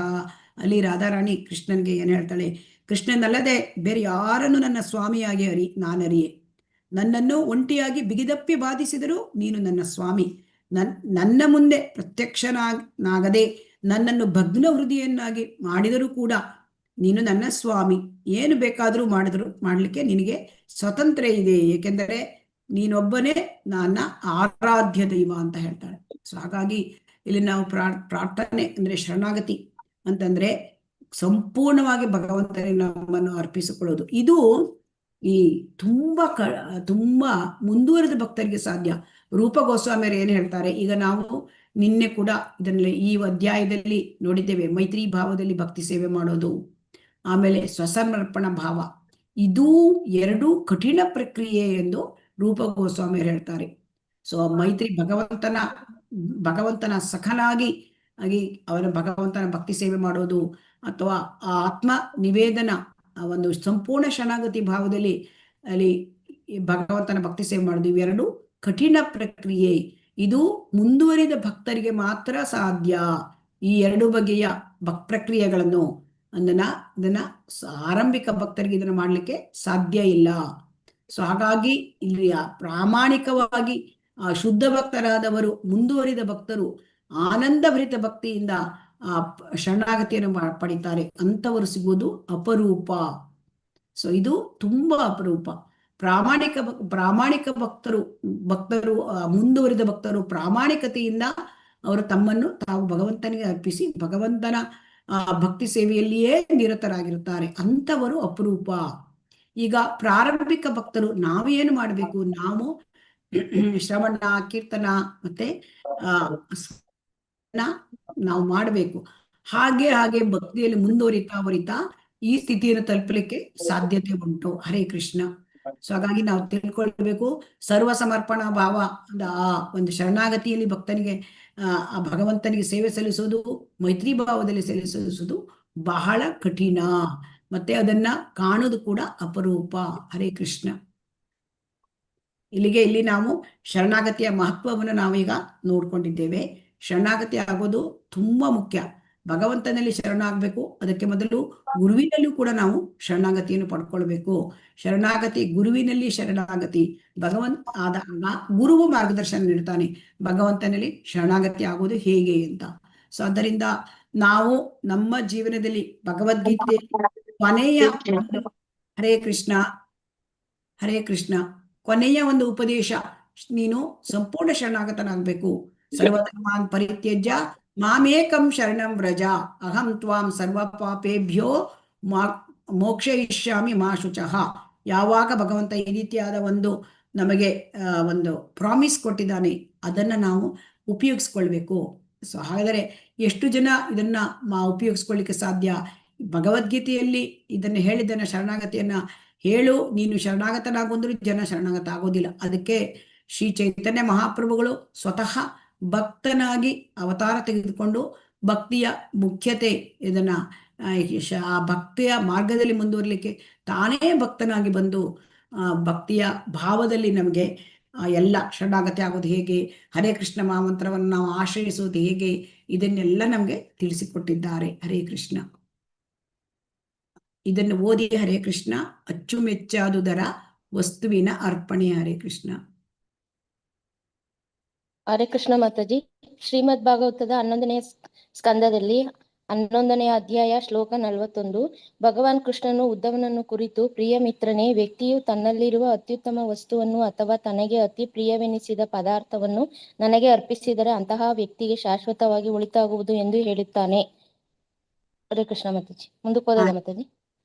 ಅಲ್ಲಿ ರಾಧಾರಾಣಿ ಕೃಷ್ಣನ್ಗೆ ಏನ್ ಹೇಳ್ತಾಳೆ? ಕೃಷ್ಣನಲ್ಲದೆ ಬೇರೆ ಯಾರನ್ನು ನನ್ನ ಸ್ವಾಮಿಯಾಗಿ ನಾನರಿಯೆ. ನನ್ನನ್ನು ಒಂಟಿಯಾಗಿ ಬಿಗಿದಪ್ಪಿ ಬಾಧಿಸಿದರೂ ನೀನು ನನ್ನ ಸ್ವಾಮಿ. ನನ್ನ ಮುಂದೆ ಪ್ರತ್ಯಕ್ಷನಾಗದೆ ನನ್ನನ್ನು ಭಗ್ನ ಹೃದಯನ್ನಾಗಿ ಮಾಡಿದರೂ ಕೂಡ ನೀನು ನನ್ನ ಸ್ವಾಮಿ, ಏನು ಬೇಕಾದರೂ ಮಾಡಲಿಕ್ಕೆ ನಿನಗೆ ಸ್ವತಂತ್ರ ಇದೆ, ಏಕೆಂದರೆ ನೀನೊಬ್ಬನೇ ನನ್ನ ಆರಾಧ್ಯ ದೈವ ಅಂತ ಹೇಳ್ತಾಳೆ. ಸೊ ಹಾಗಾಗಿ ಇಲ್ಲಿ ನಾವು ಪ್ರಾರ್ಥನೆ ಅಂದ್ರೆ ಶರಣಾಗತಿ ಅಂತಂದ್ರೆ ಸಂಪೂರ್ಣವಾಗಿ ಭಗವಂತನಿಗೆ ನಮ್ಮನ್ನು ಅರ್ಪಿಸಿಕೊಳ್ಳೋದು. ಇದು ಈ ತುಂಬಾ ಮುಂದುವರೆದ ಭಕ್ತರಿಗೆ ಸಾಧ್ಯ. ರೂಪ ಗೋಸ್ವಾಮಿಯರು ಏನ್ ಹೇಳ್ತಾರೆ, ಈಗ ನಾವು ನಿನ್ನೆ ಕೂಡ ಇದರಲ್ಲಿ ಈ ಅಧ್ಯಾಯದಲ್ಲಿ ನೋಡಿದ್ದೇವೆ, ಮೈತ್ರಿ ಭಾವದಲ್ಲಿ ಭಕ್ತಿ ಸೇವೆ ಮಾಡೋದು, ಆಮೇಲೆ ಸ್ವಸಮರ್ಪಣ ಭಾವ, ಇದು ಎರಡೂ ಕಠಿಣ ಪ್ರಕ್ರಿಯೆ ಎಂದು ರೂಪ ಗೋಸ್ವಾಮಿಯರು ಹೇಳ್ತಾರೆ. ಸೊ ಮೈತ್ರಿ ಭಗವಂತನ ಸಖನಾಗಿ ಅವರ ಭಗವಂತನ ಭಕ್ತಿ ಸೇವೆ ಮಾಡೋದು, ಅಥವಾ ಆ ಆತ್ಮ ನಿವೇದನ ಒಂದು ಸಂಪೂರ್ಣ ಶರಣಾಗತಿ ಭಾವದಲ್ಲಿ ಅಲ್ಲಿ ಭಗವಂತನ ಭಕ್ತಿ ಸೇವೆ ಮಾಡೋದು, ಇವೆರಡು ಕಠಿಣ ಪ್ರಕ್ರಿಯೆ. ಇದು ಮುಂದುವರಿದ ಭಕ್ತರಿಗೆ ಮಾತ್ರ ಸಾಧ್ಯ. ಈ ಎರಡು ಬಗೆಯ ಪ್ರಕ್ರಿಯೆಗಳನ್ನು ಇದನ್ನ ಆರಂಭಿಕ ಭಕ್ತರಿಗೆ ಇದನ್ನ ಮಾಡ್ಲಿಕ್ಕೆ ಸಾಧ್ಯ ಇಲ್ಲ. ಸೊ ಹಾಗಾಗಿ ಇಲ್ಲಿ ಪ್ರಾಮಾಣಿಕವಾಗಿ ಶುದ್ಧ ಭಕ್ತರಾದವರು, ಮುಂದುವರಿದ ಭಕ್ತರು ಆನಂದಭರಿತ ಭಕ್ತಿಯಿಂದ ಆ ಶರಣಾಗತಿಯನ್ನು ಪಡಿತಾರೆ. ಅಂಥವರು ಸಿಗುವುದು ಅಪರೂಪ. ಸೊ ಇದು ತುಂಬಾ ಅಪರೂಪ. ಪ್ರಾಮಾಣಿಕ ಭಕ್ತರು ಮುಂದುವರಿದ ಭಕ್ತರು ಪ್ರಾಮಾಣಿಕತೆಯಿಂದ ಅವರು ತಮ್ಮನ್ನು ತಾವು ಭಗವಂತನಿಗೆ ಅರ್ಪಿಸಿ ಭಗವಂತನ ಭಕ್ತಿ ಸೇವೆಯಲ್ಲಿಯೇ ನಿರತರಾಗಿರುತ್ತಾರೆ. ಅಂಥವರು ಅಪರೂಪ. ಈಗ ಪ್ರಾರಂಭಿಕ ಭಕ್ತರು ನಾವೇನು ಮಾಡಬೇಕು, ನಾವು ಶ್ರವಣ ಕೀರ್ತನ ಮತ್ತೆ ನಾವು ಮಾಡಬೇಕು. ಹಾಗೆ ಭಕ್ತಿಯಲ್ಲಿ ಮುಂದುವರಿತಾ ಈ ಸ್ಥಿತಿಯನ್ನು ತಲುಪಲಿಕ್ಕೆ ಸಾಧ್ಯತೆ ಉಂಟು. ಹರೇ ಕೃಷ್ಣ. ಸೊ ಹಾಗಾಗಿ ನಾವು ತಿಳ್ಕೊಳ್ಬೇಕು, ಸರ್ವ ಸಮರ್ಪಣಾ ಭಾವ ಆ ಒಂದು ಶರಣಾಗತಿಯಲ್ಲಿ ಭಕ್ತನಿಗೆ ಆ ಭಗವಂತನಿಗೆ ಸೇವೆ ಸಲ್ಲಿಸೋದು, ಮೈತ್ರಿ ಭಾವದಲ್ಲಿ ಸೇವೆ ಸಲ್ಲಿಸೋದು ಬಹಳ ಕಠಿಣ, ಮತ್ತೆ ಅದನ್ನ ಕಾಣೋದು ಕೂಡ ಅಪರೂಪ. ಹರೇ ಕೃಷ್ಣ. ಇಲ್ಲಿ ನಾವು ಶರಣಾಗತಿಯ ಮಹತ್ವವನ್ನು ನಾವೀಗ ನೋಡ್ಕೊಂಡಿದ್ದೇವೆ. ಶರಣಾಗತಿ ಆಗೋದು ತುಂಬಾ ಮುಖ್ಯ. ಭಗವಂತನಲ್ಲಿ ಶರಣಾಗಬೇಕು. ಅದಕ್ಕೆ ಮೊದಲು ಗುರುವಿನಲ್ಲೂ ಕೂಡ ನಾವು ಶರಣಾಗತಿಯನ್ನು ಪಡ್ಕೊಳ್ಬೇಕು. ಶರಣಾಗತಿ ಗುರುವಿನಲ್ಲಿ ಶರಣಾಗತಿ ಆದಾಗ ಗುರುವು ಮಾರ್ಗದರ್ಶನ ನೀಡ್ತಾನೆ ಭಗವಂತನಲ್ಲಿ ಶರಣಾಗತಿ ಆಗೋದು ಹೇಗೆ ಅಂತ. ಸೊ ಆದ್ದರಿಂದ ನಾವು ನಮ್ಮ ಜೀವನದಲ್ಲಿ ಭಗವದ್ಗೀತೆ ಕೊನೆಯ ಹರೇ ಕೃಷ್ಣ ಕೊನೆಯ ಒಂದು ಉಪದೇಶ, ನೀನು ಸಂಪೂರ್ಣ ಶರಣಾಗತನಾಗಬೇಕು. ಸರ್ವಧರ್ಮಾನ್ ಪರಿತ್ಯಜ್ಯ ಮಾಮೇಕಂ ಶರಣಂ ವ್ರಜ ಅಹಂ ತ್ವಾಂ ಸರ್ವ ಪಾಪೇಭ್ಯೋ ಮೋಕ್ಷಯಿಷ್ಯಾಮಿ ಮಾ ಶುಚಃ. ಯಾವಾಗ ಭಗವಂತ ಈ ರೀತಿಯಾದ ನಮಗೆ ಒಂದು ಪ್ರಾಮಿಸ್ ಕೊಟ್ಟಿದ್ದಾನೆ, ಅದನ್ನ ನಾವು ಉಪಯೋಗಿಸ್ಕೊಳ್ಬೇಕು. ಸೊ ಹಾಗಾದರೆ ಎಷ್ಟು ಜನ ಇದನ್ನ ಉಪಯೋಗಿಸ್ಕೊಳ್ಳಿಕ್ಕೆ ಸಾಧ್ಯ? ಭಗವದ್ಗೀತೆಯಲ್ಲಿ ಇದನ್ನು ಹೇಳಿದ್ದನ್ನ ಶರಣಾಗತಿಯನ್ನ ಹೇಳು, ನೀನು ಶರಣಾಗತನಾಗೊಂಡ್ರು ಜನ ಶರಣಾಗತ ಆಗೋದಿಲ್ಲ. ಅದಕ್ಕೆ ಶ್ರೀ ಚೈತನ್ಯ ಮಹಾಪ್ರಭುಗಳು ಸ್ವತಃ ಭಕ್ತನಾಗಿ ಅವತಾರ ತೆಗೆದುಕೊಂಡು ಭಕ್ತಿಯ ಮುಖ್ಯತೆ ಇದನ್ನ ಆ ಭಕ್ತಿಯ ಮಾರ್ಗದಲ್ಲಿ ಮುಂದುವರಲಿಕ್ಕೆ ತಾನೇ ಭಕ್ತನಾಗಿ ಬಂದು ಭಕ್ತಿಯ ಭಾವದಲ್ಲಿ ನಮಗೆ ಎಲ್ಲ ಶರಣಾಗತಿ ಆಗೋದು ಹೇಗೆ, ಹರೇ ಕೃಷ್ಣ ಮಹಾಮಂತ್ರವನ್ನು ನಾವು ಆಶ್ರಯಿಸೋದು ಹೇಗೆ, ಇದನ್ನೆಲ್ಲ ನಮಗೆ ತಿಳಿಸಿಕೊಟ್ಟಿದ್ದಾರೆ. ಹರೇ ಕೃಷ್ಣ. ಇದನ್ನು ಓದಿ ಹರೇ ಕೃಷ್ಣ. ಅಚ್ಚುಮೆಚ್ಚಾದುದರ ವಸ್ತುವಿನ ಅರ್ಪಣೆ. ಹರೇ ಕೃಷ್ಣ. ಹರೇ ಕೃಷ್ಣ ಮಾತಾಜಿ. ಶ್ರೀಮದ್ ಭಾಗವತದ 11ನೇ ಸ್ಕಂದದಲ್ಲಿ 11ನೇ ಅಧ್ಯಾಯ ಶ್ಲೋಕ 41, ಭಗವಾನ್ ಕೃಷ್ಣನು ಉದ್ಧವನನ್ನು ಕುರಿತು, ಪ್ರಿಯ ಮಿತ್ರನೇ, ವ್ಯಕ್ತಿಯು ತನ್ನಲ್ಲಿರುವ ಅತ್ಯುತ್ತಮ ವಸ್ತುವನ್ನು ಅಥವಾ ತನಗೆ ಅತಿ ಪ್ರಿಯವೆನಿಸಿದ ಪದಾರ್ಥವನ್ನು ನನಗೆ ಅರ್ಪಿಸಿದರೆ ಅಂತಹ ವ್ಯಕ್ತಿಗೆ ಶಾಶ್ವತವಾಗಿ ಒಳಿತಾಗುವುದು ಎಂದು ಹೇಳುತ್ತಾನೆ. ಹರೇ ಕೃಷ್ಣ ಮಾತಾಜಿ. ಮುಂದಕ್ಕೆ ಹೋದ ಮಾತಾಜಿ.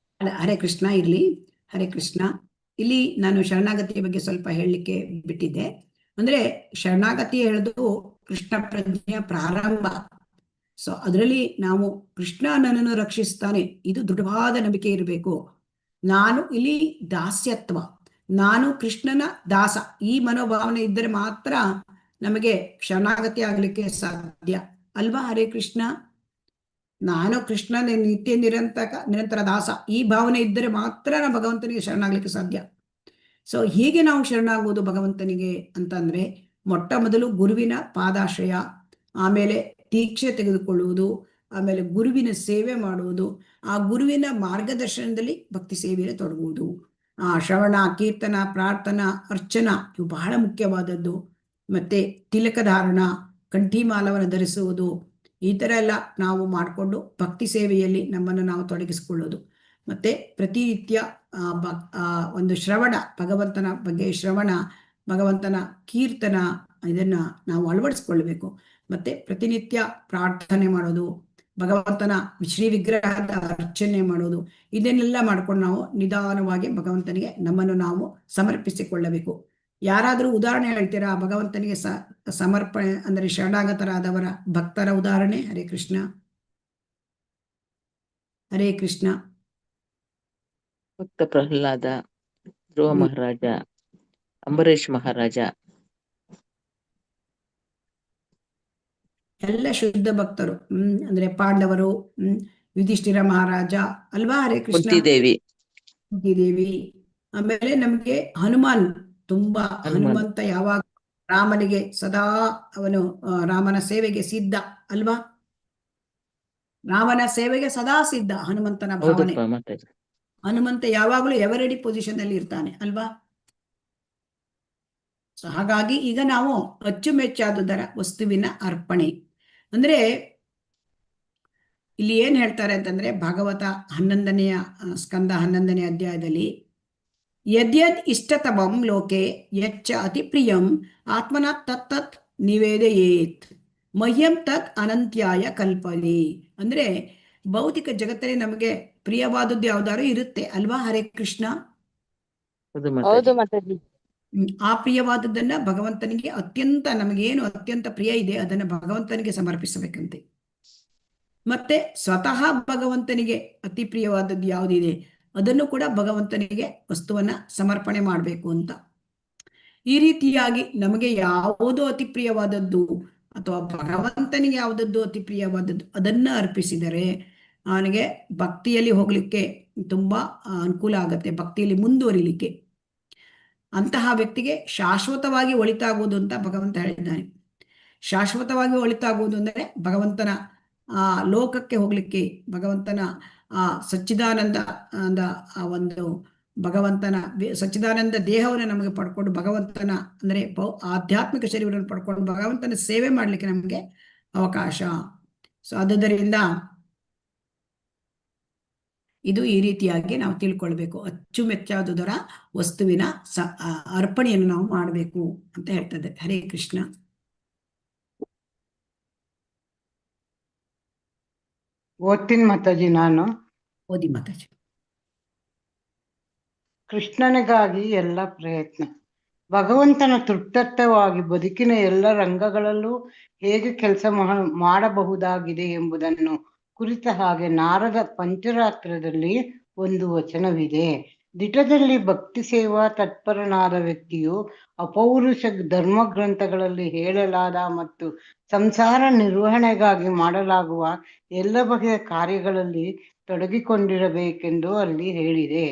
ಹರೇ ಕೃಷ್ಣ ಇರ್ಲಿ. ಹರೇ ಕೃಷ್ಣ. ಇಲ್ಲಿ ನಾನು ಶರಣಾಗತಿಯ ಬಗ್ಗೆ ಸ್ವಲ್ಪ ಹೇಳಲಿಕ್ಕೆ ಬಿಟ್ಟಿದ್ದೆ. ಅಂದ್ರೆ ಶರಣಾಗತಿ ಹೇಳೋದು ಕೃಷ್ಣ ಪ್ರಜ್ಞೆಯ ಪ್ರಾರಂಭ. ಸೊ ಅದರಲ್ಲಿ ನಾವು ಕೃಷ್ಣ ನನ್ನನ್ನು ರಕ್ಷಿಸ್ತಾನೆ, ಇದು ದೃಢವಾದ ನಂಬಿಕೆ ಇರಬೇಕು. ನಾನು ಇಲ್ಲಿ ದಾಸ್ಯತ್ವ, ನಾನು ಕೃಷ್ಣನ ದಾಸ, ಈ ಮನೋಭಾವನೆ ಇದ್ದರೆ ಮಾತ್ರ ನಮಗೆ ಶರಣಾಗತಿ ಆಗ್ಲಿಕ್ಕೆ ಸಾಧ್ಯ ಅಲ್ವಾ? ಹರೇ ಕೃಷ್ಣ. ನಾನು ಕೃಷ್ಣನ ನಿರಂತರ ದಾಸ, ಈ ಭಾವನೆ ಇದ್ದರೆ ಮಾತ್ರ ನಾವು ಭಗವಂತನಿಗೆ ಶರಣಾಗ್ಲಿಕ್ಕೆ ಸಾಧ್ಯ. ಸೊ ಹೀಗೆ ನಾವು ಶರಣಾಗುವುದು ಭಗವಂತನಿಗೆ ಅಂತಂದ್ರೆ, ಮೊಟ್ಟ ಮೊದಲು ಗುರುವಿನ ಪಾದಾಶ್ರಯ, ಆಮೇಲೆ ದೀಕ್ಷೆ ತೆಗೆದುಕೊಳ್ಳುವುದು, ಆಮೇಲೆ ಗುರುವಿನ ಸೇವೆ ಮಾಡುವುದು, ಆ ಗುರುವಿನ ಮಾರ್ಗದರ್ಶನದಲ್ಲಿ ಭಕ್ತಿ ಸೇವೆಯಲ್ಲಿ ತೊಡಗುವುದು. ಶ್ರವಣ, ಕೀರ್ತನ, ಪ್ರಾರ್ಥನಾ, ಅರ್ಚನಾ ಇವು ಬಹಳ ಮುಖ್ಯವಾದದ್ದು. ಮತ್ತೆ ತಿಲಕ ಧಾರಣ, ಕಂಠಿಮಾಲವನ್ನು ಧರಿಸುವುದು, ಈ ಥರ ಎಲ್ಲ ನಾವು ಮಾಡಿಕೊಂಡು ಭಕ್ತಿ ಸೇವೆಯಲ್ಲಿ ನಮ್ಮನ್ನು ನಾವು ತೊಡಗಿಸಿಕೊಳ್ಳೋದು. ಮತ್ತೆ ಪ್ರತಿನಿತ್ಯ ಒಂದು ಶ್ರವಣ, ಭಗವಂತನ ಬಗ್ಗೆ ಶ್ರವಣ, ಭಗವಂತನ ಕೀರ್ತನ, ಇದನ್ನ ನಾವು ಅಳವಡಿಸ್ಕೊಳ್ಬೇಕು. ಮತ್ತೆ ಪ್ರತಿನಿತ್ಯ ಪ್ರಾರ್ಥನೆ ಮಾಡೋದು, ಭಗವಂತನ ಶ್ರೀ ವಿಗ್ರಹದ ಅರ್ಚನೆ ಮಾಡೋದು, ಇದನ್ನೆಲ್ಲ ಮಾಡ್ಕೊಂಡು ನಾವು ನಿಧಾನವಾಗಿ ಭಗವಂತನಿಗೆ ನಮ್ಮನ್ನು ನಾವು ಸಮರ್ಪಿಸಿಕೊಳ್ಳಬೇಕು. ಯಾರಾದರೂ ಉದಾಹರಣೆ ಹೇಳ್ತೀರಾ ಭಗವಂತನಿಗೆ ಸಮರ್ಪಣೆ ಅಂದರೆ ಶರಣಾಗತರಾದವರ ಭಕ್ತರ ಉದಾಹರಣೆ? ಹರೇ ಕೃಷ್ಣ. ಹರೇ ಕೃಷ್ಣ. ಭಕ್ತ ಪ್ರಹ್ಲಾದ, ಧ್ರುವ ಮಹಾರಾಜ, ಅಂಬರೀಷ್ ಮಹಾರಾಜ, ಎಲ್ಲ ಶುದ್ಧ ಭಕ್ತರು. ಅಂದ್ರೆ ಪಾಂಡವರು, ಯುಧಿಷ್ಠಿರ ಮಹಾರಾಜ ಅಲ್ವಾ? ಹರೇ ಕೃಷ್ಣ. ಕುಂತಿದೇವಿ, ಕುಂತಿದೇವಿ. ಆಮೇಲೆ ನಮ್ಗೆ ಹನುಮಾನ್, ತುಂಬಾ ಹನುಮಂತ ಯಾವಾಗ ರಾಮನಿಗೆ ಸದಾ ಅವನು ರಾಮನ ಸೇವೆಗೆ ಸಿದ್ಧ ಅಲ್ವಾ? ರಾಮನ ಸೇವೆಗೆ ಸದಾ ಸಿದ್ಧ ಹನುಮಂತನ ಭಾವನೆ. ಹೌದಪ್ಪ ಮಾತಾಡಿ. ಹನುಮಂತ ಯಾವಾಗಲೂ ಎವರೆಡಿ ಪೊಸಿಷನ್ ಅಲ್ಲಿ ಇರ್ತಾನೆ ಅಲ್ವಾ? ಸೊ ಹಾಗಾಗಿ ಈಗ ನಾವು ಅಚ್ಚುಮೆಚ್ಚಾದುದರ ವಸ್ತುವಿನ ಅರ್ಪಣೆ ಅಂದ್ರೆ ಇಲ್ಲಿ ಏನ್ ಹೇಳ್ತಾರೆ ಅಂತಂದ್ರೆ, ಭಾಗವತ 11ನೇ ಸ್ಕಂದ 11ನೇ ಅಧ್ಯಾಯದಲ್ಲಿ ಯದ್ಯದ್ ಇಷ್ಟತಮಂ ಲೋಕೆ ಯಚ್ಚ ಅತಿ ಪ್ರಿಯಂ ಆತ್ಮನ ತತ್ತತ್ ನಿವೇದಯೇತ್ ಮಹ್ಯಂ ತತ್ ಅನಂತ್ಯಾಯ ಕಲ್ಪನೆ. ಅಂದ್ರೆ ಭೌತಿಕ ಜಗತ್ತಲ್ಲಿ ನಮಗೆ ಪ್ರಿಯವಾದದ್ದು ಯಾವ್ದಾದ್ರು ಇರುತ್ತೆ ಅಲ್ವಾ? ಹರೇ ಕೃಷ್ಣ. ಹೌದು ಮಾತಾಜಿ. ಆ ಪ್ರಿಯವಾದದ್ದನ್ನ ಭಗವಂತನಿಗೆ ಅತ್ಯಂತ, ನಮಗೇನು ಅತ್ಯಂತ ಪ್ರಿಯ ಇದೆ ಅದನ್ನ ಭಗವಂತನಿಗೆ ಸಮರ್ಪಿಸಬೇಕಂತೆ. ಮತ್ತೆ ಸ್ವತಃ ಭಗವಂತನಿಗೆ ಅತಿ ಪ್ರಿಯವಾದದ್ದು ಯಾವುದಿದೆ ಅದನ್ನು ಕೂಡ ಭಗವಂತನಿಗೆ ವಸ್ತುವನ್ನ ಸಮರ್ಪಣೆ ಮಾಡಬೇಕು ಅಂತ. ಈ ರೀತಿಯಾಗಿ ನಮಗೆ ಯಾವುದು ಅತಿ ಪ್ರಿಯವಾದದ್ದು ಅಥವಾ ಭಗವಂತನಿಗೆ ಯಾವುದದ್ದು ಅತಿ ಪ್ರಿಯವಾದದ್ದು ಅದನ್ನ ಅರ್ಪಿಸಿದರೆ ಅವನಿಗೆ ಭಕ್ತಿಯಲ್ಲಿ ಹೋಗ್ಲಿಕ್ಕೆ ತುಂಬಾ ಅನುಕೂಲ ಆಗತ್ತೆ, ಭಕ್ತಿಯಲ್ಲಿ ಮುಂದುವರಿಲಿಕ್ಕೆ. ಅಂತಹ ವ್ಯಕ್ತಿಗೆ ಶಾಶ್ವತವಾಗಿ ಒಳಿತಾಗುವುದು ಅಂತ ಭಗವಂತ ಹೇಳಿದ್ದಾನೆ. ಶಾಶ್ವತವಾಗಿ ಒಳಿತಾಗುವುದು ಅಂದರೆ ಭಗವಂತನ ಲೋಕಕ್ಕೆ ಹೋಗ್ಲಿಕ್ಕೆ, ಭಗವಂತನ ಸಚ್ಚಿದಾನಂದ ಒಂದು ಭಗವಂತನ ಸಚ್ಚಿದಾನಂದ ದೇಹವನ್ನು ನಮಗೆ ಪಡ್ಕೊಂಡು ಭಗವಂತನ ಅಂದ್ರೆ ಆಧ್ಯಾತ್ಮಿಕ ಶರೀರವನ್ನು ಪಡ್ಕೊಂಡು ಭಗವಂತನ ಸೇವೆ ಮಾಡಲಿಕ್ಕೆ ನಮಗೆ ಅವಕಾಶ. ಸೊ ಆದುದರಿಂದ ಇದು ಈ ರೀತಿಯಾಗಿ ನಾವು ತಿಳ್ಕೊಳ್ಬೇಕು. ಅಚ್ಚುಮೆಚ್ಚಾದುದರ ವಸ್ತುವಿನ ಅರ್ಪಣೆಯನ್ನು ನಾವು ಮಾಡಬೇಕು ಅಂತ ಹೇಳ್ತದೆ. ಹರೇ ಕೃಷ್ಣ. ಓದ್ತೀನಿ ಮಾತಾಜಿ. ನಾನು ಓದಿ ಮಾತಾಜಿ. ಕೃಷ್ಣನಿಗಾಗಿ ಎಲ್ಲ ಪ್ರಯತ್ನ. ಭಗವಂತನ ತೃಪ್ತತ್ವವಾಗಿ ಬದುಕಿನ ಎಲ್ಲ ರಂಗಗಳಲ್ಲೂ ಹೇಗೆ ಕೆಲಸ ಮಾಡಬಹುದಾಗಿದೆ ಎಂಬುದನ್ನು ಕುರಿತ ಹಾಗೆ ನಾರದ ಪಂಚರಾತ್ರದಲ್ಲಿ ಒಂದು ವಚನವಿದೆ. ದಿಟದಲ್ಲಿ ಭಕ್ತಿ ಸೇವಾ ತತ್ಪರನಾದ ವ್ಯಕ್ತಿಯು ಅಪೌರುಷ ಧರ್ಮ ಗ್ರಂಥಗಳಲ್ಲಿ ಹೇಳಲಾದ ಮತ್ತು ಸಂಸಾರ ನಿರ್ವಹಣೆಗಾಗಿ ಮಾಡಲಾಗುವ ಎಲ್ಲ ಬಗೆಯ ಕಾರ್ಯಗಳಲ್ಲಿ ತೊಡಗಿಕೊಂಡಿರಬೇಕೆಂದು ಅಲ್ಲಿ ಹೇಳಿದೆ.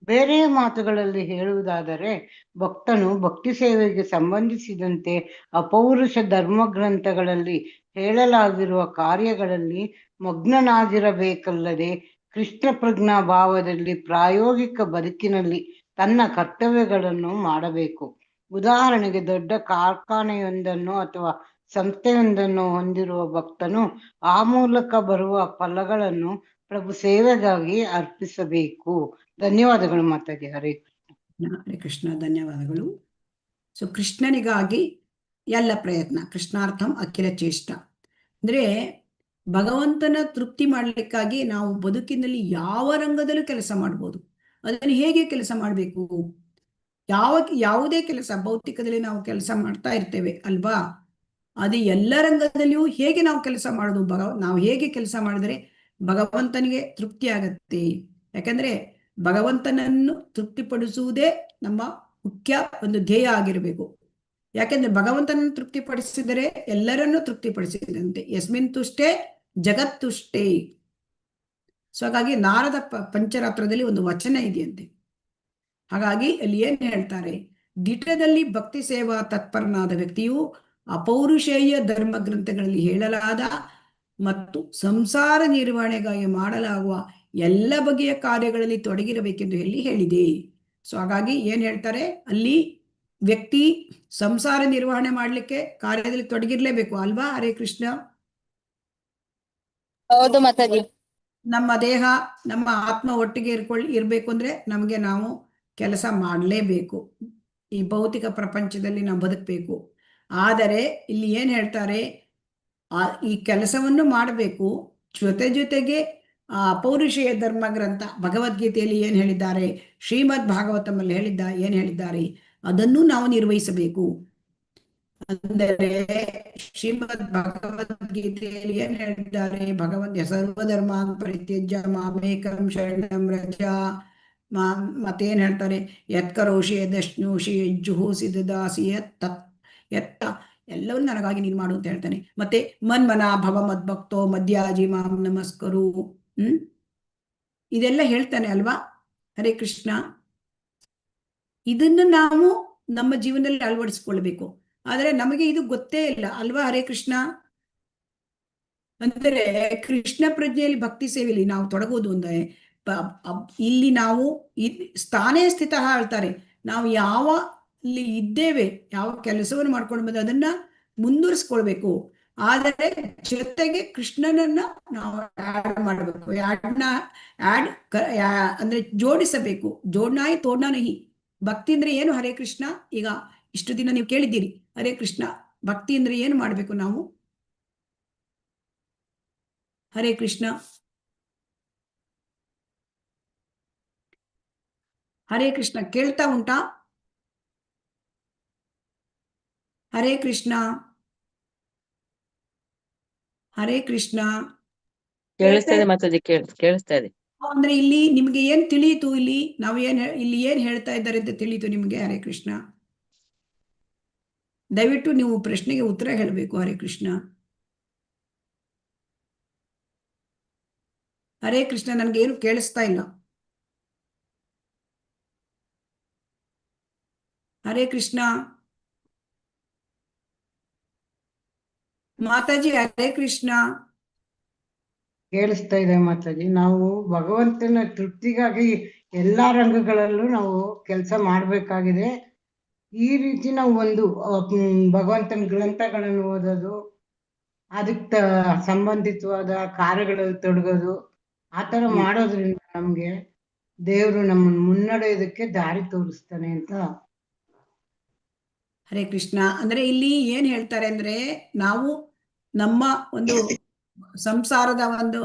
ಬೇರೆ ಮಾತುಗಳಲ್ಲಿ ಹೇಳುವುದಾದರೆ ಭಕ್ತನು ಭಕ್ತಿ ಸೇವೆಗೆ ಸಂಬಂಧಿಸಿದಂತೆ ಅಪೌರುಷ ಧರ್ಮ ಗ್ರಂಥಗಳಲ್ಲಿ ಹೇಳಲಾಗಿರುವ ಕಾರ್ಯಗಳಲ್ಲಿ ಮಗ್ನನಾಗಿರಬೇಕಲ್ಲದೆ ಕೃಷ್ಣ ಪ್ರಜ್ಞಾ ಭಾವದಲ್ಲಿ ಪ್ರಾಯೋಗಿಕ ಬದುಕಿನಲ್ಲಿ ತನ್ನ ಕರ್ತವ್ಯಗಳನ್ನು ಮಾಡಬೇಕು. ಉದಾಹರಣೆಗೆ, ದೊಡ್ಡ ಕಾರ್ಖಾನೆಯೊಂದನ್ನು ಅಥವಾ ಸಂಸ್ಥೆಯೊಂದನ್ನು ಹೊಂದಿರುವ ಭಕ್ತನು ಆ ಮೂಲಕ ಬರುವ ಫಲಗಳನ್ನು ಪ್ರಭು ಸೇವೆಗಾಗಿ ಅರ್ಪಿಸಬೇಕು. ಧನ್ಯವಾದಗಳು ಮಾತಾಜಿ. ಹರೇ ಕೃಷ್ಣ. ಹರೇ ಕೃಷ್ಣ. ಧನ್ಯವಾದಗಳು. ಸೊ ಕೃಷ್ಣನಿಗಾಗಿ ಎಲ್ಲ ಪ್ರಯತ್ನ, ಕೃಷ್ಣಾರ್ಥಂ ಅಖಿಲ ಚೇಷ್ಟ. ಅಂದ್ರೆ ಭಗವಂತನ ತೃಪ್ತಿ ಮಾಡಲಿಕ್ಕಾಗಿ ನಾವು ಬದುಕಿನಲ್ಲಿ ಯಾವ ರಂಗದಲ್ಲೂ ಕೆಲಸ ಮಾಡ್ಬೋದು. ಅದನ್ನು ಹೇಗೆ ಕೆಲಸ ಮಾಡಬೇಕು? ಯಾವುದೇ ಕೆಲಸ ಭೌತಿಕದಲ್ಲಿ ನಾವು ಕೆಲಸ ಮಾಡ್ತಾ ಇರ್ತೇವೆ ಅಲ್ವಾ? ಅದು ಎಲ್ಲ ರಂಗದಲ್ಲಿಯೂ ಹೇಗೆ ನಾವು ಕೆಲಸ ಮಾಡೋದು, ನಾವು ಹೇಗೆ ಕೆಲಸ ಮಾಡಿದ್ರೆ ಭಗವಂತನಿಗೆ ತೃಪ್ತಿ ಆಗತ್ತೆ. ಯಾಕಂದ್ರೆ ಭಗವಂತನನ್ನು ತೃಪ್ತಿಪಡಿಸುವುದೇ ನಮ್ಮ ಮುಖ್ಯ ಒಂದು ಧ್ಯೇಯ ಆಗಿರಬೇಕು. ಯಾಕೆಂದ್ರೆ ಭಗವಂತನನ್ನು ತೃಪ್ತಿಪಡಿಸಿದರೆ ಎಲ್ಲರನ್ನೂ ತೃಪ್ತಿಪಡಿಸಿದಂತೆ. ಯಸ್ಮಿನ್ ತುಷ್ಟೇ ಜಗತ್ತುಷ್ಟೇ. ಸೊ ಹಾಗಾಗಿ ನಾರದ ಪಂಚರಾತ್ರದಲ್ಲಿ ಒಂದು ವಚನ ಇದೆಯಂತೆ. ಹಾಗಾಗಿ ಅಲ್ಲಿ ಏನ್ ಹೇಳ್ತಾರೆ, ದಿಟದಲ್ಲಿ ಭಕ್ತಿ ಸೇವಾ ತತ್ಪರನಾದ ವ್ಯಕ್ತಿಯು ಅಪೌರುಷೇಯ ಧರ್ಮ ಗ್ರಂಥಗಳಲ್ಲಿ ಹೇಳಲಾದ ಮತ್ತು ಸಂಸಾರ ನಿರ್ವಹಣೆಗಾಗಿ ಮಾಡಲಾಗುವ ಎಲ್ಲ ಬಗೆಯ ಕಾರ್ಯಗಳಲ್ಲಿ ತೊಡಗಿರಬೇಕೆಂದು ಹೇಳಿದೆ. ಸೊ ಹಾಗಾಗಿ ಏನ್ ಹೇಳ್ತಾರೆ ಅಲ್ಲಿ, ವ್ಯಕ್ತಿ ಸಂಸಾರ ನಿರ್ವಹಣೆ ಮಾಡಲಿಕ್ಕೆ ಕಾರ್ಯದಲ್ಲಿ ತೊಡಗಿರ್ಲೇಬೇಕು ಅಲ್ವಾ? ಹರೇ ಕೃಷ್ಣ. ಹೌದು ಮಾತಾಜಿ. ನಮ್ಮ ದೇಹ ನಮ್ಮ ಆತ್ಮ ಒಟ್ಟಿಗೆ ಇರ್ಬೇಕು ಅಂದ್ರೆ ನಮಗೆ ನಾವು ಕೆಲಸ ಮಾಡಲೇಬೇಕು. ಈ ಭೌತಿಕ ಪ್ರಪಂಚದಲ್ಲಿ ನಾವು ಬದುಕಬೇಕು. ಆದರೆ ಇಲ್ಲಿ ಏನ್ ಹೇಳ್ತಾರೆ, ಈ ಕೆಲಸವನ್ನು ಮಾಡಬೇಕು, ಜೊತೆಗೆ ಪೌರುಷೇಯ ಧರ್ಮ ಗ್ರಂಥ ಭಗವದ್ಗೀತೆಯಲ್ಲಿ ಏನ್ ಹೇಳಿದ್ದಾರೆ, ಶ್ರೀಮದ್ ಭಾಗವತಮಲ್ಲಿ ಏನ್ ಹೇಳಿದ್ದಾರೆ, ಅದನ್ನು ನಾವು ನಿರ್ವಹಿಸಬೇಕು. ಅಂದರೆ ಶ್ರೀಮದ್ ಭಗವದ್ಗೀತೆಯಲ್ಲಿ ಏನ್ ಹೇಳಿದ್ದಾರೆ, ಸರ್ವಧರ್ಮ ಪರಿತ್ಯಜ್ಯ ಮಾಮೇಕಂ ಶರಣಂ ವ್ರಜ. ಮತ್ತೇನ್ ಹೇಳ್ತಾರೆ, ಯತ್ಕರೋಷಿ ಯದಶ್ನೂಷಿ ಯಜ್ಜುಹೋಸಿ ದದಾಸಿ ಯತ್ತ ಎಲ್ಲವನ್ನೂ ನನಗಾಗಿ ನೀನು ಮಾಡು ಅಂತ ಹೇಳ್ತಾನೆ. ಮತ್ತೆ ಮನ್ಮನ ಭವ ಮದ್ಭಕ್ತೋ ಮದ್ಯಾಜಿ ಮಾಂ ನಮಸ್ಕರು. ಇದೆಲ್ಲ ಹೇಳ್ತಾನೆ ಅಲ್ವಾ. ಹರೇ ಕೃಷ್ಣ. ಇದನ್ನು ನಾವು ನಮ್ಮ ಜೀವನದಲ್ಲಿ ಅಳವಡಿಸ್ಕೊಳ್ಬೇಕು. ಆದರೆ ನಮಗೆ ಇದು ಗೊತ್ತೇ ಇಲ್ಲ ಅಲ್ವಾ. ಹರೇ ಕೃಷ್ಣ. ಅಂದರೆ ಕೃಷ್ಣ ಪ್ರಜ್ಞೆಯಲ್ಲಿ ಭಕ್ತಿ ಸೇವೆಯಲ್ಲಿ ನಾವು ತೊಡಗೋದು ಅಂದ್ರೆ ಇಲ್ಲಿ ನಾವು ಸ್ಥಾನೇ ಸ್ಥಿತ ಹೇಳ್ತಾರೆ. ನಾವು ಯಾವ ಇಲ್ಲಿ ಇದ್ದೇವೆ, ಯಾವ ಕೆಲಸವನ್ನು ಮಾಡ್ಕೊಂಡು ಬಂದು ಅದನ್ನ ಮುಂದುವರಿಸ್ಕೊಳ್ಬೇಕು. ಆದರೆ ಜೊತೆಗೆ ಕೃಷ್ಣನನ್ನ ನಾವು ಆಡ್ ಮಾಡಬೇಕು. ಅಂದ್ರೆ ಜೋಡಿಸಬೇಕು. ಜೋಡ್ನಾಯಿ ತೋಡ್ನಾ ನಹಿ. ಭಕ್ತಿ ಅಂದ್ರೆ ಏನು ಹರೇ ಕೃಷ್ಣ. ಈಗ ಇಷ್ಟು ದಿನ ನೀವು ಕೇಳಿದ್ದೀರಿ ಹರೇ ಕೃಷ್ಣ. ಭಕ್ತಿ ಅಂದ್ರೆ ಏನು ಮಾಡ್ಬೇಕು ನಾವು. ಹರೇ ಕೃಷ್ಣ. ಹರೇ ಕೃಷ್ಣ ಕೇಳ್ತಾ ಉಂಟಾ? ಹರೇ ಕೃಷ್ಣ. ಹರೇ ಕೃಷ್ಣ. ಕೇಳಿಸ್ತಾ ಇದೆ ಮಾತಾಜಿ, ಕೇಳಿಸ್ತಾ ಇದೆ. ಅಂದ್ರೆ ಇಲ್ಲಿ ನಿಮ್ಗೆ ಏನ್ ತಿಳಿಯಿತು, ಇಲ್ಲಿ ಇಲ್ಲಿ ಏನ್ ಹೇಳ್ತಾ ಇದ್ದಾರೆ ಅಂತ ತಿಳಿಯಿತು ನಿಮ್ಗೆ. ಹರೇ ಕೃಷ್ಣ. ದಯವಿಟ್ಟು ನೀವು ಪ್ರಶ್ನೆಗೆ ಉತ್ತರ ಹೇಳಬೇಕು. ಹರೇ ಕೃಷ್ಣ. ಹರೇ ಕೃಷ್ಣ. ನನ್ಗೆ ಏನು ಕೇಳಿಸ್ತಾ ಇಲ್ಲ. ಹರೇ ಕೃಷ್ಣ. ಮಾತಾಜಿ ಹರೇ ಕೃಷ್ಣ. ಕೇಳಿಸ್ತಾ ಇದೆ ಮಾತಾಜಿ. ನಾವು ಭಗವಂತನ ತೃಪ್ತಿಗಾಗಿ ಎಲ್ಲಾ ರಂಗಗಳಲ್ಲೂ ನಾವು ಕೆಲಸ ಮಾಡ್ಬೇಕಾಗಿದೆ. ಈ ರೀತಿ ನಾವು ಒಂದು ಭಗವಂತನ ಗ್ರಂಥಗಳನ್ನು ಓದೋದು, ಅದಕ್ಕೆ ಸಂಬಂಧಿತವಾದ ಕಾರ್ಯಗಳಲ್ಲಿ ತೊಡಗೋದು, ಆ ತರ ಮಾಡೋದ್ರಿಂದ ನಮ್ಗೆ ದೇವರು ನಮ್ಮನ್ನು ಮುನ್ನಡೆಯೋದಕ್ಕೆ ದಾರಿ ತೋರಿಸ್ತಾನೆ ಅಂತ. ಹರೇ ಕೃಷ್ಣ. ಅಂದ್ರೆ ಇಲ್ಲಿ ಏನ್ ಹೇಳ್ತಾರೆ ಅಂದ್ರೆ, ನಾವು ನಮ್ಮ ಒಂದು ಸಂಸಾರದ ಒಂದು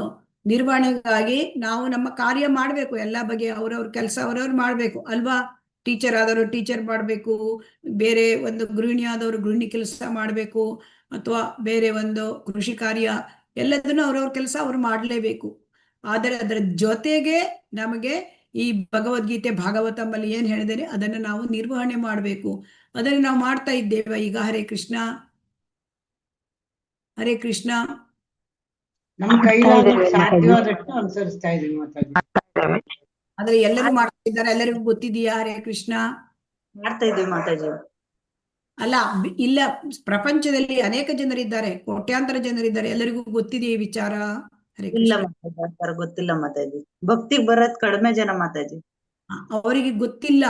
ನಿರ್ವಹಣೆಗಾಗಿ ನಾವು ನಮ್ಮ ಕಾರ್ಯ ಮಾಡ್ಬೇಕು. ಎಲ್ಲ ಬಗೆಯ ಅವ್ರವ್ರ ಕೆಲಸ ಅವ್ರವ್ರು ಮಾಡ್ಬೇಕು ಅಲ್ವಾ. ಟೀಚರ್ ಆದವರು ಟೀಚರ್ ಮಾಡ್ಬೇಕು, ಬೇರೆ ಒಂದು ಗೃಹಿಣಿ ಆದವರು ಗೃಹಿಣಿ ಕೆಲಸ ಮಾಡ್ಬೇಕು, ಅಥವಾ ಬೇರೆ ಒಂದು ಕೃಷಿ ಕಾರ್ಯ, ಎಲ್ಲದನ್ನು ಅವ್ರವ್ರ ಕೆಲಸ ಅವ್ರು ಮಾಡ್ಲೇಬೇಕು. ಆದರೆ ಅದರ ಜೊತೆಗೆ ನಮಗೆ ಈ ಭಗವದ್ಗೀತೆ ಭಾಗವತಮಲ್ಲಿ ಏನ್ ಹೇಳಿದರೆ ಅದನ್ನು ನಾವು ನಿರ್ವಹಣೆ ಮಾಡಬೇಕು. ಅದನ್ನು ನಾವು ಮಾಡ್ತಾ ಇದ್ದೇವೆ ಈಗ. ಹರೇ ಕೃಷ್ಣ. ಹರೇ ಕೃಷ್ಣ. ನಮ್ ಕೈಲಾದ ಸಾಧ್ಯವಾದಷ್ಟು ಅನುಸರಿಸ್ತಾ ಇದೀವಿ ಮಾತಾಜಿ. ಆದ್ರೆ ಎಲ್ಲರೂ ಮಾಡ್ತಾ ಇದ್ದಾರೆ, ಎಲ್ಲರಿಗೂ ಗೊತ್ತಿದೆಯಾ? ಹರೇ ಕೃಷ್ಣ. ಮಾಡ್ತಾ ಇದ್ದೀವಿ ಮಾತಾಜಿ. ಅಲ್ಲ, ಇಲ್ಲ, ಪ್ರಪಂಚದಲ್ಲಿ ಅನೇಕ ಜನರಿದ್ದಾರೆ, ಕೋಟ್ಯಾಂತರ ಜನರಿದ್ದಾರೆ, ಎಲ್ಲರಿಗೂ ಗೊತ್ತಿದೆಯೇ ವಿಚಾರ? ಹರೇ ಇಲ್ಲ ಕೃಷ್ಣ. ಮಾತಾಜಿ, ಆ ತರ ಗೊತ್ತಿಲ್ಲ ಮಾತಾಜಿ. ಭಕ್ತಿಗ್ ಬರೋದ್ ಕಡಿಮೆ ಜನ ಮಾತಾಜಿ. ಅವರಿಗೆ ಗೊತ್ತಿಲ್ಲ.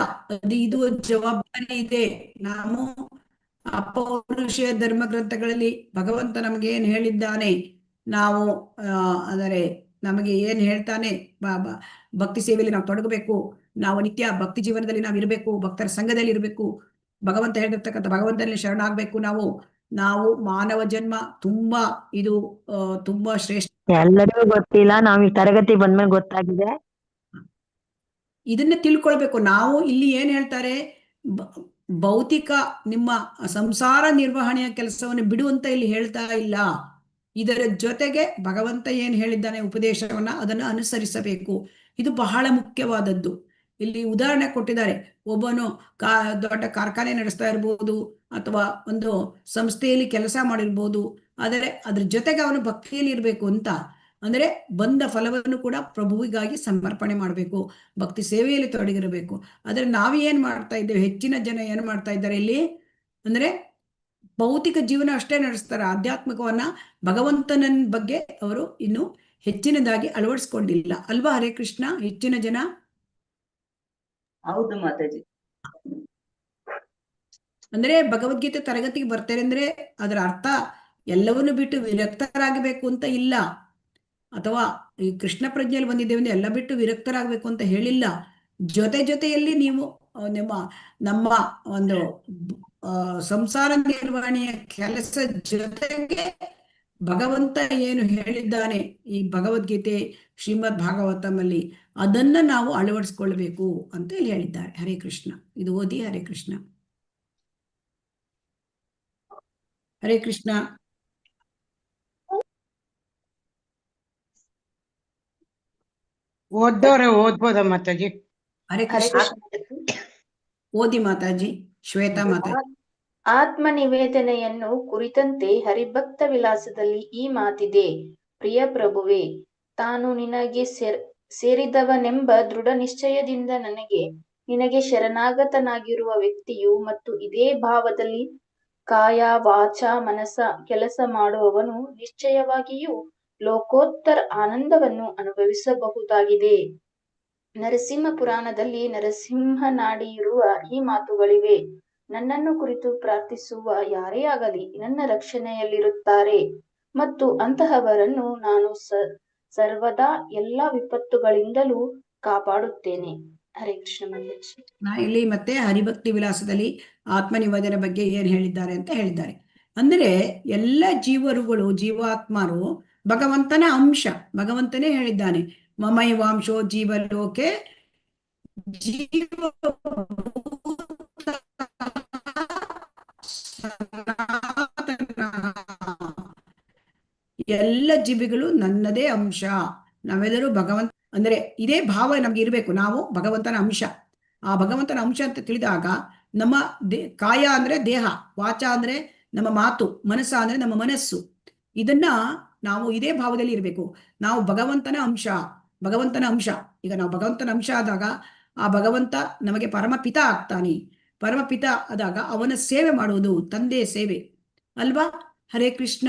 ಇದು ಒಂದು ಜವಾಬ್ದಾರಿ ಇದೆ. ನಾವು ಅಪೌರುಷೇಯ ಧರ್ಮ ಗ್ರಂಥಗಳಲ್ಲಿ ಭಗವಂತ ನಮಗೆ ಏನ್ ಹೇಳಿದ್ದಾನೆ, ನಾವು ಅಂದರೆ ನಮಗೆ ಏನ್ ಹೇಳ್ತಾನೆ, ಭಕ್ತಿ ಸೇವೆಯಲ್ಲಿ ನಾವು ತೊಡಗಬೇಕು, ನಾವು ನಿತ್ಯ ಭಕ್ತಿ ಜೀವನದಲ್ಲಿ ನಾವು ಇರಬೇಕು, ಭಕ್ತರ ಸಂಘದಲ್ಲಿ ಇರಬೇಕು, ಭಗವಂತ ಹೇಳಿರ್ತಕ್ಕಂಥ ಭಗವಂತನಲ್ಲಿ ಶರಣಾಗ್ಬೇಕು. ನಾವು ಮಾನವ ಜನ್ಮ ತುಂಬಾ ಇದು ತುಂಬಾ ಶ್ರೇಷ್ಠ. ಎಲ್ಲರಿಗೂ ಗೊತ್ತಿಲ್ಲ, ನಾವ್ ಈ ತರಗತಿ ಬಂದ್ಮೇಲೆ ಗೊತ್ತಾಗಿದೆ. ಇದನ್ನ ತಿಳ್ಕೊಳ್ಬೇಕು ನಾವು. ಇಲ್ಲಿ ಏನ್ ಹೇಳ್ತಾರೆ, ಭೌತಿಕ ನಿಮ್ಮ ಸಂಸಾರ ನಿರ್ವಹಣೆಯ ಕೆಲಸವನ್ನು ಬಿಡುವಂತ ಇಲ್ಲಿ ಹೇಳ್ತಾ ಇಲ್ಲ. ಇದರ ಜೊತೆಗೆ ಭಗವಂತ ಏನ್ ಹೇಳಿದ್ದಾನೆ ಉಪದೇಶವನ್ನ, ಅದನ್ನು ಅನುಸರಿಸಬೇಕು. ಇದು ಬಹಳ ಮುಖ್ಯವಾದದ್ದು. ಇಲ್ಲಿ ಉದಾಹರಣೆ ಕೊಟ್ಟಿದ್ದಾರೆ. ಒಬ್ಬನು ದೊಡ್ಡ ಕಾರ್ಖಾನೆ ನಡೆಸ್ತಾ ಇರ್ಬೋದು, ಅಥವಾ ಒಂದು ಸಂಸ್ಥೆಯಲ್ಲಿ ಕೆಲಸ ಮಾಡಿರ್ಬೋದು, ಆದರೆ ಅದ್ರ ಜೊತೆಗೆ ಅವನು ಭಕ್ತಿಯಲ್ಲಿ ಇರಬೇಕು ಅಂತ. ಅಂದ್ರೆ ಬಂದ ಫಲವನ್ನು ಕೂಡ ಪ್ರಭುವಿಗಾಗಿ ಸಮರ್ಪಣೆ ಮಾಡಬೇಕು, ಭಕ್ತಿ ಸೇವೆಯಲ್ಲಿ ತೊಡಗಿರಬೇಕು. ಆದ್ರೆ ನಾವೇನ್ ಮಾಡ್ತಾ ಇದ್ದೇವೆ, ಹೆಚ್ಚಿನ ಜನ ಏನ್ ಮಾಡ್ತಾ ಇದ್ದಾರೆ ಇಲ್ಲಿ ಅಂದ್ರೆ ಭೌತಿಕ ಜೀವನ ಅಷ್ಟೇ ನಡೆಸ್ತಾರೆ, ಆಧ್ಯಾತ್ಮಿಕವನ್ನ ಭಗವಂತನ ಬಗ್ಗೆ ಅವರು ಇನ್ನು ಹೆಚ್ಚಿನದಾಗಿ ಅಳವಡಿಸ್ಕೊಂಡಿಲ್ಲ ಅಲ್ವಾ. ಹರೇ ಕೃಷ್ಣ. ಹೆಚ್ಚಿನ ಜನ ಹೌದು ಮಾತಾಜಿ. ಅಂದ್ರೆ ಭಗವದ್ಗೀತೆ ತರಗತಿಗೆ ಬರ್ತಾರೆ ಅಂದ್ರೆ ಅದರ ಅರ್ಥ ಎಲ್ಲವನ್ನು ಬಿಟ್ಟು ವಿರಕ್ತರಾಗಬೇಕು ಅಂತ ಇಲ್ಲ. ಅಥವಾ ಈ ಕೃಷ್ಣ ಪ್ರಜ್ಞೆಯಲ್ಲಿ ಬಂದಿದ್ದೇವೆ ಅಂದ್ರೆ ಎಲ್ಲ ಬಿಟ್ಟು ವಿರಕ್ತರಾಗಬೇಕು ಅಂತ ಹೇಳಿಲ್ಲ. ಜೊತೆಯಲ್ಲಿ ನೀವು ನಮ್ಮ ಒಂದು ಸಂಸಾರ ನಿರ್ವಹಣೆಯ ಕೆಲಸ ಜೊತೆಗೆ ಭಗವಂತ ಏನು ಹೇಳಿದ್ದಾನೆ ಈ ಭಗವದ್ಗೀತೆ ಶ್ರೀಮದ್ ಭಾಗವತಮಲ್ಲಿ ಅದನ್ನ ನಾವು ಅಳವಡಿಸ್ಕೊಳ್ಬೇಕು ಅಂತ ಇಲ್ಲಿ ಹೇಳಿದ್ದಾರೆ. ಹರೇ ಕೃಷ್ಣ. ಇದು ಓದಿ. ಹರೇ ಕೃಷ್ಣ. ಹರೇ ಕೃಷ್ಣ. ಓದ್ದವ್ರೆ ಓದ್ಬೋದ ಮಾತಾಜಿ? ಹರೇ ಹರೇ ಕೃಷ್ಣ. ಕೃಷ್ಣ. ಓದಿ ಮಾತಾಜಿ. ಶ್ವೇತಾ ಮಾತಾಜಿ. ಆತ್ಮ ನಿವೇದನೆಯನ್ನು ಕುರಿತಂತೆ ಹರಿಭಕ್ತ ವಿಲಾಸದಲ್ಲಿ ಈ ಮಾತಿದೆ. ಪ್ರಿಯ ಪ್ರಭುವೇ, ತಾನು ನಿನಗೆ ಸೇರಿದವನೆಂಬ ದೃಢ ನಿಶ್ಚಯದಿಂದ ನಿನಗೆ ಶರಣಾಗತನಾಗಿರುವ ವ್ಯಕ್ತಿಯು ಮತ್ತು ಇದೇ ಭಾವದಲ್ಲಿ ಕಾಯ ವಾಚ ಮನಸ ಕೆಲಸ ಮಾಡುವವನು ನಿಶ್ಚಯವಾಗಿಯೂ ಲೋಕೋತ್ತರ ಆನಂದವನ್ನು ಅನುಭವಿಸಬಹುದಾಗಿದೆ. ನರಸಿಂಹ ಪುರಾಣದಲ್ಲಿ ನರಸಿಂಹನಾಡಿಯಿರುವ ಈ ಮಾತುಗಳಿವೆ. ನನ್ನನ್ನು ಕುರಿತು ಪ್ರಾರ್ಥಿಸುವ ಯಾರೇ ಆಗಲಿ ನನ್ನ ರಕ್ಷಣೆಯಲ್ಲಿರುತ್ತಾರೆ ಮತ್ತು ಅಂತಹವರನ್ನು ನಾನು ಸರ್ವದಾ ಎಲ್ಲಾ ವಿಪತ್ತುಗಳಿಂದಲೂ ಕಾಪಾಡುತ್ತೇನೆ. ಹರೇ ಕೃಷ್ಣ ಮಾತಾಜಿ. ಇಲ್ಲಿ ಮತ್ತೆ ಹರಿಭಕ್ತಿ ವಿಲಾಸದಲ್ಲಿ ಆತ್ಮನಿವೇದನೆ ಬಗ್ಗೆ ಏನ್ ಹೇಳಿದ್ದಾರೆ ಅಂತ ಹೇಳಿದ್ದಾರೆ. ಅಂದ್ರೆ ಎಲ್ಲ ಜೀವರುಗಳು ಜೀವಾತ್ಮರು ಭಗವಂತನ ಅಂಶ. ಭಗವಂತನೇ ಹೇಳಿದ್ದಾನೆ, ಮಮೈವಾಂಶೋ ಜೀವಲೋಕೆ ಎಲ್ಲ ಜೀವಿಗಳು ನನ್ನದೇ ಅಂಶ. ನಾವೆಲ್ಲರೂ ಭಗವಂತ ಅಂದ್ರೆ ಇದೇ ಭಾವ ನಮ್ಗೆ ಇರಬೇಕು. ನಾವು ಭಗವಂತನ ಅಂಶ. ಆ ಭಗವಂತನ ಅಂಶ ಅಂತ ತಿಳಿದಾಗ ನಮ್ಮ ಕಾಯ ಅಂದ್ರೆ ದೇಹ, ವಾಚ ಅಂದ್ರೆ ನಮ್ಮ ಮಾತು, ಮನಸ್ಸ ಅಂದ್ರೆ ನಮ್ಮ ಮನಸ್ಸು. ಇದನ್ನ ನಾವು ಇದೇ ಭಾವದಲ್ಲಿ ಇರಬೇಕು. ನಾವು ಭಗವಂತನ ಅಂಶ. ಭಗವಂತನ ಅಂಶ. ಈಗ ನಾವು ಭಗವಂತನ ಅಂಶ ಆದಾಗ ಆ ಭಗವಂತ ನಮಗೆ ಪರಮಪಿತ ಆಗ್ತಾನೆ. ಪರಮಪಿತ ಆದಾಗ ಅವನ ಸೇವೆ ಮಾಡುವುದು ತಂದೆ ಸೇವೆ ಅಲ್ವಾ? ಹರೇ ಕೃಷ್ಣ.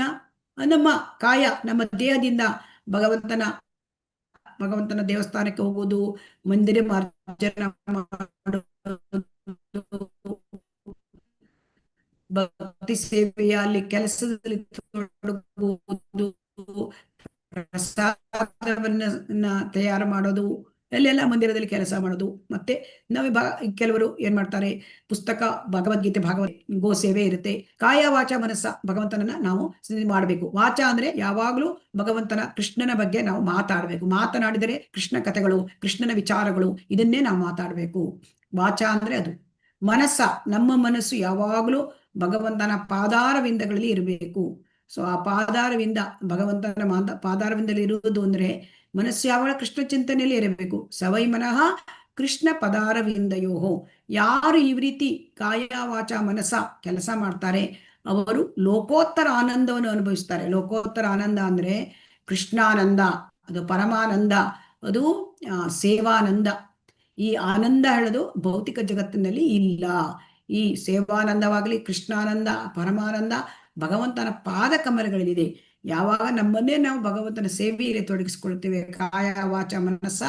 ನಮ್ಮ ಕಾಯ, ನಮ್ಮ ದೇಹದಿಂದ ಭಗವಂತನ ದೇವಸ್ಥಾನಕ್ಕೆ ಹೋಗುವುದು, ಮಂದಿರ ಮಾರ್ಜನ ಮಾಡುವುದು, ಭಕ್ತಿ ಸೇವೆಯಲ್ಲಿ ಕೆಲಸದಲ್ಲಿ ತೊಡಗುವುದು, ಪ್ರಸಾದವನ್ನ ತಯಾರು ಮಾಡೋದು, ಅಲ್ಲೆಲ್ಲ ಮಂದಿರದಲ್ಲಿ ಕೆಲಸ ಮಾಡೋದು. ಮತ್ತೆ ಕೆಲವರು ಏನ್ ಮಾಡ್ತಾರೆ, ಪುಸ್ತಕ ಭಗವದ್ಗೀತೆ ಗೋ ಸೇವೆ ಇರುತ್ತೆ. ಕಾಯ ವಾಚ ಮನಸ್ಸ ಭಗವಂತನನ್ನ ನಾವು ಮಾಡಬೇಕು. ವಾಚ ಅಂದ್ರೆ ಯಾವಾಗ್ಲೂ ಭಗವಂತನ ಕೃಷ್ಣನ ಬಗ್ಗೆ ನಾವು ಮಾತನಾಡಿದರೆ ಕೃಷ್ಣ ಕಥೆಗಳು, ಕೃಷ್ಣನ ವಿಚಾರಗಳು, ಇದನ್ನೇ ನಾವು ಮಾತಾಡಬೇಕು. ವಾಚ ಅಂದ್ರೆ ಅದು. ಮನಸ್ಸ, ನಮ್ಮ ಮನಸ್ಸು ಯಾವಾಗ್ಲೂ ಭಗವಂತನ ಪಾದಾರವಿಂದಗಳಲ್ಲಿ ಇರಬೇಕು. ಸೊ ಆ ಪಾದಾರವಿಂದ, ಭಗವಂತನ ಪಾದಾರವಿಂದದಲ್ಲಿ ಇರುವುದು ಅಂದ್ರೆ ಮನಸ್ಸು ಯಾವಾಗ ಕೃಷ್ಣ ಚಿಂತನೆಯಲ್ಲಿ ಇರಬೇಕು. ಸವೈ ಮನಃ ಕೃಷ್ಣ ಪದಾರವಿಂದಯೋಹೋ. ಯಾರು ಈ ರೀತಿ ಕಾಯ ವಾಚ ಮನಸ್ಸ ಕೆಲಸ ಮಾಡ್ತಾರೆ ಅವರು ಲೋಕೋತ್ತರ ಆನಂದವನ್ನು ಅನುಭವಿಸ್ತಾರೆ. ಲೋಕೋತ್ತರ ಆನಂದ ಅಂದ್ರೆ ಕೃಷ್ಣಾನಂದ, ಅದು ಪರಮಾನಂದ, ಅದು ಸೇವಾನಂದ. ಈ ಆನಂದ ಹೇಳೋದು ಭೌತಿಕ ಜಗತ್ತಿನಲ್ಲಿ ಇಲ್ಲ. ಈ ಸೇವಾನಂದವಾಗಲಿ, ಕೃಷ್ಣಾನಂದ, ಪರಮಾನಂದ ಭಗವಂತನ ಪಾದ ಕಮಲಗಳಲ್ಲಿದೆ. ಯಾವಾಗ ನಮ್ಮನ್ನೇ ನಾವು ಭಗವಂತನ ಸೇವೆಯಲ್ಲಿ ತೊಡಗಿಸ್ಕೊಳ್ತೇವೆ, ಕಾಯ ವಾಚ ಮನಸ್ಸ,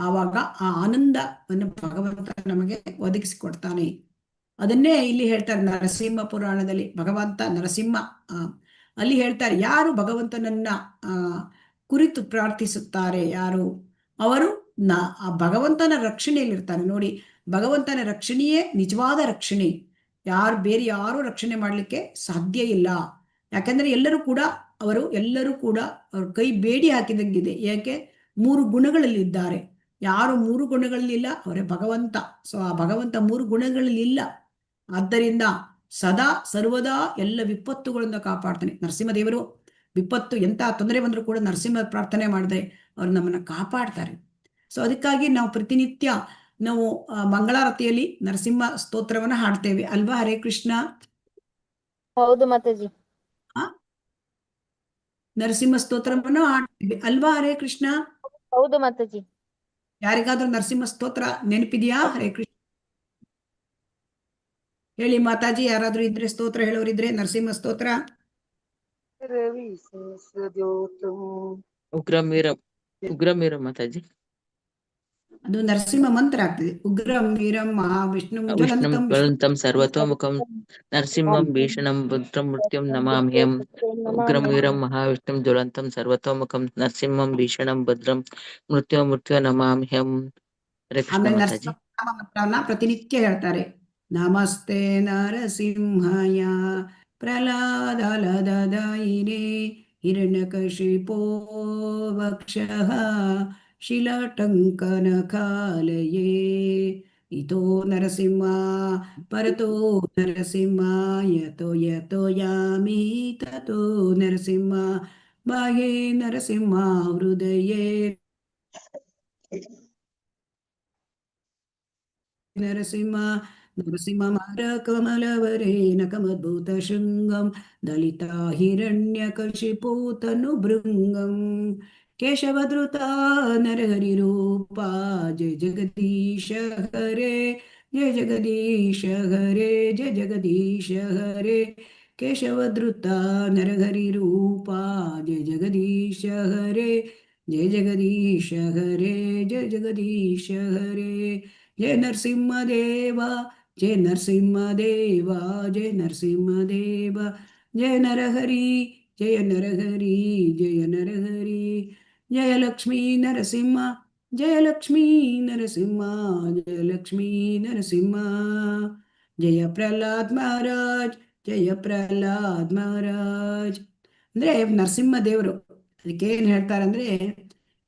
ಆವಾಗ ಆ ಆನಂದವನ್ನು ಭಗವಂತ ನಮಗೆ ಒದಗಿಸಿಕೊಡ್ತಾನೆ. ಅದನ್ನೇ ಇಲ್ಲಿ ಹೇಳ್ತಾರೆ ನರಸಿಂಹ ಪುರಾಣದಲ್ಲಿ. ಭಗವಂತ ನರಸಿಂಹ ಅಲ್ಲಿ ಹೇಳ್ತಾರೆ, ಯಾರು ಭಗವಂತನನ್ನ ಕುರಿತು ಪ್ರಾರ್ಥಿಸುತ್ತಾರೆ ಯಾರು, ಅವರು ಆ ಭಗವಂತನ ರಕ್ಷಣೆಯಲ್ಲಿರ್ತಾರೆ. ನೋಡಿ, ಭಗವಂತನ ರಕ್ಷಣೆಯೇ ನಿಜವಾದ ರಕ್ಷಣೆ. ಬೇರೆ ಯಾರು ರಕ್ಷಣೆ ಮಾಡ್ಲಿಕ್ಕೆ ಸಾಧ್ಯ ಇಲ್ಲ. ಯಾಕಂದ್ರೆ ಎಲ್ಲರೂ ಕೂಡ ಅವ್ರ ಕೈ ಬೇಡಿ ಹಾಕಿದಂಗಿದೆ. ಯಾಕೆ? 3 ಗುಣಗಳಲ್ಲಿ ಇದ್ದಾರೆ. ಯಾರು 3 ಗುಣಗಳಲ್ಲಿ ಇಲ್ಲ ಅವರೇ ಭಗವಂತ. ಸೊ ಆ ಭಗವಂತ 3 ಗುಣಗಳಲ್ಲಿ ಇಲ್ಲ. ಆದ್ದರಿಂದ ಸದಾ ಸರ್ವದಾ ಎಲ್ಲ ವಿಪತ್ತುಗಳಿಂದ ಕಾಪಾಡ್ತಾನೆ ನರಸಿಂಹದೇವರು. ವಿಪತ್ತು ಎಂತ ತೊಂದರೆ ಬಂದರೂ ಕೂಡ ನರಸಿಂಹ ಪ್ರಾರ್ಥನೆ ಮಾಡಿದ್ರೆ ಅವ್ರು ನಮ್ಮನ್ನ ಕಾಪಾಡ್ತಾರೆ. ಸೊ ಅದಕ್ಕಾಗಿ ನಾವು ಪ್ರತಿನಿತ್ಯ ನಾವು ಮಂಗಳಾರತಿಯಲ್ಲಿ ನರಸಿಂಹ ಸ್ತೋತ್ರವನ್ನ ಹಾಡ್ತೇವೆ ಅಲ್ವಾ? ಹರೇ ಕೃಷ್ಣ. ಹೌದು ಮಾತಾಜಿ. ನರಸಿಂಹ ಸ್ತೋತ್ರವನ್ನು ಹಾಡ್ತೇವೆ ಅಲ್ವಾ? ಹರೇ ಕೃಷ್ಣ. ಹೌದು ಮಾತಾಜಿ. ಯಾರಿಗಾದ್ರೂ ನರಸಿಂಹ ಸ್ತೋತ್ರ ನೆನಪಿದೆಯಾ? ಹರೇ ಕೃಷ್ಣ ಹೇಳಿ ಮಾತಾಜಿ. ಯಾರಾದ್ರೂ ಇದ್ರೆ ಸ್ತೋತ್ರ ಹೇಳೋರಿದ್ರೆ ನರಸಿಂಹ ಸ್ತೋತ್ರ. ಉಗ್ರಮೀರ ಮಾತಾಜಿ. ಅದು ನರಸಿಂಹ ಮಂತ್ರ ಆಗ್ತದೆ. ಉಗ್ರಂ ವೀರಂ ಮಹಾವಿಷ್ಣುಂ ವಿಷ್ಣುಂ ಜ್ವಲಂತಂ ಜ್ವಲಂತಂ ಸರ್ವತೋಮುಖಂ ನರಸಿಂಹಂ ಭೀಷಣಂ ಭದ್ರಂ ಮೃತ್ಯುಂ ನಮಾಮ್ಯಹಂ. ಉಗ್ರಂ ವೀರಂ ಮಹಾವಿಷ್ಣುಂ ಜ್ವಲಂತಂ ಸರ್ವತೋಮುಖಂ ನರಸಿಂಹಂ ಭೀಷಣಂ ಭದ್ರಂ ಮೃತ್ಯು ನಮಾಮ್ಯಹಂ. ಹರೇ ಕೃಷ್ಣ ಆಮೇಲೆ ಮಾತಾಜಿ. ನರಸಿಂಹ ಮಂತ್ರವನ್ನ ಪ್ರತಿನಿತ್ಯ ಹೇಳ್ತಾರೆ. ನಮಸ್ತೆ ನರಸಿಂಹಾಯ ಪ್ರಹ್ಲಾದಲದದಾಯಿನೇ ಹಿರಣ್ಯಕಶಿಪೋ ವಕ್ಷಃ ಶಿಲಾಟಂಕನಕಾಲಯೇ ಇತೋ ನರಸಿಂಹ ಪರತೋ ನರಸಿಂಹ ಯತೋ ಯತೋ ಯಾಮಿ ತತೋ ನರಸಿಂಹ ಬಾಹ್ಯೇ ನರಸಿಂಹ ಹೃದಯೇ ನರಸಿಂಹ ನರಸಿಂಹಮಾರಕಮಲವರೇನ ಕಮದ್ಭೂತ ಶೃಂಗಂ ದಲಿತ ಹಿರಣ್ಯಕಶಿಪೂತನುಭೃಂಗಂ ಕೇಶವಧೃತ ನರಹರಿರೂಪ ಜಯ ಜಗದೀಶ ಹರೇ ಜಯ ಜಗದೀಶ ಹರೇ ಜಯ ಜಗದೀಶ ಹರೇ ಕೇಶವಧೃತ ನರಹರಿರೂಪ ಜಯ ಜಗದೀಶ ಹರೇ ಜಯ ಜಗದೀಶ ಹರೇ ಜಯ ಜಗದೀಶ ಹರೇ जय नरसिंहदेव जय नरसिंहदेव जय नरसिंहदेव जय नरहरि जय नरहरि जय नरहरि जय लक्ष्मी नरसिंह जय लक्ष्मी नरसिंह जय लक्ष्मी नरसिंह जय प्रहलाद महाराज जय प्रहलाद महाराज. ಅಂದ್ರೆ ನರಸಿಂಹ ದೇವರು ಅದಕ್ಕೆ ಏನ್ ಹೇಳ್ತಾರೆ ಅಂದ್ರೆ,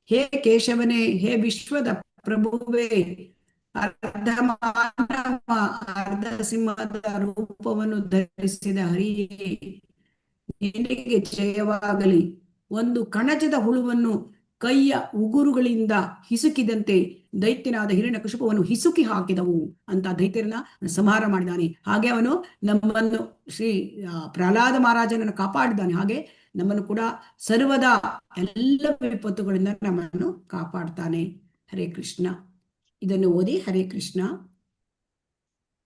ಹೇ ಕೇಶವನೇ, ಹೇ ವಿಶ್ವದ ಪ್ರಭುವೇ, ಅರ್ಧ ಮಾನವ ಅರ್ಧ ಸಿಂಹದ ರೂಪವನ್ನು ಧರಿಸಿದ ಹರಿಯೇ, ನಿನಗೆ ಜಯವಾಗಲಿ. ಒಂದು ಕಣಜದ ಹುಳುವನ್ನು ಕೈಯ ಉಗುರುಗಳಿಂದ ಹಿಸುಕಿದಂತೆ ದೈತ್ಯನಾದ ಹಿರಣ್ಯಕಶಿಪುವನ್ನು ಹಿಸುಕಿ ಹಾಕಿದವು ಅಂತ ದೈತ್ಯರನ್ನ ಸಂಹಾರ ಮಾಡಿದಾನೆ. ಹಾಗೆ ಅವನು ನಮ್ಮನ್ನು ಶ್ರೀ ಪ್ರಹ್ಲಾದ ಮಹಾರಾಜನನ್ನು ಕಾಪಾಡಿದ್ದಾನೆ. ಹಾಗೆ ನಮ್ಮನ್ನು ಕೂಡ ಸರ್ವದ ಎಲ್ಲ ವಿಪತ್ತುಗಳಿಂದ ನಮ್ಮನ್ನು ಕಾಪಾಡ್ತಾನೆ. ಹರೇ ಕೃಷ್ಣ. ಇದನ್ನು ಓದಿ ಹರೇ ಕೃಷ್ಣ.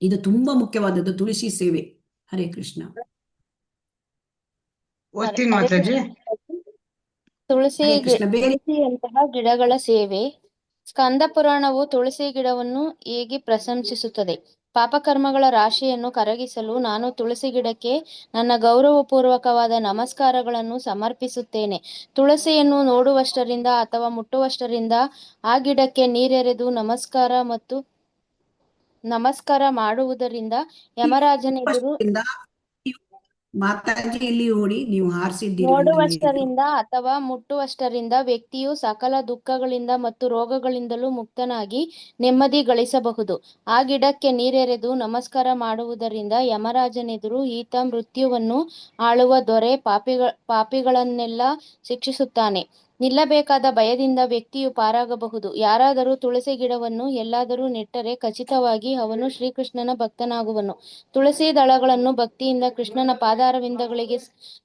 ಇದು ತುಂಬಾ ಮುಖ್ಯವಾದದ್ದು, ತುಳಸಿ ಸೇವೆ. ಹರೇ ಕೃಷ್ಣ. ಓದ್ತೀನಿ ಮಾತಾಜಿ. ತುಳಸಿಯಂತಹ ಗಿಡಗಳ ಸೇವೆ. ಸ್ಕಂದ ಪುರಾಣವು ತುಳಸಿ ಗಿಡವನ್ನು ಹೇಗೆ ಪ್ರಶಂಸಿಸುತ್ತದೆ. ಪಾಪಕರ್ಮಗಳ ರಾಶಿಯನ್ನು ಕರಗಿಸಲು ನಾನು ತುಳಸಿ ಗಿಡಕ್ಕೆ ನನ್ನ ಗೌರವಪೂರ್ವಕವಾದ ನಮಸ್ಕಾರಗಳನ್ನು ಸಮರ್ಪಿಸುತ್ತೇನೆ. ತುಳಸಿಯನ್ನು ನೋಡುವಷ್ಟರಿಂದ ಅಥವಾ ಮುಟ್ಟುವಷ್ಟರಿಂದ ಆ ಗಿಡಕ್ಕೆ ನೀರೆರೆದು ನಮಸ್ಕಾರ ಮಾಡುವುದರಿಂದ ಯಮರಾಜನೆದುರು ಮಾತಾಜಿಯಲ್ಲಿ ಓಡಿ ನೀವು ಹಾರಿಸಿದ್ದೀರಿ. ನೋಡುವಷ್ಟರಿಂದ ಅಥವಾ ಮುಟ್ಟುವಷ್ಟರಿಂದ ವ್ಯಕ್ತಿಯು ಸಕಲ ದುಃಖಗಳಿಂದ ಮತ್ತು ರೋಗಗಳಿಂದಲೂ ಮುಕ್ತನಾಗಿ ನೆಮ್ಮದಿ ಗಳಿಸಬಹುದು. ಆ ಗಿಡಕ್ಕೆ ನೀರೆರೆದು ನಮಸ್ಕಾರ ಮಾಡುವುದರಿಂದ ಯಮರಾಜನೆದುರು ಈತ ಮೃತ್ಯುವನ್ನು ಆಳುವ ದೊರೆ ಪಾಪಿಗಳನ್ನೆಲ್ಲ ಶಿಕ್ಷಿಸುತ್ತಾನೆ. ನಿಲ್ಲಬೇಕಾದ ಭಯದಿಂದ ವ್ಯಕ್ತಿಯು ಪಾರಾಗಬಹುದು. ಯಾರಾದರೂ ತುಳಸಿ ಗಿಡವನ್ನು ಎಲ್ಲಾದರೂ ನೆಟ್ಟರೆ ಖಚಿತವಾಗಿ ಅವನು ಶ್ರೀಕೃಷ್ಣನ ಭಕ್ತನಾಗುವನು. ತುಳಸಿ ದಳಗಳನ್ನು ಭಕ್ತಿಯಿಂದ ಕೃಷ್ಣನ ಪಾದಾರವಿಂದಗಳಿಗೆ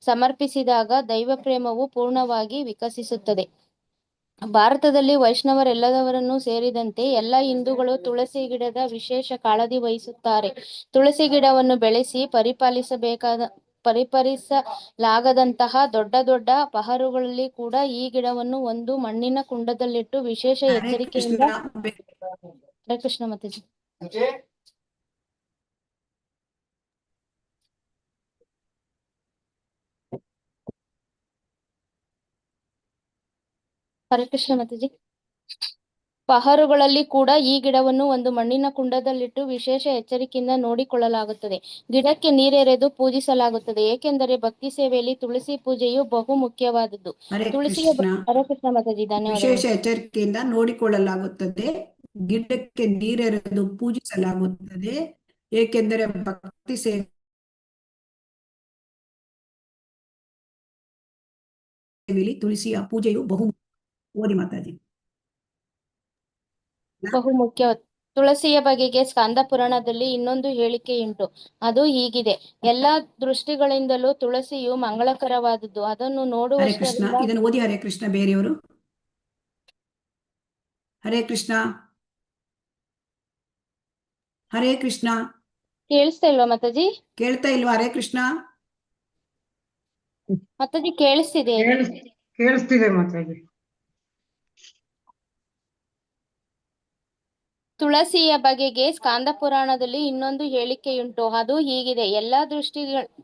ಸಮರ್ಪಿಸಿದಾಗ ದೈವ ಪ್ರೇಮವು ಪೂರ್ಣವಾಗಿ ವಿಕಸಿಸುತ್ತದೆ. ಭಾರತದಲ್ಲಿ ವೈಷ್ಣವರೆಲ್ಲದವರನ್ನೂ ಸೇರಿದಂತೆ ಎಲ್ಲ ಹಿಂದೂಗಳು ತುಳಸಿ ಗಿಡದ ವಿಶೇಷ ಕಾಳಜಿ ವಹಿಸುತ್ತಾರೆ. ತುಳಸಿ ಗಿಡವನ್ನು ಬೆಳೆಸಿ ಪರಿಪಾಲಿಸಲಾಗದಂತಹ ದೊಡ್ಡ ದೊಡ್ಡ ಪಹರುಗಳಲ್ಲಿ ಕೂಡ ಈ ಗಿಡವನ್ನು ಒಂದು ಮಣ್ಣಿನ ಕುಂಡದಲ್ಲಿಟ್ಟು ವಿಶೇಷ ಎಚ್ಚರಿಕೆಯಿಂದ ಹರೇ ಕೃಷ್ಣ ಮಾತಾಜಿ. ಹರೇ ಕೃಷ್ಣ ಮಾತಾಜಿ. ಪಹರುಗಳಲ್ಲಿ ಕೂಡ ಈ ಗಿಡವನ್ನು ಒಂದು ಮಣ್ಣಿನ ಕುಂಡದಲ್ಲಿಟ್ಟು ವಿಶೇಷ ಎಚ್ಚರಿಕೆಯಿಂದ ನೋಡಿಕೊಳ್ಳಲಾಗುತ್ತದೆ. ಗಿಡಕ್ಕೆ ನೀರೆರೆದು ಪೂಜಿಸಲಾಗುತ್ತದೆ, ಏಕೆಂದರೆ ಭಕ್ತಿ ಸೇವೆಯಲ್ಲಿ ತುಳಸಿ ಪೂಜೆಯು ಬಹು ಮುಖ್ಯವಾದದ್ದು. ತುಳಸಿಯ ಹರೇ ಕೃಷ್ಣ ಮಾತಾಜಿ. ಧನ್ಯವಾದಗಳು. ವಿಶೇಷ ಎಚ್ಚರಿಕೆಯಿಂದ ನೋಡಿಕೊಳ್ಳಲಾಗುತ್ತದೆ, ಗಿಡಕ್ಕೆ ನೀರೆರೆದು ಪೂಜಿಸಲಾಗುತ್ತದೆ, ಏಕೆಂದರೆ ಭಕ್ತಿ ಸೇವೆಯಲ್ಲಿ ತುಳಸಿಯ ಪೂಜೆಯು ಓದಿ ಮಾತಾಜಿ. ಬಹು ಮುಖ್ಯ. ತುಳಸಿಯ ಬಗೆಗೆ ಸ್ಕಂದ ಪುರಾಣದಲ್ಲಿ ಇನ್ನೊಂದು ಹೇಳಿಕೆಯುಂಟು. ಅದು ಹೀಗಿದೆ: ಎಲ್ಲ ದೃಷ್ಟಿಗಳಿಂದಲೂ ತುಳಸಿಯು ಮಂಗಳಕರವಾದದ್ದು. ಅದನ್ನು ನೋಡುವಷ್ಟರಿಂದ ಇದನ್ನು ಓದಿ ಹರೇ ಕೃಷ್ಣ. ಬೇರೆಯವರು ಹರೇ ಕೃಷ್ಣ. ಹರೇ ಕೃಷ್ಣ. ಕೇಳಿಸ್ತಾ ಇಲ್ವಾ ಮಾತಾಜಿ? ಕೇಳ್ತಾ ಇಲ್ವಾ? ಹರೇ ಕೃಷ್ಣ ಮಾತಾಜಿ ಕೇಳಿಸ್ತಿದೆ? ಕೇಳಿಸ್ತಿದೆ ಮಾತಾಜಿ. ತುಳಸಿಯ ಬಗೆಗೆ ಸ್ಕಾಂದ ಪುರಾಣದಲ್ಲಿ ಇನ್ನೊಂದು ಹೇಳಿಕೆಯುಂಟು. ಅದು ಹೀಗಿದೆ: ಎಲ್ಲಾ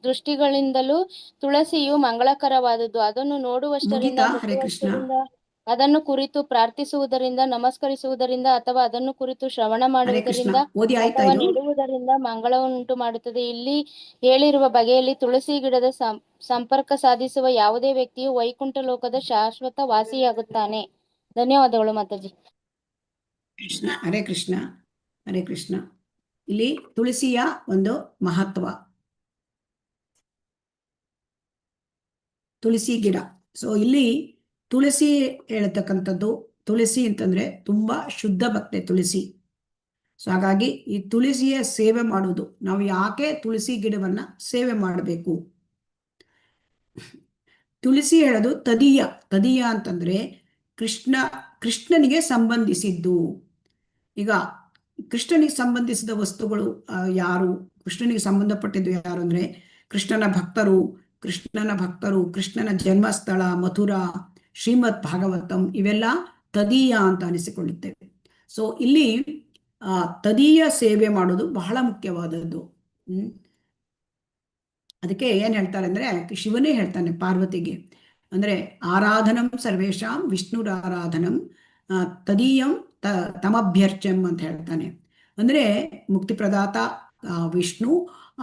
ದೃಷ್ಟಿಗಳಿಂದಲೂ ತುಳಸಿಯು ಮಂಗಳಕರವಾದುದು. ಅದನ್ನು ನೋಡುವಷ್ಟರಿಂದ, ಮುಗಿತಾ? ಹರೇ ಕೃಷ್ಣ. ಮುಟ್ಟುವಷ್ಟರಿಂದ, ಅದನ್ನು ಕುರಿತು ಪ್ರಾರ್ಥಿಸುವುದರಿಂದ, ನಮಸ್ಕರಿಸುವುದರಿಂದ ಅಥವಾ ಅದನ್ನು ಕುರಿತು ಶ್ರವಣ ಹರೇ ಕೃಷ್ಣ. ಮಾಡುವುದರಿಂದ ಓದಿ ಆಯ್ತಾ ಅಥವಾ ಇದು? ನೆಡುವುದರಿಂದ ಮಂಗಳವನ್ನುಂಟು ಮಾಡುತ್ತದೆ. ಇಲ್ಲಿ ಹೇಳಿರುವ ಬಗೆಯಲ್ಲಿ ತುಳಸಿ ಗಿಡದ ಸಂಪರ್ಕ ಸಾಧಿಸುವ ಯಾವುದೇ ವ್ಯಕ್ತಿಯು ವೈಕುಂಠ ಲೋಕದ ಶಾಶ್ವತ ವಾಸಿಯಾಗುತ್ತಾನೆ. ಧನ್ಯವಾದಗಳು ಮಾತಾಜಿ. ಕೃಷ್ಣ. ಹರೇ ಕೃಷ್ಣ. ಹರೇ ಕೃಷ್ಣ. ಇಲ್ಲಿ ತುಳಸಿಯ ಒಂದು ಮಹತ್ವ, ತುಳಸಿ ಗಿಡ. ಸೊ ಇಲ್ಲಿ ತುಳಸಿ ಹೇಳ್ತಕ್ಕಂಥದ್ದು, ತುಳಸಿ ಅಂತಂದ್ರೆ ತುಂಬಾ ಶುದ್ಧ ಭಕ್ತೆ ತುಳಸಿ. ಸೊ ಹಾಗಾಗಿ ಈ ತುಳಸಿಯ ಸೇವೆ ಮಾಡುವುದು, ನಾವು ಯಾಕೆ ತುಳಸಿ ಗಿಡವನ್ನ ಸೇವೆ ಮಾಡಬೇಕು? ತುಳಸಿ ಹೇಳೋದು ತದೀಯ. ತದೀಯ ಅಂತಂದ್ರೆ ಕೃಷ್ಣನಿಗೆ ಸಂಬಂಧಿಸಿದ್ದು. ಈಗ ಕೃಷ್ಣನಿಗೆ ಸಂಬಂಧಿಸಿದ ವಸ್ತುಗಳು ಯಾರು? ಕೃಷ್ಣನಿಗೆ ಸಂಬಂಧಪಟ್ಟಿದ್ದು ಯಾರು ಅಂದ್ರೆ ಕೃಷ್ಣನ ಭಕ್ತರು. ಕೃಷ್ಣನ ಜನ್ಮಸ್ಥಳ ಮಥುರಾ, ಶ್ರೀಮದ್ ಭಾಗವತಂ, ಇವೆಲ್ಲ ತದೀಯ ಅಂತ ಅನಿಸಿಕೊಳ್ಳುತ್ತೇವೆ. ಸೊ ಇಲ್ಲಿ ತದೀಯ ಸೇವೆ ಮಾಡೋದು ಬಹಳ ಮುಖ್ಯವಾದದ್ದು. ಅದಕ್ಕೆ ಏನ್ ಹೇಳ್ತಾರೆ ಅಂದ್ರೆ, ಶಿವನೇ ಹೇಳ್ತಾನೆ ಪಾರ್ವತಿಗೆ, ಅಂದ್ರೆ ಆರಾಧನಂ ಸರ್ವೇಶಾಂ ವಿಷ್ಣುರಾರಾಧನಂ ತದೀಯಂ ತಮಭ್ಯರ್ಚಂ ಅಂತ ಹೇಳ್ತಾನೆ. ಅಂದ್ರೆ ಮುಕ್ತಿಪ್ರದಾತ ವಿಷ್ಣು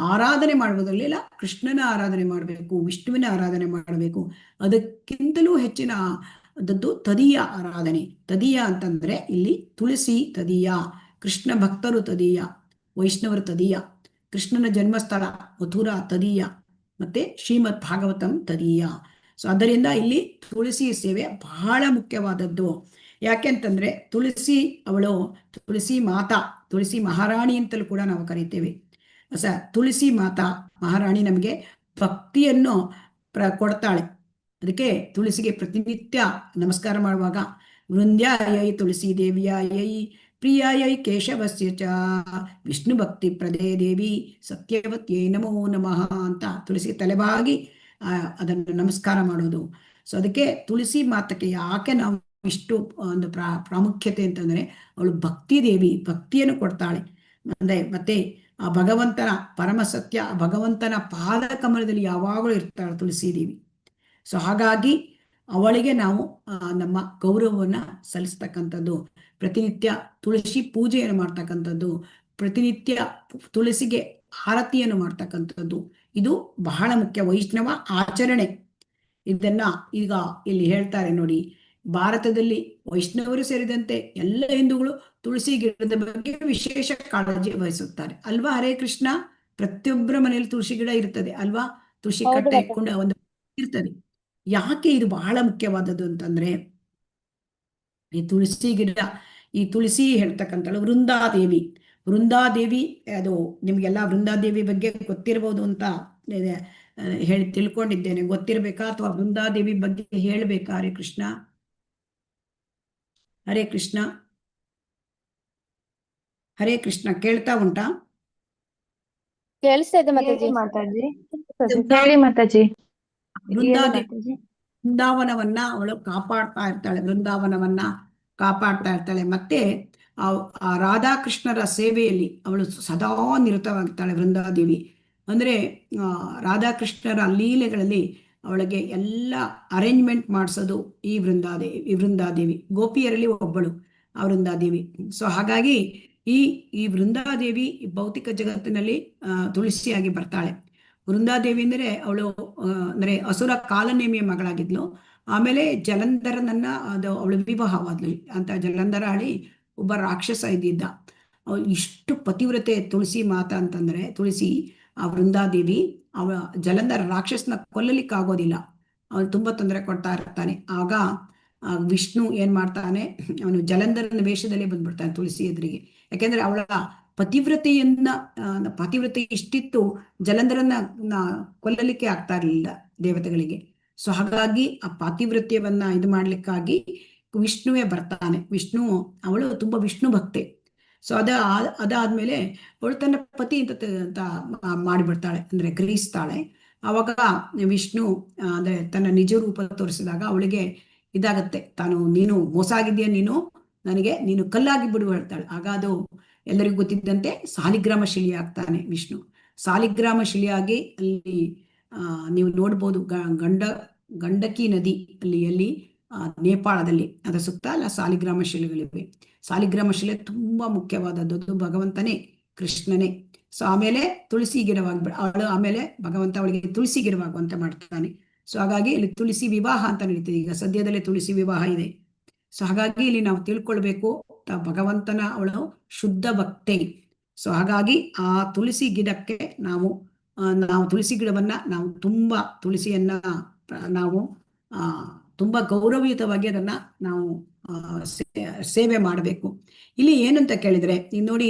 ಆರಾಧನೆ ಮಾಡುವುದರಲ್ಲಿಲ್ಲ, ಕೃಷ್ಣನ ಆರಾಧನೆ ಮಾಡಬೇಕು, ವಿಷ್ಣುವಿನ ಆರಾಧನೆ ಮಾಡಬೇಕು. ಅದಕ್ಕಿಂತಲೂ ಹೆಚ್ಚಿನ ಅದದ್ದು ತದೀಯ ಆರಾಧನೆ. ತದೀಯ ಅಂತಂದ್ರೆ ಇಲ್ಲಿ ತುಳಸಿ ತದೀಯ, ಕೃಷ್ಣ ಭಕ್ತರು ತದೀಯ, ವೈಷ್ಣವರು ತದೀಯ, ಕೃಷ್ಣನ ಜನ್ಮಸ್ಥಳ ಮಥುರಾ ತದೀಯ, ಮತ್ತೆ ಶ್ರೀಮದ್ ಭಾಗವತಂ ತದೀಯ. ಸೊ ಅದರಿಂದ ಇಲ್ಲಿ ತುಳಸಿ ಸೇವೆ ಬಹಳ ಮುಖ್ಯವಾದದ್ದು. ಯಾಕೆಂತಂದ್ರೆ ತುಳಸಿ ಅವಳು ತುಳಸಿ ಮಾತಾ, ತುಳಸಿ ಮಹಾರಾಣಿ ಅಂತಲೂ ಕೂಡ ನಾವು ಕರಿತೇವೆ. ತುಳಸಿ ಮಾತಾ ಮಹಾರಾಣಿ ನಮಗೆ ಭಕ್ತಿಯನ್ನು ಕೊಡ್ತಾಳೆ. ಅದಕ್ಕೆ ತುಳಸಿಗೆ ಪ್ರತಿನಿತ್ಯ ನಮಸ್ಕಾರ ಮಾಡುವಾಗ ವೃಂದ್ಯಾಯೈ ತುಳಸಿ ದೇವಿಯಾಯೈ ಪ್ರಿಯಾಯೈ ಕೇಶವಸ್ಯ ಚ ವಿಷ್ಣು ಭಕ್ತಿ ಪ್ರದೇ ದೇವಿ ಸತ್ಯವತ್ಯೈ ನಮೋ ನಮಃ ಅಂತ ತುಳಸಿ ತಲೆಬಾಗಿ ಅದನ್ನು ನಮಸ್ಕಾರ ಮಾಡೋದು. ಸೊ ಅದಕ್ಕೆ ತುಳಸಿ ಮಾತಕ್ಕೆ ಯಾಕೆ ನಾವು ಇಷ್ಟು ಒಂದು ಪ್ರಾಮುಖ್ಯತೆ ಅಂತಂದ್ರೆ, ಅವಳು ಭಕ್ತಿ ದೇವಿ, ಭಕ್ತಿಯನ್ನು ಕೊಡ್ತಾಳೆ. ಅಂದ್ರೆ ಮತ್ತೆ ಆ ಭಗವಂತನ ಪರಮ ಸತ್ಯ, ಭಗವಂತನ ಪಾದ ಕಮಲದಲ್ಲಿ ಯಾವಾಗಲೂ ಇರ್ತಾಳೆ ತುಳಸಿ ದೇವಿ. ಸೊ ಹಾಗಾಗಿ ಅವಳಿಗೆ ನಾವು ನಮ್ಮ ಗೌರವವನ್ನ ಸಲ್ಲಿಸ್ತಕ್ಕಂಥದ್ದು, ಪ್ರತಿನಿತ್ಯ ತುಳಸಿ ಪೂಜೆಯನ್ನು ಮಾಡ್ತಕ್ಕಂಥದ್ದು, ಪ್ರತಿನಿತ್ಯ ತುಳಸಿಗೆ ಆರತಿಯನ್ನು ಮಾಡ್ತಕ್ಕಂಥದ್ದು, ಇದು ಬಹಳ ಮುಖ್ಯ ವೈಷ್ಣವ ಆಚರಣೆ. ಇದನ್ನ ಈಗ ಇಲ್ಲಿ ಹೇಳ್ತಾರೆ ನೋಡಿ, ಭಾರತದಲ್ಲಿ ವೈಷ್ಣವರು ಸೇರಿದಂತೆ ಎಲ್ಲ ಹಿಂದೂಗಳು ತುಳಸಿ ಗಿಡದ ಬಗ್ಗೆ ವಿಶೇಷ ಕಾಳಜಿ ವಹಿಸುತ್ತಾರೆ ಅಲ್ವಾ? ಹರೇ ಕೃಷ್ಣ. ಪ್ರತಿಯೊಬ್ಬರ ಮನೆಯಲ್ಲಿ ತುಳಸಿ ಗಿಡ ಇರ್ತದೆ ಅಲ್ವಾ? ತುಳಸಿ ಕಟ್ಟೆ ಇಟ್ಕೊಂಡು ಒಂದು ಇರ್ತದೆ. ಯಾಕೆ ಇದು ಬಹಳ ಮುಖ್ಯವಾದದ್ದು ಅಂತಂದ್ರೆ, ಈ ತುಳಸಿ ಗಿಡ, ಈ ತುಳಸಿ ಹೇಳ್ತಕ್ಕಂಥಳು ವೃಂದಾದೇವಿ. ವೃಂದಾದೇವಿ ಅದು ನಿಮ್ಗೆಲ್ಲ ವೃಂದಾದೇವಿ ಬಗ್ಗೆ ಗೊತ್ತಿರಬಹುದು ಅಂತ ಹೇಳಿ ತಿಳ್ಕೊಂಡಿದ್ದೇನೆ. ಗೊತ್ತಿರ್ಬೇಕಾ ಅಥವಾ ವೃಂದಾದೇವಿ ಬಗ್ಗೆ ಹೇಳ್ಬೇಕಾ? ಹರೇ ಕೃಷ್ಣ. ಹರೇ ಕೃಷ್ಣ. ಹರೇ ಕೃಷ್ಣ. ಕೇಳ್ತಾ ಉಂಟಾ? ಕೇಳಿಸ್ತಾ ಇದೆ ಮಾತಾಜಿ. ವೃಂದಾವನವನ್ನ ಅವಳು ಕಾಪಾಡ್ತಾ ಇರ್ತಾಳೆ, ವೃಂದಾವನವನ್ನ ಕಾಪಾಡ್ತಾ ಇರ್ತಾಳೆ. ಮತ್ತೆ ಆ ರಾಧಾಕೃಷ್ಣರ ಸೇವೆಯಲ್ಲಿ ಅವಳು ಸದಾ ನಿರತವಾಗಿರ್ತಾಳೆ ವೃಂದಾದೇವಿ. ಅಂದ್ರೆ ರಾಧಾಕೃಷ್ಣರ ಲೀಲೆಗಳಲ್ಲಿ ಅವಳಿಗೆ ಎಲ್ಲ ಅರೇಂಜ್ಮೆಂಟ್ ಮಾಡಿಸೋದು ಈ ವೃಂದಾದೇವಿ. ಗೋಪಿಯರಲ್ಲಿ ಒಬ್ಬಳು ಆ ವೃಂದಾದೇವಿ. ಸೊ ಹಾಗಾಗಿ ಈ ವೃಂದಾದೇವಿ ಭೌತಿಕ ಜಗತ್ತಿನಲ್ಲಿ ತುಳಸಿಯಾಗಿ ಬರ್ತಾಳೆ. ವೃಂದಾದೇವಿ ಅಂದರೆ ಅವಳು ಅಂದ್ರೆ ಅಸುರ ಕಾಲನೇಮಿಯ ಮಗಳಾಗಿದ್ಲು. ಆಮೇಲೆ ಜಲಂಧರನನ್ನ ಅವಳು ವಿವಾಹವಾದ್ಲು ಅಂತ. ಜಲಂಧರ ಆಳಿ ಒಬ್ಬ ರಾಕ್ಷಸ ಇದ್ದಿದ್ದ. ಇಷ್ಟು ಪತಿವ್ರತೆ ತುಳಸಿ ಮಾತಾ ಅಂತಂದ್ರೆ, ತುಳಸಿ ಆ ವೃಂದಾದೇವಿ ಅವ ಜಲಂಧರ ರಾಕ್ಷಸನ ಕೊಲ್ಲಲಿಕ್ಕಾಗೋದಿಲ್ಲ, ಅವನು ತುಂಬಾ ತೊಂದರೆ ಕೊಡ್ತಾ ಇರ್ತಾನೆ. ಆಗ ವಿಷ್ಣು ಏನ್ ಮಾಡ್ತಾನೆ, ಅವನು ಜಲಂಧರನ ವೇಷದಲ್ಲಿ ಬಂದ್ಬಿಡ್ತಾನೆ ತುಳಸಿ ಎದುರಿಗೆ. ಯಾಕೆಂದ್ರೆ ಅವಳ ಪತಿವ್ರತೆ ಇಷ್ಟಿತ್ತು, ಜಲಂಧರನ್ನ ಕೊಲ್ಲಲಿಕ್ಕೆ ಆಗ್ತಾ ಇರಲಿಲ್ಲ ದೇವತೆಗಳಿಗೆ. ಸೊ ಹಾಗಾಗಿ ಆ ಪಾತಿವ್ರತ್ಯವನ್ನ ಇದು ಮಾಡ್ಲಿಕ್ಕಾಗಿ ವಿಷ್ಣುವೇ ಬರ್ತಾನೆ. ಅವಳು ತುಂಬಾ ವಿಷ್ಣು ಭಕ್ತೆ. ಸೊ ಅದಾದ್ಮೇಲೆ ಅವಳು ತನ್ನ ಪತಿ ಅಂತ ಮಾಡಿಬಿಡ್ತಾಳೆ, ಅಂದ್ರೆ ಗ್ರಹಿಸ್ತಾಳೆ. ಅವಾಗ ವಿಷ್ಣು ಅಂದ್ರೆ ತನ್ನ ನಿಜ ರೂಪ ತೋರಿಸಿದಾಗ ಅವಳಿಗೆ ಇದಾಗತ್ತೆ, ನೀನು ಮೋಸ ಆಗಿದ್ಯಾ, ನೀನು ನನಗೆ ನೀನು ಕಲ್ಲಾಗಿ ಬಿಡು ಹೇಳ್ತಾಳೆ. ಆಗ ಅದು ಎಲ್ಲರಿಗೂ ಗೊತ್ತಿದ್ದಂತೆ ಸಾಲಿಗ್ರಾಮ ಶಿಲೆ ಆಗ್ತಾನೆ ವಿಷ್ಣು. ಸಾಲಿಗ್ರಾಮ ಶಿಲೆಯಾಗಿ ಅಲ್ಲಿ ನೀವು ನೋಡ್ಬೋದು ಗಂಡಕಿ ನದಿ ಅಲ್ಲಿ ನೇಪಾಳದಲ್ಲಿ ಅದರ ಸುತ್ತ ಅಲ್ಲ ಸಾಲಿಗ್ರಾಮ ಶಿಲೆಗಳಿವೆ. ಸಾಲಿಗ್ರಾಮ ಶಿಲೆ ತುಂಬಾ ಮುಖ್ಯವಾದದ್ದು. ಭಗವಂತನೇ, ಕೃಷ್ಣನೇ. ಸೊ ಆಮೇಲೆ ತುಳಸಿ ಗಿಡವಾಗಿ ಅವಳು, ಆಮೇಲೆ ಭಗವಂತ ಅವಳಿಗೆ ತುಳಸಿ ಗಿಡವಾಗುವಂತ ಮಾಡ್ತಾನೆ. ಸೊ ಹಾಗಾಗಿ ಇಲ್ಲಿ ತುಳಸಿ ವಿವಾಹ ಅಂತ ನಡೀತದೆ. ಈಗ ಸದ್ಯದಲ್ಲೇ ತುಳಸಿ ವಿವಾಹ ಇದೆ. ಸೊ ಹಾಗಾಗಿ ಇಲ್ಲಿ ನಾವು ತಿಳ್ಕೊಳ್ಬೇಕು, ಭಗವಂತನ ಅವಳು ಶುದ್ಧ ಭಕ್ತೆ. ಸೊ ಹಾಗಾಗಿ ಆ ತುಳಸಿ ಗಿಡಕ್ಕೆ ನಾವು ತುಳಸಿ ಗಿಡವನ್ನ ನಾವು ತುಂಬಾ ತುಳಸಿಯನ್ನ ನಾವು ತುಂಬಾ ಗೌರವಯುತವಾಗಿ ಅದನ್ನ ನಾವು ಸೇವೆ ಮಾಡಬೇಕು. ಇಲ್ಲಿ ಏನಂತ ಕೇಳಿದ್ರೆ, ನೀವು ನೋಡಿ,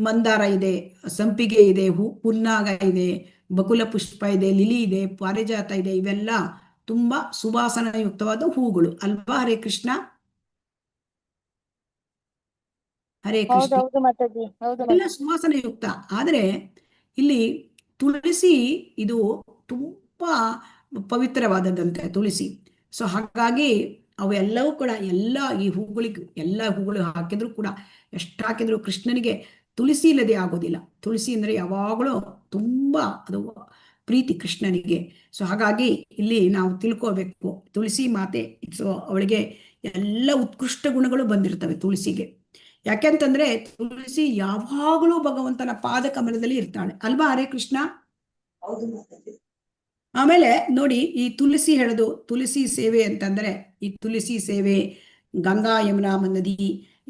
ಮಂದಾರ ಇದೆ, ಸಂಪಿಗೆ ಇದೆ, ಪುನ್ನಾಗ ಇದೆ, ಬಕುಲ ಪುಷ್ಪ ಇದೆ, ಲಿಲಿ ಇದೆ, ಪಾರಿಜಾತ ಇದೆ. ಇವೆಲ್ಲ ತುಂಬಾ ಸುವಾಸನಯುಕ್ತವಾದ ಹೂಗಳು ಅಲ್ವಾ? ಹರೇ ಕೃಷ್ಣ. ಹರೇ ಕೃಷ್ಣ. ಎಲ್ಲ ಸುವಾಸನಯುಕ್ತ. ಆದ್ರೆ ಇಲ್ಲಿ ತುಳಸಿ ಇದು ತುಂಬಾ ಪವಿತ್ರವಾದದ್ದಂತೆ ತುಳಸಿ. ಸೊ ಹಾಗಾಗಿ ಅವೆಲ್ಲವೂ ಕೂಡ ಎಲ್ಲ ಈ ಹೂಗಳು ಹಾಕಿದ್ರು ಕೂಡ, ಎಷ್ಟು ಹಾಕಿದ್ರು ಕೃಷ್ಣನಿಗೆ ತುಳಸಿ ಇಲ್ಲದೆ ಆಗೋದಿಲ್ಲ. ತುಳಸಿ ಅಂದ್ರೆ ಯಾವಾಗಲೂ ತುಂಬಾ ಅದು ಪ್ರೀತಿ ಕೃಷ್ಣನಿಗೆ. ಸೊ ಹಾಗಾಗಿ ಇಲ್ಲಿ ನಾವು ತಿಳ್ಕೋಬೇಕು, ತುಳಸಿ ಮಾತೆ. ಸೊ ಅವಳಿಗೆ ಎಲ್ಲ ಉತ್ಕೃಷ್ಟ ಗುಣಗಳು ಬಂದಿರ್ತವೆ ತುಳಸಿಗೆ. ಯಾಕೆಂತಂದ್ರೆ ತುಳಸಿ ಯಾವಾಗಲೂ ಭಗವಂತನ ಪಾದ ಕಮಲದಲ್ಲಿ ಇರ್ತಾಳೆ ಅಲ್ವಾ? ಹರೇ ಕೃಷ್ಣ. ಆಮೇಲೆ ನೋಡಿ, ಈ ತುಳಸಿ ಹೇಳೋದು ತುಳಸಿ ಸೇವೆ ಅಂತಂದ್ರೆ, ಈ ತುಳಸಿ ಸೇವೆ ಗಂಗಾ ಯಮುನಾ ನದಿ,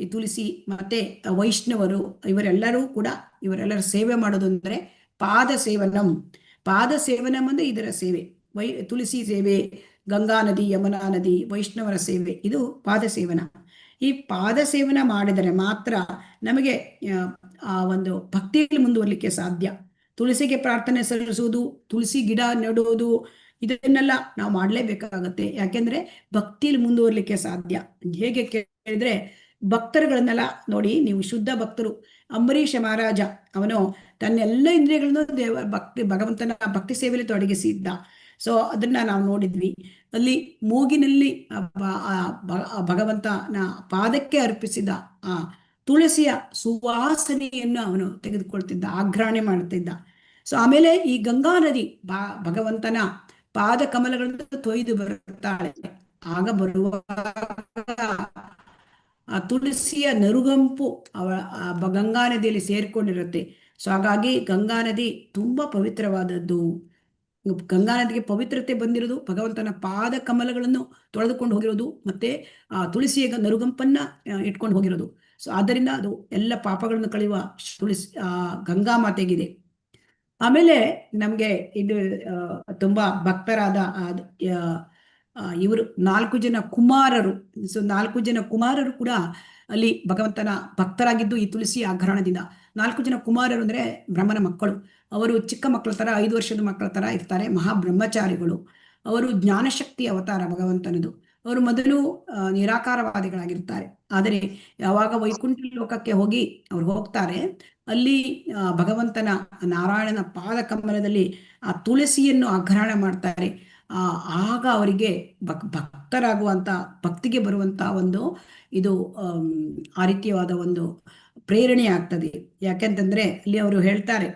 ಈ ತುಳಸಿ ಮತ್ತೆ ವೈಷ್ಣವರು ಇವರೆಲ್ಲರೂ ಕೂಡ ಇವರೆಲ್ಲರ ಸೇವೆ ಮಾಡೋದು ಅಂದ್ರೆ ಪಾದ ಸೇವನಂ. ಪಾದ ಸೇವನಂ ಅಂದ್ರೆ ಇದರ ಸೇವೆ. ತುಳಸಿ ಸೇವೆ, ಗಂಗಾ ನದಿ, ಯಮುನಾ ನದಿ, ವೈಷ್ಣವರ ಸೇವೆ, ಇದು ಪಾದ ಸೇವನ. ಈ ಪಾದ ಸೇವನ ಮಾಡಿದರೆ ಮಾತ್ರ ನಮಗೆ ಆ ಒಂದು ಭಕ್ತಿಯಲ್ಲಿ ಮುಂದುವರಲಿಕ್ಕೆ ಸಾಧ್ಯ. ತುಳಸಿಗೆ ಪ್ರಾರ್ಥನೆ ಸಲ್ಲಿಸುವುದು, ತುಳಸಿ ಗಿಡ ನೆಡುವುದು, ಇದನ್ನೆಲ್ಲ ನಾವು ಮಾಡಲೇಬೇಕಾಗತ್ತೆ. ಯಾಕೆಂದ್ರೆ ಭಕ್ತಿಯಲ್ಲಿ ಮುಂದುವರಲಿಕ್ಕೆ ಸಾಧ್ಯ. ಹೇಗೆ ಕೇಳಿದ್ರೆ, ಭಕ್ತರುಗಳನ್ನೆಲ್ಲ ನೋಡಿ ನೀವು, ಶುದ್ಧ ಭಕ್ತರು. ಅಂಬರೀಷ ಮಹಾರಾಜ ಅವನು ತನ್ನೆಲ್ಲ ಇಂದ್ರಿಯಗಳನ್ನು ಭಗವಂತನ ಭಕ್ತಿ ಸೇವೆಯಲ್ಲಿ ತೊಡಗಿಸಿದ್ದ. ಸೊ ಅದನ್ನ ನಾವು ನೋಡಿದ್ವಿ. ಅಲ್ಲಿ ಮೂಗಿನಲ್ಲಿ ಭಗವಂತನ ಪಾದಕ್ಕೆ ಅರ್ಪಿಸಿದ ಆ ತುಳಸಿಯ ಸುವಾಸನೆಯನ್ನು ಅವನು ತೆಗೆದುಕೊಳ್ತಿದ್ದ, ಆಘ್ರಾಣೆ ಮಾಡ್ತಿದ್ದ. ಸೊ ಆಮೇಲೆ ಈ ಗಂಗಾ ನದಿ ಭಗವಂತನ ಪಾದ ಕಮಲಗಳನ್ನು ತೊಯ್ದು ಬರುತ್ತಾಳೆ. ಆಗ ಬರುವ ಆ ತುಳಸಿಯ ನರುಗಂಪು ಗಂಗಾ ನದಿಯಲ್ಲಿ ಸೇರ್ಕೊಂಡಿರುತ್ತೆ. ಸೊ ಹಾಗಾಗಿ ಗಂಗಾ ನದಿ ತುಂಬಾ ಪವಿತ್ರವಾದದ್ದು. ಗಂಗಾ ನದಿಗೆ ಪವಿತ್ರತೆ ಬಂದಿರೋದು ಭಗವಂತನ ಪಾದ ಕಮಲಗಳನ್ನು ತೊಳೆದುಕೊಂಡು ಹೋಗಿರೋದು, ಮತ್ತೆ ಆ ತುಳಸಿಯ ನರುಗಂಪನ್ನ ಇಟ್ಕೊಂಡು ಹೋಗಿರೋದು. ಸೊ ಆದ್ದರಿಂದ ಅದು ಎಲ್ಲ ಪಾಪಗಳನ್ನು ಕಳೆಯುವ ತುಳಸಿ ಗಂಗಾ ಮಾತೆಗಿದೆ. ಆಮೇಲೆ ನಮ್ಗೆ ಇದು ತುಂಬಾ ಭಕ್ತರಾದ ಇವರು 4 ಜನ ಕುಮಾರರು. ಸೊ 4 ಜನ ಕುಮಾರರು ಕೂಡ ಅಲ್ಲಿ ಭಗವಂತನ ಭಕ್ತರಾಗಿದ್ದು ಈ ತುಳಸಿ ಆಘರಣದಿಂದ. 4 ಜನ ಕುಮಾರರು ಅಂದ್ರೆ ಬ್ರಹ್ಮನ ಮಕ್ಕಳು. ಅವರು ಚಿಕ್ಕ ಮಕ್ಕಳ ತರ, 5 ವರ್ಷದ ಮಕ್ಕಳ ತರ ಇರ್ತಾರೆ, ಮಹಾಬ್ರಹ್ಮಚಾರಿಗಳು. ಅವರು ಜ್ಞಾನಶಕ್ತಿ ಅವತಾರ ಭಗವಂತನದು. ಅವರು ಮೊದಲು ನಿರಾಕಾರವಾದಿಗಳಾಗಿರ್ತಾರೆ. ಆದರೆ ಯಾವಾಗ ವೈಕುಂಠ ಲೋಕಕ್ಕೆ ಅವ್ರು ಹೋಗ್ತಾರೆ, ಅಲ್ಲಿ ಭಗವಂತನ ನಾರಾಯಣನ ಪಾದ ಕಮಲದಲ್ಲಿ ಆ ತುಳಸಿಯನ್ನು ಆಘ್ರಾಣ ಮಾಡ್ತಾರೆ. ಆಗ ಅವರಿಗೆ ಭಕ್ತರಾಗುವಂತ, ಭಕ್ತಿಗೆ ಬರುವಂತ ಒಂದು ಇದು ಆ ರೀತಿಯಾದ ಒಂದು ಪ್ರೇರಣೆ ಆಗ್ತದೆ. ಯಾಕೆಂತಂದ್ರೆ ಅಲ್ಲಿ ಅವರು ಹೇಳ್ತಾರೆ,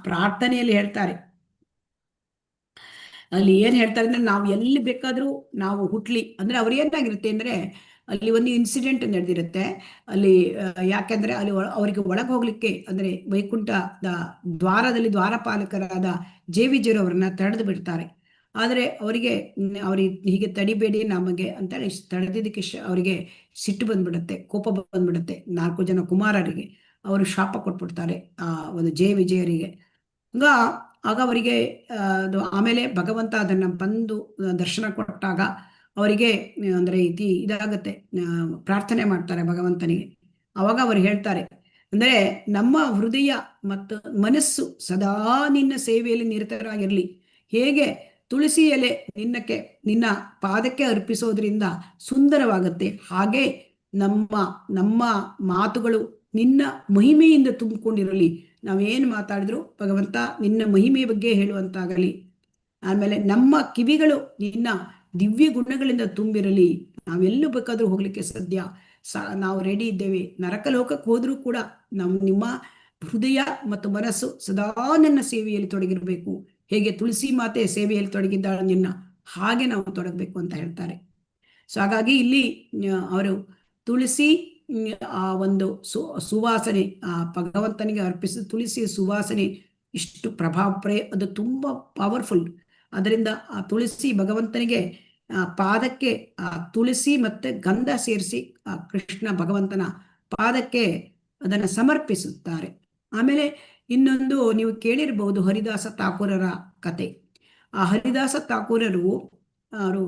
ಪ್ರಾರ್ಥನೆಯಲ್ಲಿ ಹೇಳ್ತಾರೆ, ಅಲ್ಲಿ ಏನ್ ಹೇಳ್ತಾರೆ ಅಂದ್ರೆ, ನಾವು ಎಲ್ಲಿ ಬೇಕಾದ್ರೂ ನಾವು ಹುಟ್ಲಿ ಅಂದ್ರೆ, ಅವ್ರು ಏನಾಗಿರುತ್ತೆ ಅಂದ್ರೆ, ಅಲ್ಲಿ ಒಂದು ಇನ್ಸಿಡೆಂಟ್ ನಡೆದಿರುತ್ತೆ ಅಲ್ಲಿ. ಯಾಕೆಂದ್ರೆ ಅಲ್ಲಿ ಅವರಿಗೆ ಒಳಗೆ ಹೋಗ್ಲಿಕ್ಕೆ ಅಂದ್ರೆ ವೈಕುಂಠದ ದ್ವಾರದಲ್ಲಿ ದ್ವಾರಪಾಲಕರಾದ ಜೇವಿಜರು ಅವರನ್ನ ತಡೆದು ಬಿಡ್ತಾರೆ. ಆದ್ರೆ ಅವ್ರಿಗೆ ಹೀಗೆ ತಡಿಬೇಡಿ ನಮಗೆ ಅಂತ ತಡೆದಿದ್ದಕ್ಕೆ ಅವರಿಗೆ ಸಿಟ್ಟು ಬಂದ್ಬಿಡುತ್ತೆ, ಕೋಪ ಬಂದ್ಬಿಡುತ್ತೆ. 4 ಜನ ಕುಮಾರರಿಗೆ ಅವರು ಶಾಪ ಕೊಟ್ಬಿಡ್ತಾರೆ ಆ ಒಂದು ಜಯವಿಜಯರಿಗೆ. ಆಗ ಅವರಿಗೆ ಆಮೇಲೆ ಭಗವಂತ ಅದನ್ನ ಬಂದು ದರ್ಶನ ಕೊಟ್ಟಾಗ ಅವರಿಗೆ ಅಂದ್ರೆ ಇದಾಗತ್ತೆ, ಪ್ರಾರ್ಥನೆ ಮಾಡ್ತಾರೆ ಭಗವಂತನಿಗೆ. ಅವಾಗ ಅವರು ಹೇಳ್ತಾರೆ ಅಂದ್ರೆ, ನಮ್ಮ ಹೃದಯ ಮತ್ತು ಮನಸ್ಸು ಸದಾ ನಿನ್ನ ಸೇವೆಯಲ್ಲಿ ನಿರತರಾಗಿರ್ಲಿ. ಹೇಗೆ ತುಳಸಿ ಎಲೆ ನಿನ್ನ ಪಾದಕ್ಕೆ ಅರ್ಪಿಸೋದ್ರಿಂದ ಸುಂದರವಾಗುತ್ತೆ, ಹಾಗೆ ನಮ್ಮ ಮಾತುಗಳು ನಿನ್ನ ಮಹಿಮೆಯಿಂದ ತುಂಬಿಕೊಂಡಿರಲಿ. ನಾವೇನು ಮಾತಾಡಿದ್ರು ಭಗವಂತ ನಿನ್ನ ಮಹಿಮೆಯ ಬಗ್ಗೆ ಹೇಳುವಂತಾಗಲಿ. ಆಮೇಲೆ ನಮ್ಮ ಕಿವಿಗಳು ನಿನ್ನ ದಿವ್ಯ ಗುಣಗಳಿಂದ ತುಂಬಿರಲಿ. ನಾವೆಲ್ಲೂ ಬೇಕಾದ್ರೂ ಹೋಗ್ಲಿಕ್ಕೆ ಸಾಧ್ಯ. ನಾವು ರೆಡಿ ಇದ್ದೇವೆ. ನರಕ ಲೋಕಕ್ಕೆ ಹೋದ್ರೂ ಕೂಡ ನಿಮ್ಮ ಹೃದಯ ಮತ್ತು ಮನಸ್ಸು ಸದಾ ನನ್ನ ಸೇವೆಯಲ್ಲಿ ತೊಡಗಿರಬೇಕು. ಹೇಗೆ ತುಳಸಿ ಮಾತೆ ಸೇವೆಯಲ್ಲಿ ತೊಡಗಿದ್ದಾಳೆ ನಿನ್ನ, ಹಾಗೆ ನಾವು ತೊಡಗಬೇಕು ಅಂತ ಹೇಳ್ತಾರೆ. ಸೊ ಹಾಗಾಗಿ ಇಲ್ಲಿ ಅವರು ತುಳಸಿ ಆ ಒಂದು ಸುವಾಸನೆ, ಆ ಭಗವಂತನಿಗೆ ಅರ್ಪಿಸಿದ ತುಳಸಿಯ ಸುವಾಸನೆ ಇಷ್ಟು ಅದು ತುಂಬ ಪವರ್ಫುಲ್. ಅದರಿಂದ ಆ ತುಳಸಿ ಭಗವಂತನಿಗೆ ಪಾದಕ್ಕೆ ಆ ತುಳಸಿ ಮತ್ತೆ ಗಂಧ ಸೇರಿಸಿ ಆ ಕೃಷ್ಣ ಭಗವಂತನ ಪಾದಕ್ಕೆ ಅದನ್ನು ಸಮರ್ಪಿಸುತ್ತಾರೆ. ಆಮೇಲೆ ಇನ್ನೊಂದು ನೀವು ಕೇಳಿರಬಹುದು ಹರಿದಾಸ ಥಾಕೂರರ ಕತೆ. ಆ ಹರಿದಾಸ ಥಾಕೂರರು ಅವರು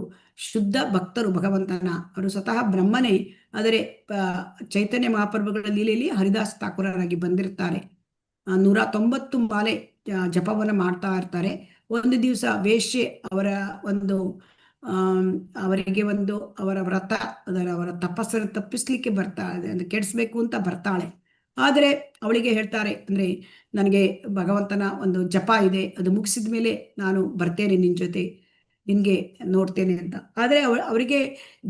ಶುದ್ಧ ಭಕ್ತರು ಭಗವಂತನ, ಅವರು ಸ್ವತಃ ಬ್ರಹ್ಮನೇ. ಆದರೆ ಚೈತನ್ಯ ಮಹಾಪ್ರಭುಗಳ ಲೀಲೆಯಲ್ಲಿ ಹರಿದಾಸ ಥಾಕೂರರಾಗಿ ಬಂದಿರ್ತಾರೆ. 190 ಮಾಲೆ ಜಪವನ್ನು ಮಾಡ್ತಾ ಇರ್ತಾರೆ. ಒಂದು ದಿವಸ ವೇಶ್ಯೆ ಅವರಿಗೆ ಅವರ ವ್ರತ ಅವರ ತಪಸ್ಸನ್ನು ತಪ್ಪಿಸ್ಲಿಕ್ಕೆ ಬರ್ತಾಳೆ, ಅಂದ್ರೆ ಕೆಡಿಸ್ಬೇಕು ಅಂತ ಬರ್ತಾಳೆ. ಆದರೆ ಅವಳಿಗೆ ಹೇಳ್ತಾರೆ, ಅಂದ್ರೆ ನನಗೆ ಭಗವಂತನ ಒಂದು ಜಪ ಇದೆ, ಅದು ಮುಗಿಸಿದ ಮೇಲೆ ನಾನು ಬರ್ತೇನೆ ನಿನ್ನ ಜೊತೆ, ನಿನ್ಗೆ ನೋಡ್ತೇನೆ ಅಂತ. ಆದರೆ ಅವರಿಗೆ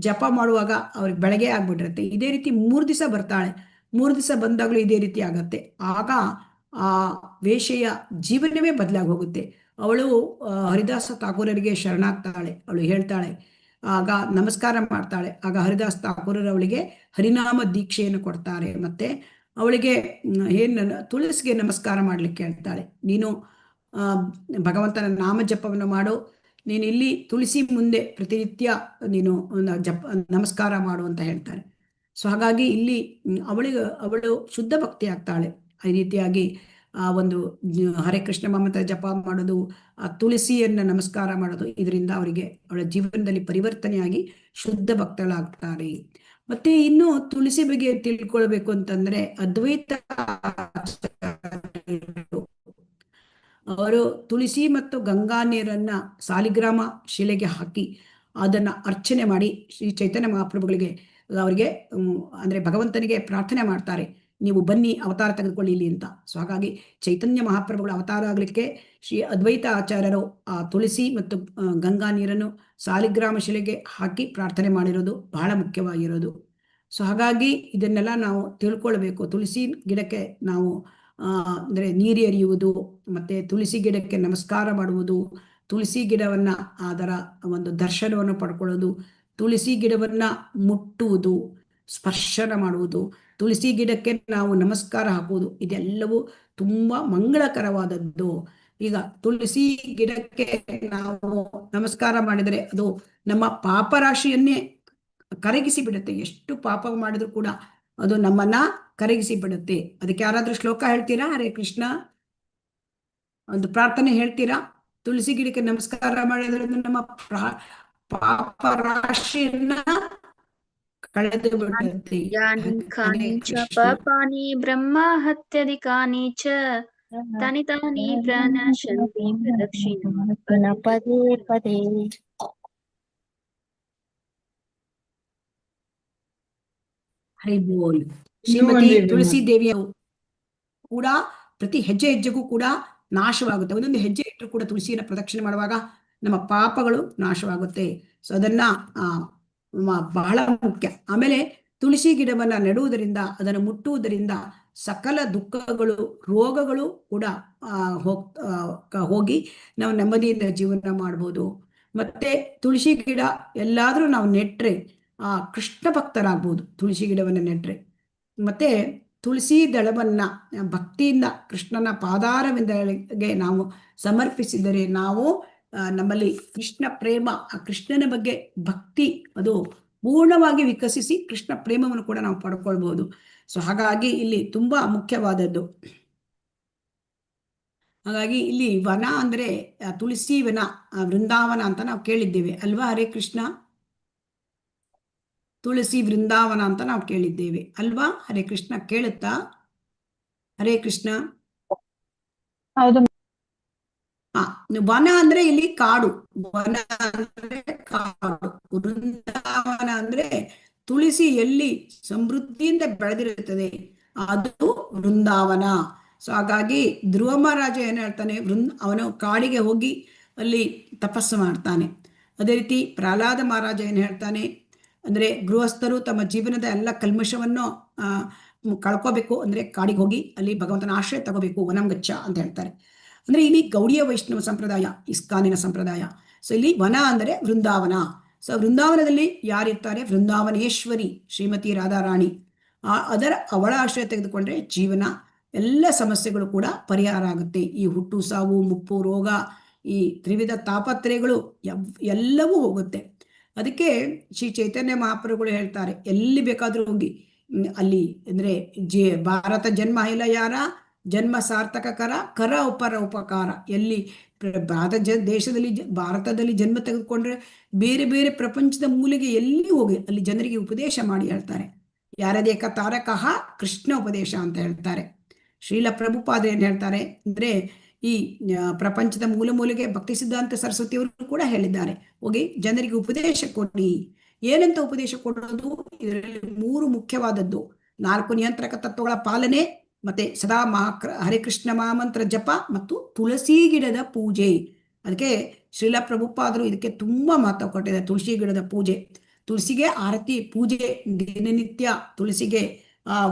ಜಪ ಮಾಡುವಾಗ ಅವ್ರಿಗೆ ಬೆಳಗ್ಗೆ ಆಗ್ಬಿಟ್ಟಿರುತ್ತೆ. ಇದೇ ರೀತಿ 3 ದಿವಸ ಬರ್ತಾಳೆ. 3 ದಿವಸ ಬಂದಾಗಲೂ ಇದೇ ರೀತಿ ಆಗತ್ತೆ. ಆಗ ಆ ವೇಶ್ಯೆಯ ಜೀವನವೇ ಬದಲಾಗಿ ಹೋಗುತ್ತೆ. ಅವಳು ಹರಿದಾಸ ಥಾಕೂರರಿಗೆ ಶರಣಾಗ್ತಾಳೆ. ಅವಳು ಹೇಳ್ತಾಳೆ, ಆಗ ನಮಸ್ಕಾರ ಮಾಡ್ತಾಳೆ. ಆಗ ಹರಿದಾಸ್ ಥಾಕೂರರು ಅವಳಿಗೆ ಹರಿನಾಮ ದೀಕ್ಷೆಯನ್ನು ಕೊಡ್ತಾರೆ. ಮತ್ತೆ ಅವಳಿಗೆ ತುಳಸಿಗೆ ನಮಸ್ಕಾರ ಮಾಡ್ಲಿಕ್ಕೆ ಹೇಳ್ತಾಳೆ. ನೀನು ಭಗವಂತನ ನಾಮ ಜಪವನ್ನು ಮಾಡು, ನೀನು ಇಲ್ಲಿ ತುಳಸಿ ಮುಂದೆ ಪ್ರತಿನಿತ್ಯ ನೀನು ನಮಸ್ಕಾರ ಮಾಡು ಅಂತ ಹೇಳ್ತಾರೆ. ಸೊ ಹಾಗಾಗಿ ಇಲ್ಲಿ ಅವಳು ಶುದ್ಧ ಭಕ್ತಿ ಆಗ್ತಾಳೆ. ಈ ರೀತಿಯಾಗಿ ಆ ಒಂದು ಹರೇ ಕೃಷ್ಣ ಮಮತ ಜಪ ಮಾಡೋದು, ಆ ತುಳಸಿಯನ್ನು ನಮಸ್ಕಾರ ಮಾಡೋದು, ಇದರಿಂದ ಅವಳ ಜೀವನದಲ್ಲಿ ಪರಿವರ್ತನೆಯಾಗಿ ಶುದ್ಧ ಭಕ್ತಳಾಗ್ತಾರೆ. ಮತ್ತೆ ಇನ್ನು ತುಳಸಿ ಬಗ್ಗೆ ತಿಳ್ಕೊಳ್ಬೇಕು ಅಂತಂದ್ರೆ ಅದ್ವೈತ ಅವರು ತುಳಸಿ ಮತ್ತು ಗಂಗಾ ನೀರನ್ನ ಸಾಲಿಗ್ರಾಮ ಶಿಲೆಗೆ ಹಾಕಿ ಅದನ್ನ ಅರ್ಚನೆ ಮಾಡಿ ಶ್ರೀ ಚೈತನ್ಯ ಮಹಾಪ್ರಭುಗಳಿಗೆ ಅವರಿಗೆ ಅಂದ್ರೆ ಭಗವಂತನಿಗೆ ಪ್ರಾರ್ಥನೆ ಮಾಡ್ತಾರೆ, ನೀವು ಬನ್ನಿ ಅವತಾರ ತೆಗೆದುಕೊಳ್ಳಿ ಇಲ್ಲಿ ಅಂತ. ಸೊ ಹಾಗಾಗಿ ಚೈತನ್ಯ ಮಹಾಪ್ರಭುಗಳ ಅವತಾರ ಆಗಲಿಕ್ಕೆ ಶ್ರೀ ಅದ್ವೈತ ಆಚಾರ್ಯರು ಆ ತುಳಸಿ ಮತ್ತು ಗಂಗಾ ನೀರನ್ನು ಸಾಲಿಗ್ರಾಮ ಶಿಲೆಗೆ ಹಾಕಿ ಪ್ರಾರ್ಥನೆ ಮಾಡಿರೋದು ಬಹಳ ಮುಖ್ಯವಾಗಿರೋದು. ಸೊ ಹಾಗಾಗಿ ಇದನ್ನೆಲ್ಲ ನಾವು ತಿಳ್ಕೊಳ್ಬೇಕು. ತುಳಸಿ ಗಿಡಕ್ಕೆ ನಾವು ಅಂದ್ರೆ ನೀರು ಎರೆಯುವುದು, ಮತ್ತೆ ತುಳಸಿ ಗಿಡಕ್ಕೆ ನಮಸ್ಕಾರ ಮಾಡುವುದು, ತುಳಸಿ ಗಿಡವನ್ನ ಅದರ ಒಂದು ದರ್ಶನವನ್ನು ಪಡ್ಕೊಳ್ಳೋದು, ತುಳಸಿ ಗಿಡವನ್ನ ಮುಟ್ಟುವುದು, ಸ್ಪರ್ಶನ ಮಾಡುವುದು, ತುಳಸಿ ಗಿಡಕ್ಕೆ ನಾವು ನಮಸ್ಕಾರ ಹಾಕುವುದು, ಇದೆಲ್ಲವೂ ತುಂಬಾ ಮಂಗಳಕರವಾದದ್ದು. ಈಗ ತುಳಸಿ ಗಿಡಕ್ಕೆ ನಾವು ನಮಸ್ಕಾರ ಮಾಡಿದರೆ ಅದು ನಮ್ಮ ಪಾಪರಾಶಿಯನ್ನೇ ಕರಗಿಸಿ ಬಿಡುತ್ತೆ. ಎಷ್ಟು ಪಾಪ ಮಾಡಿದ್ರು ಕೂಡ ಅದು ನಮ್ಮನ್ನ ಕರಗಿಸಿ ಬಿಡುತ್ತೆ. ಅದಕ್ಕೆ ಯಾರಾದ್ರೂ ಶ್ಲೋಕ ಹೇಳ್ತೀರಾ? ಹರೇ ಕೃಷ್ಣ, ಒಂದು ಪ್ರಾರ್ಥನೆ ಹೇಳ್ತೀರಾ? ತುಳಸಿ ಗಿಡಕ್ಕೆ ನಮಸ್ಕಾರ ಮಾಡಿದ್ರಿಂದ ನಮ್ಮ ಪಾಪ ರಾಶಿಯನ್ನ ಕಳೆದು ಬಿಡುತ್ತೆ. ಪಾಪಾನಿ ಬ್ರಹ್ಮ ಹತ್ಯಧಿಕಾನಿ ಚ ತಾನಿ ತಾನಿ ಪ್ರಣಶ್ಯಂತಿ ಪ್ರದಕ್ಷಿಣ ಪದೇ ಪದೇ. ಹರಿ ಬೋಲ್. ಶ್ರೀಮತಿ ತುಳಸಿ ದೇವಿಯ ಕೂಡ ಪ್ರತಿ ಹೆಜ್ಜೆ ಹೆಜ್ಜೆಗೂ ಕೂಡ ನಾಶವಾಗುತ್ತೆ. ಒಂದೊಂದು ಹೆಜ್ಜೆ ಇಟ್ಟರು ಕೂಡ ತುಳಸಿಯನ್ನು ಪ್ರದಕ್ಷಿಣೆ ಮಾಡುವಾಗ ನಮ್ಮ ಪಾಪಗಳು ನಾಶವಾಗುತ್ತೆ. ಸೊ ಅದನ್ನ ಬಹಳ ಮುಖ್ಯ. ಆಮೇಲೆ ತುಳಸಿ ಗಿಡವನ್ನ ನೆಡುವುದರಿಂದ, ಅದನ್ನು ಮುಟ್ಟುವುದರಿಂದ ಸಕಲ ದುಃಖಗಳು, ರೋಗಗಳು ಕೂಡ ಹೋಗಿ ನಾವು ನೆಮ್ಮದಿಯಿಂದ ಜೀವನ ಮಾಡ್ಬೋದು. ಮತ್ತೆ ತುಳಸಿ ಗಿಡ ಎಲ್ಲಾದ್ರೂ ನಾವು ನೆಟ್ರೆ ಕೃಷ್ಣ ಭಕ್ತರಾಗ್ಬೋದು. ತುಳಸಿ ಗಿಡವನ್ನು ನೆಟ್ರೆ ಮತ್ತೆ ತುಳಸಿ ದಳವನ್ನ ಭಕ್ತಿಯಿಂದ ಕೃಷ್ಣನ ಪಾದಾರವಿಂದಗಳಿಗೆ ನಾವು ಸಮರ್ಪಿಸಿದರೆ ನಾವು ನಮ್ಮಲ್ಲಿ ಕೃಷ್ಣ ಪ್ರೇಮ, ಆ ಕೃಷ್ಣನ ಬಗ್ಗೆ ಭಕ್ತಿ ಅದು ಪೂರ್ಣವಾಗಿ ವಿಕಸಿಸಿ ಕೃಷ್ಣ ಪ್ರೇಮವನ್ನು ಕೂಡ ನಾವು ಪಡ್ಕೊಳ್ಬಹುದು. ಸೊ ಹಾಗಾಗಿ ಇಲ್ಲಿ ತುಂಬಾ ಮುಖ್ಯವಾದದ್ದು. ಹಾಗಾಗಿ ಇಲ್ಲಿ ವನ ಅಂದ್ರೆ ತುಳಸಿ ವನ, ವೃಂದಾವನ ಅಂತ ನಾವು ಕೇಳಿದ್ದೇವೆ ಅಲ್ವಾ? ಹರೇ ಕೃಷ್ಣ. ತುಳಸಿ ವೃಂದಾವನ ಅಂತ ನಾವು ಕೇಳಿದ್ದೇವೆ ಅಲ್ವಾ? ಹರೇ ಕೃಷ್ಣ. ಕೇಳುತ್ತಾ? ಹರೇ ಕೃಷ್ಣ. ವನ ಅಂದ್ರೆ ಇಲ್ಲಿ ಕಾಡು. ವನ ಅಂದ್ರೆ ಕಾಡು. ವೃಂದಾವನ ಅಂದ್ರೆ ತುಳಸಿ ಎಲ್ಲಿ ಸಮೃದ್ಧಿಯಿಂದ ಬೆಳೆದಿರುತ್ತದೆ ಅದು ವೃಂದಾವನ. ಸೊ ಹಾಗಾಗಿ ಧ್ರುವ ಮಹಾರಾಜ ಏನ್ ಹೇಳ್ತಾನೆ, ಅವನು ಕಾಡಿಗೆ ಹೋಗಿ ಅಲ್ಲಿ ತಪಸ್ಸು ಮಾಡ್ತಾನೆ. ಅದೇ ರೀತಿ ಪ್ರಹ್ಲಾದ ಮಹಾರಾಜ ಏನ್ ಹೇಳ್ತಾನೆ, ಅಂದ್ರೆ ಗೃಹಸ್ಥರು ತಮ್ಮ ಜೀವನದ ಎಲ್ಲ ಕಲ್ಮಶವನ್ನು ಕಳ್ಕೋಬೇಕು ಅಂದ್ರೆ ಕಾಡಿಗೆ ಹೋಗಿ ಅಲ್ಲಿ ಭಗವಂತನ ಆಶ್ರಯ ತಗೋಬೇಕು, ವನಂಗಚ್ಚ ಅಂತ ಹೇಳ್ತಾರೆ. ಅಂದ್ರೆ ಇಲ್ಲಿ ಗೌಡಿಯ ವೈಷ್ಣವ ಸಂಪ್ರದಾಯ, ಇಸ್ಕಾನಿನ ಸಂಪ್ರದಾಯ. ಸೊ ಇಲ್ಲಿ ವನ ಅಂದರೆ ವೃಂದಾವನ. ಸೊ ವೃಂದಾವನದಲ್ಲಿ ಯಾರಿರ್ತಾರೆ? ವೃಂದಾವನೇಶ್ವರಿ ಶ್ರೀಮತಿ ರಾಧಾರಾಣಿ. ಅವಳ ಆಶ್ರಯ ತೆಗೆದುಕೊಂಡ್ರೆ ಜೀವನ ಎಲ್ಲ ಸಮಸ್ಯೆಗಳು ಕೂಡ ಪರಿಹಾರ ಆಗುತ್ತೆ. ಈ ಹುಟ್ಟು ಸಾವು, ಮುಪ್ಪು, ರೋಗ, ಈ ತ್ರಿವಿಧ ತಾಪತ್ರಯಗಳು ಎಲ್ಲವೂ ಹೋಗುತ್ತೆ. ಅದಕ್ಕೆ ಶ್ರೀ ಚೈತನ್ಯ ಮಹಾಪ್ರಭುಗಳು ಹೇಳ್ತಾರೆ, ಎಲ್ಲಿ ಬೇಕಾದ್ರೂ ಹೋಗಿ ಅಲ್ಲಿ ಅಂದ್ರೆ ಭಾರತ ಜನ್ಮ ಇಲ್ಲ ಯಾರ, ಜನ್ಮ ಸಾರ್ಥಕ ಕರ ಉಪರ ಉಪಕಾರ. ಎಲ್ಲಿ ಭಾರತದಲ್ಲಿ ಜನ್ಮ ತೆಗೆದುಕೊಂಡ್ರೆ ಬೇರೆ ಬೇರೆ ಪ್ರಪಂಚದ ಮೂಲೆಗೆ ಎಲ್ಲಿ ಹೋಗಿ ಅಲ್ಲಿ ಜನರಿಗೆ ಉಪದೇಶ ಮಾಡಿ ಹೇಳ್ತಾರೆ. ಯಾರದೇಕ ತಾರಕಃ ಕೃಷ್ಣ ಉಪದೇಶ ಅಂತ ಹೇಳ್ತಾರೆ. ಶ್ರೀಲ ಪ್ರಭುಪಾದ ಏನ್ ಹೇಳ್ತಾರೆ ಅಂದ್ರೆ, ಈ ಪ್ರಪಂಚದ ಮೂಲೆಗೆ ಭಕ್ತಿ ಸಿದ್ಧಾಂತ ಸರಸ್ವತಿಯವರು ಕೂಡ ಹೇಳಿದ್ದಾರೆ, ಹೋಗಿ ಜನರಿಗೆ ಉಪದೇಶ ಕೊಡಿ. ಏನಂತ ಉಪದೇಶ ಕೊಡೋದು? ಇದರಲ್ಲಿ 3 ಮುಖ್ಯವಾದದ್ದು: 4 ನಿಯಂತ್ರಕ ತತ್ವಗಳ ಪಾಲನೆ, ಮತ್ತೆ ಸದಾ ಹರೇ ಕೃಷ್ಣ ಮಹಾಮಂತ್ರ ಜಪ ಮತ್ತು ತುಳಸಿ ಗಿಡದ ಪೂಜೆ. ಅದಕ್ಕೆ ಶ್ರೀಲ ಪ್ರಭುಪಾದರು ಇದಕ್ಕೆ ತುಂಬಾ ಮಹತ್ವ ಕೊಟ್ಟಿದ್ದಾರೆ. ತುಳಸಿ ಗಿಡದ ಪೂಜೆ, ತುಳಸಿಗೆ ಆರತಿ ಪೂಜೆ, ದಿನನಿತ್ಯ ತುಳಸಿಗೆ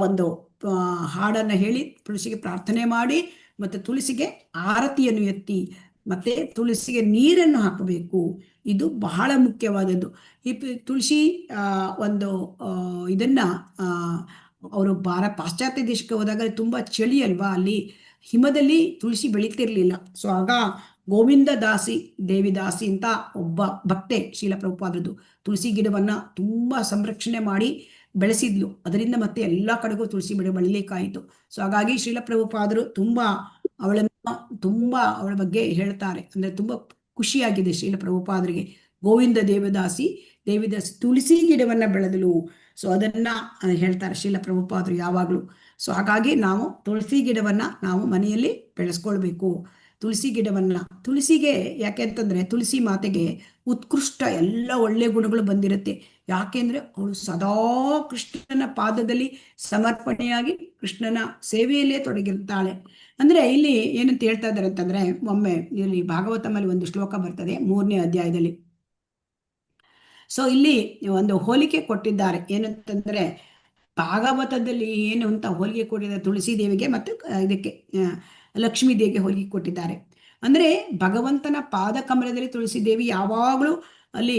ಒಂದು ಹಾಡನ್ನ ಹೇಳಿ ತುಳಸಿಗೆ ಪ್ರಾರ್ಥನೆ ಮಾಡಿ, ಮತ್ತೆ ತುಳಸಿಗೆ ಆರತಿಯನ್ನು ಎತ್ತಿ, ಮತ್ತೆ ತುಳಸಿಗೆ ನೀರನ್ನು ಹಾಕಬೇಕು. ಇದು ಬಹಳ ಮುಖ್ಯವಾದದ್ದು. ಈ ತುಳಸಿ ಒಂದು ಇದನ್ನ ಅವರು ಪಾಶ್ಚಾತ್ಯ ದೇಶಕ್ಕೆ ಹೋದಾಗ ತುಂಬಾ ಚಳಿ ಅಲ್ವಾ, ಅಲ್ಲಿ ಹಿಮದಲ್ಲಿ ತುಳಸಿ ಬೆಳೀತಿರ್ಲಿಲ್ಲ. ಸೊ ಆಗ ಗೋವಿಂದ ದಾಸಿ ದೇವಿದಾಸಿ ಅಂತ ಒಬ್ಬ ಭಕ್ತೆ ಶೀಲ ಪ್ರಭುಪಾದರದ್ದು ತುಳಸಿ ಗಿಡವನ್ನ ತುಂಬಾ ಸಂರಕ್ಷಣೆ ಮಾಡಿ ಬೆಳೆಸಿದ್ಲು. ಅದರಿಂದ ಮತ್ತೆ ಎಲ್ಲಾ ಕಡೆಗೂ ತುಳಸಿ ಗಿಡ ಬೆಳಿಲಿಕ್ಕಾಯಿತು. ಸೊ ಹಾಗಾಗಿ ಶ್ರೀಲ ಪ್ರಭುಪಾದರು ಅವಳ ಬಗ್ಗೆ ಹೇಳ್ತಾರೆ. ಅಂದ್ರೆ ತುಂಬಾ ಖುಷಿಯಾಗಿದೆ ಶ್ರೀಲ ಪ್ರಭುಪಾದರಿಗೆ. ಗೋವಿಂದ ದೇವದಾಸಿ ತುಳಸಿ ಗಿಡವನ್ನ ಬೆಳೆದಲು. ಸೊ ಅದನ್ನ ಹೇಳ್ತಾರೆ ಶ್ರೀಲ ಪ್ರಭುಪಾದರು ಯಾವಾಗ್ಲೂ. ಸೊ ಹಾಗಾಗಿ ನಾವು ತುಳಸಿ ಗಿಡವನ್ನ ನಾವು ಮನೆಯಲ್ಲಿ ಬೆಳೆಸ್ಕೊಳ್ಬೇಕು. ತುಳಸಿ ಗಿಡವನ್ನ, ತುಳಸಿಗೆ ಯಾಕೆ ಅಂತಂದ್ರೆ ತುಳಸಿ ಮಾತೆಗೆ ಉತ್ಕೃಷ್ಟ ಎಲ್ಲ ಒಳ್ಳೆ ಗುಣಗಳು ಬಂದಿರುತ್ತೆ. ಯಾಕೆಂದ್ರೆ ಅವಳು ಸದಾ ಕೃಷ್ಣನ ಪಾದದಲ್ಲಿ ಸಮರ್ಪಣೆಯಾಗಿ ಕೃಷ್ಣನ ಸೇವೆಯಲ್ಲೇ ತೊಡಗಿರ್ತಾಳೆ. ಅಂದ್ರೆ ಇಲ್ಲಿ ಏನಂತ ಹೇಳ್ತಾ ಇದ್ದಾರೆ ಅಂತಂದ್ರೆ, ಒಮ್ಮೆ ಇಲ್ಲಿ ಭಾಗವತಮಲ್ಲಿ ಒಂದು ಶ್ಲೋಕ ಬರ್ತದೆ 3ನೇ ಅಧ್ಯಾಯದಲ್ಲಿ. ಸೊ ಇಲ್ಲಿ ಒಂದು ಹೋಲಿಕೆ ಕೊಟ್ಟಿದ್ದಾರೆ. ಏನಂತಂದ್ರೆ, ಭಾಗವತದಲ್ಲಿ ಏನು ಅಂತ ಹೋಲಿಕೆ ಕೊಟ್ಟಿದ್ದಾರೆ ತುಳಸಿ ದೇವಿಗೆ ಮತ್ತು ಇದಕ್ಕೆ ಲಕ್ಷ್ಮೀ ದೇವಿಗೆ ಹೋಲಿಕೆ ಕೊಟ್ಟಿದ್ದಾರೆ. ಅಂದ್ರೆ ಭಗವಂತನ ಪಾದ ಕಮಲದಲ್ಲಿ ತುಳಸಿ ದೇವಿ ಯಾವಾಗಲೂ ಅಲ್ಲಿ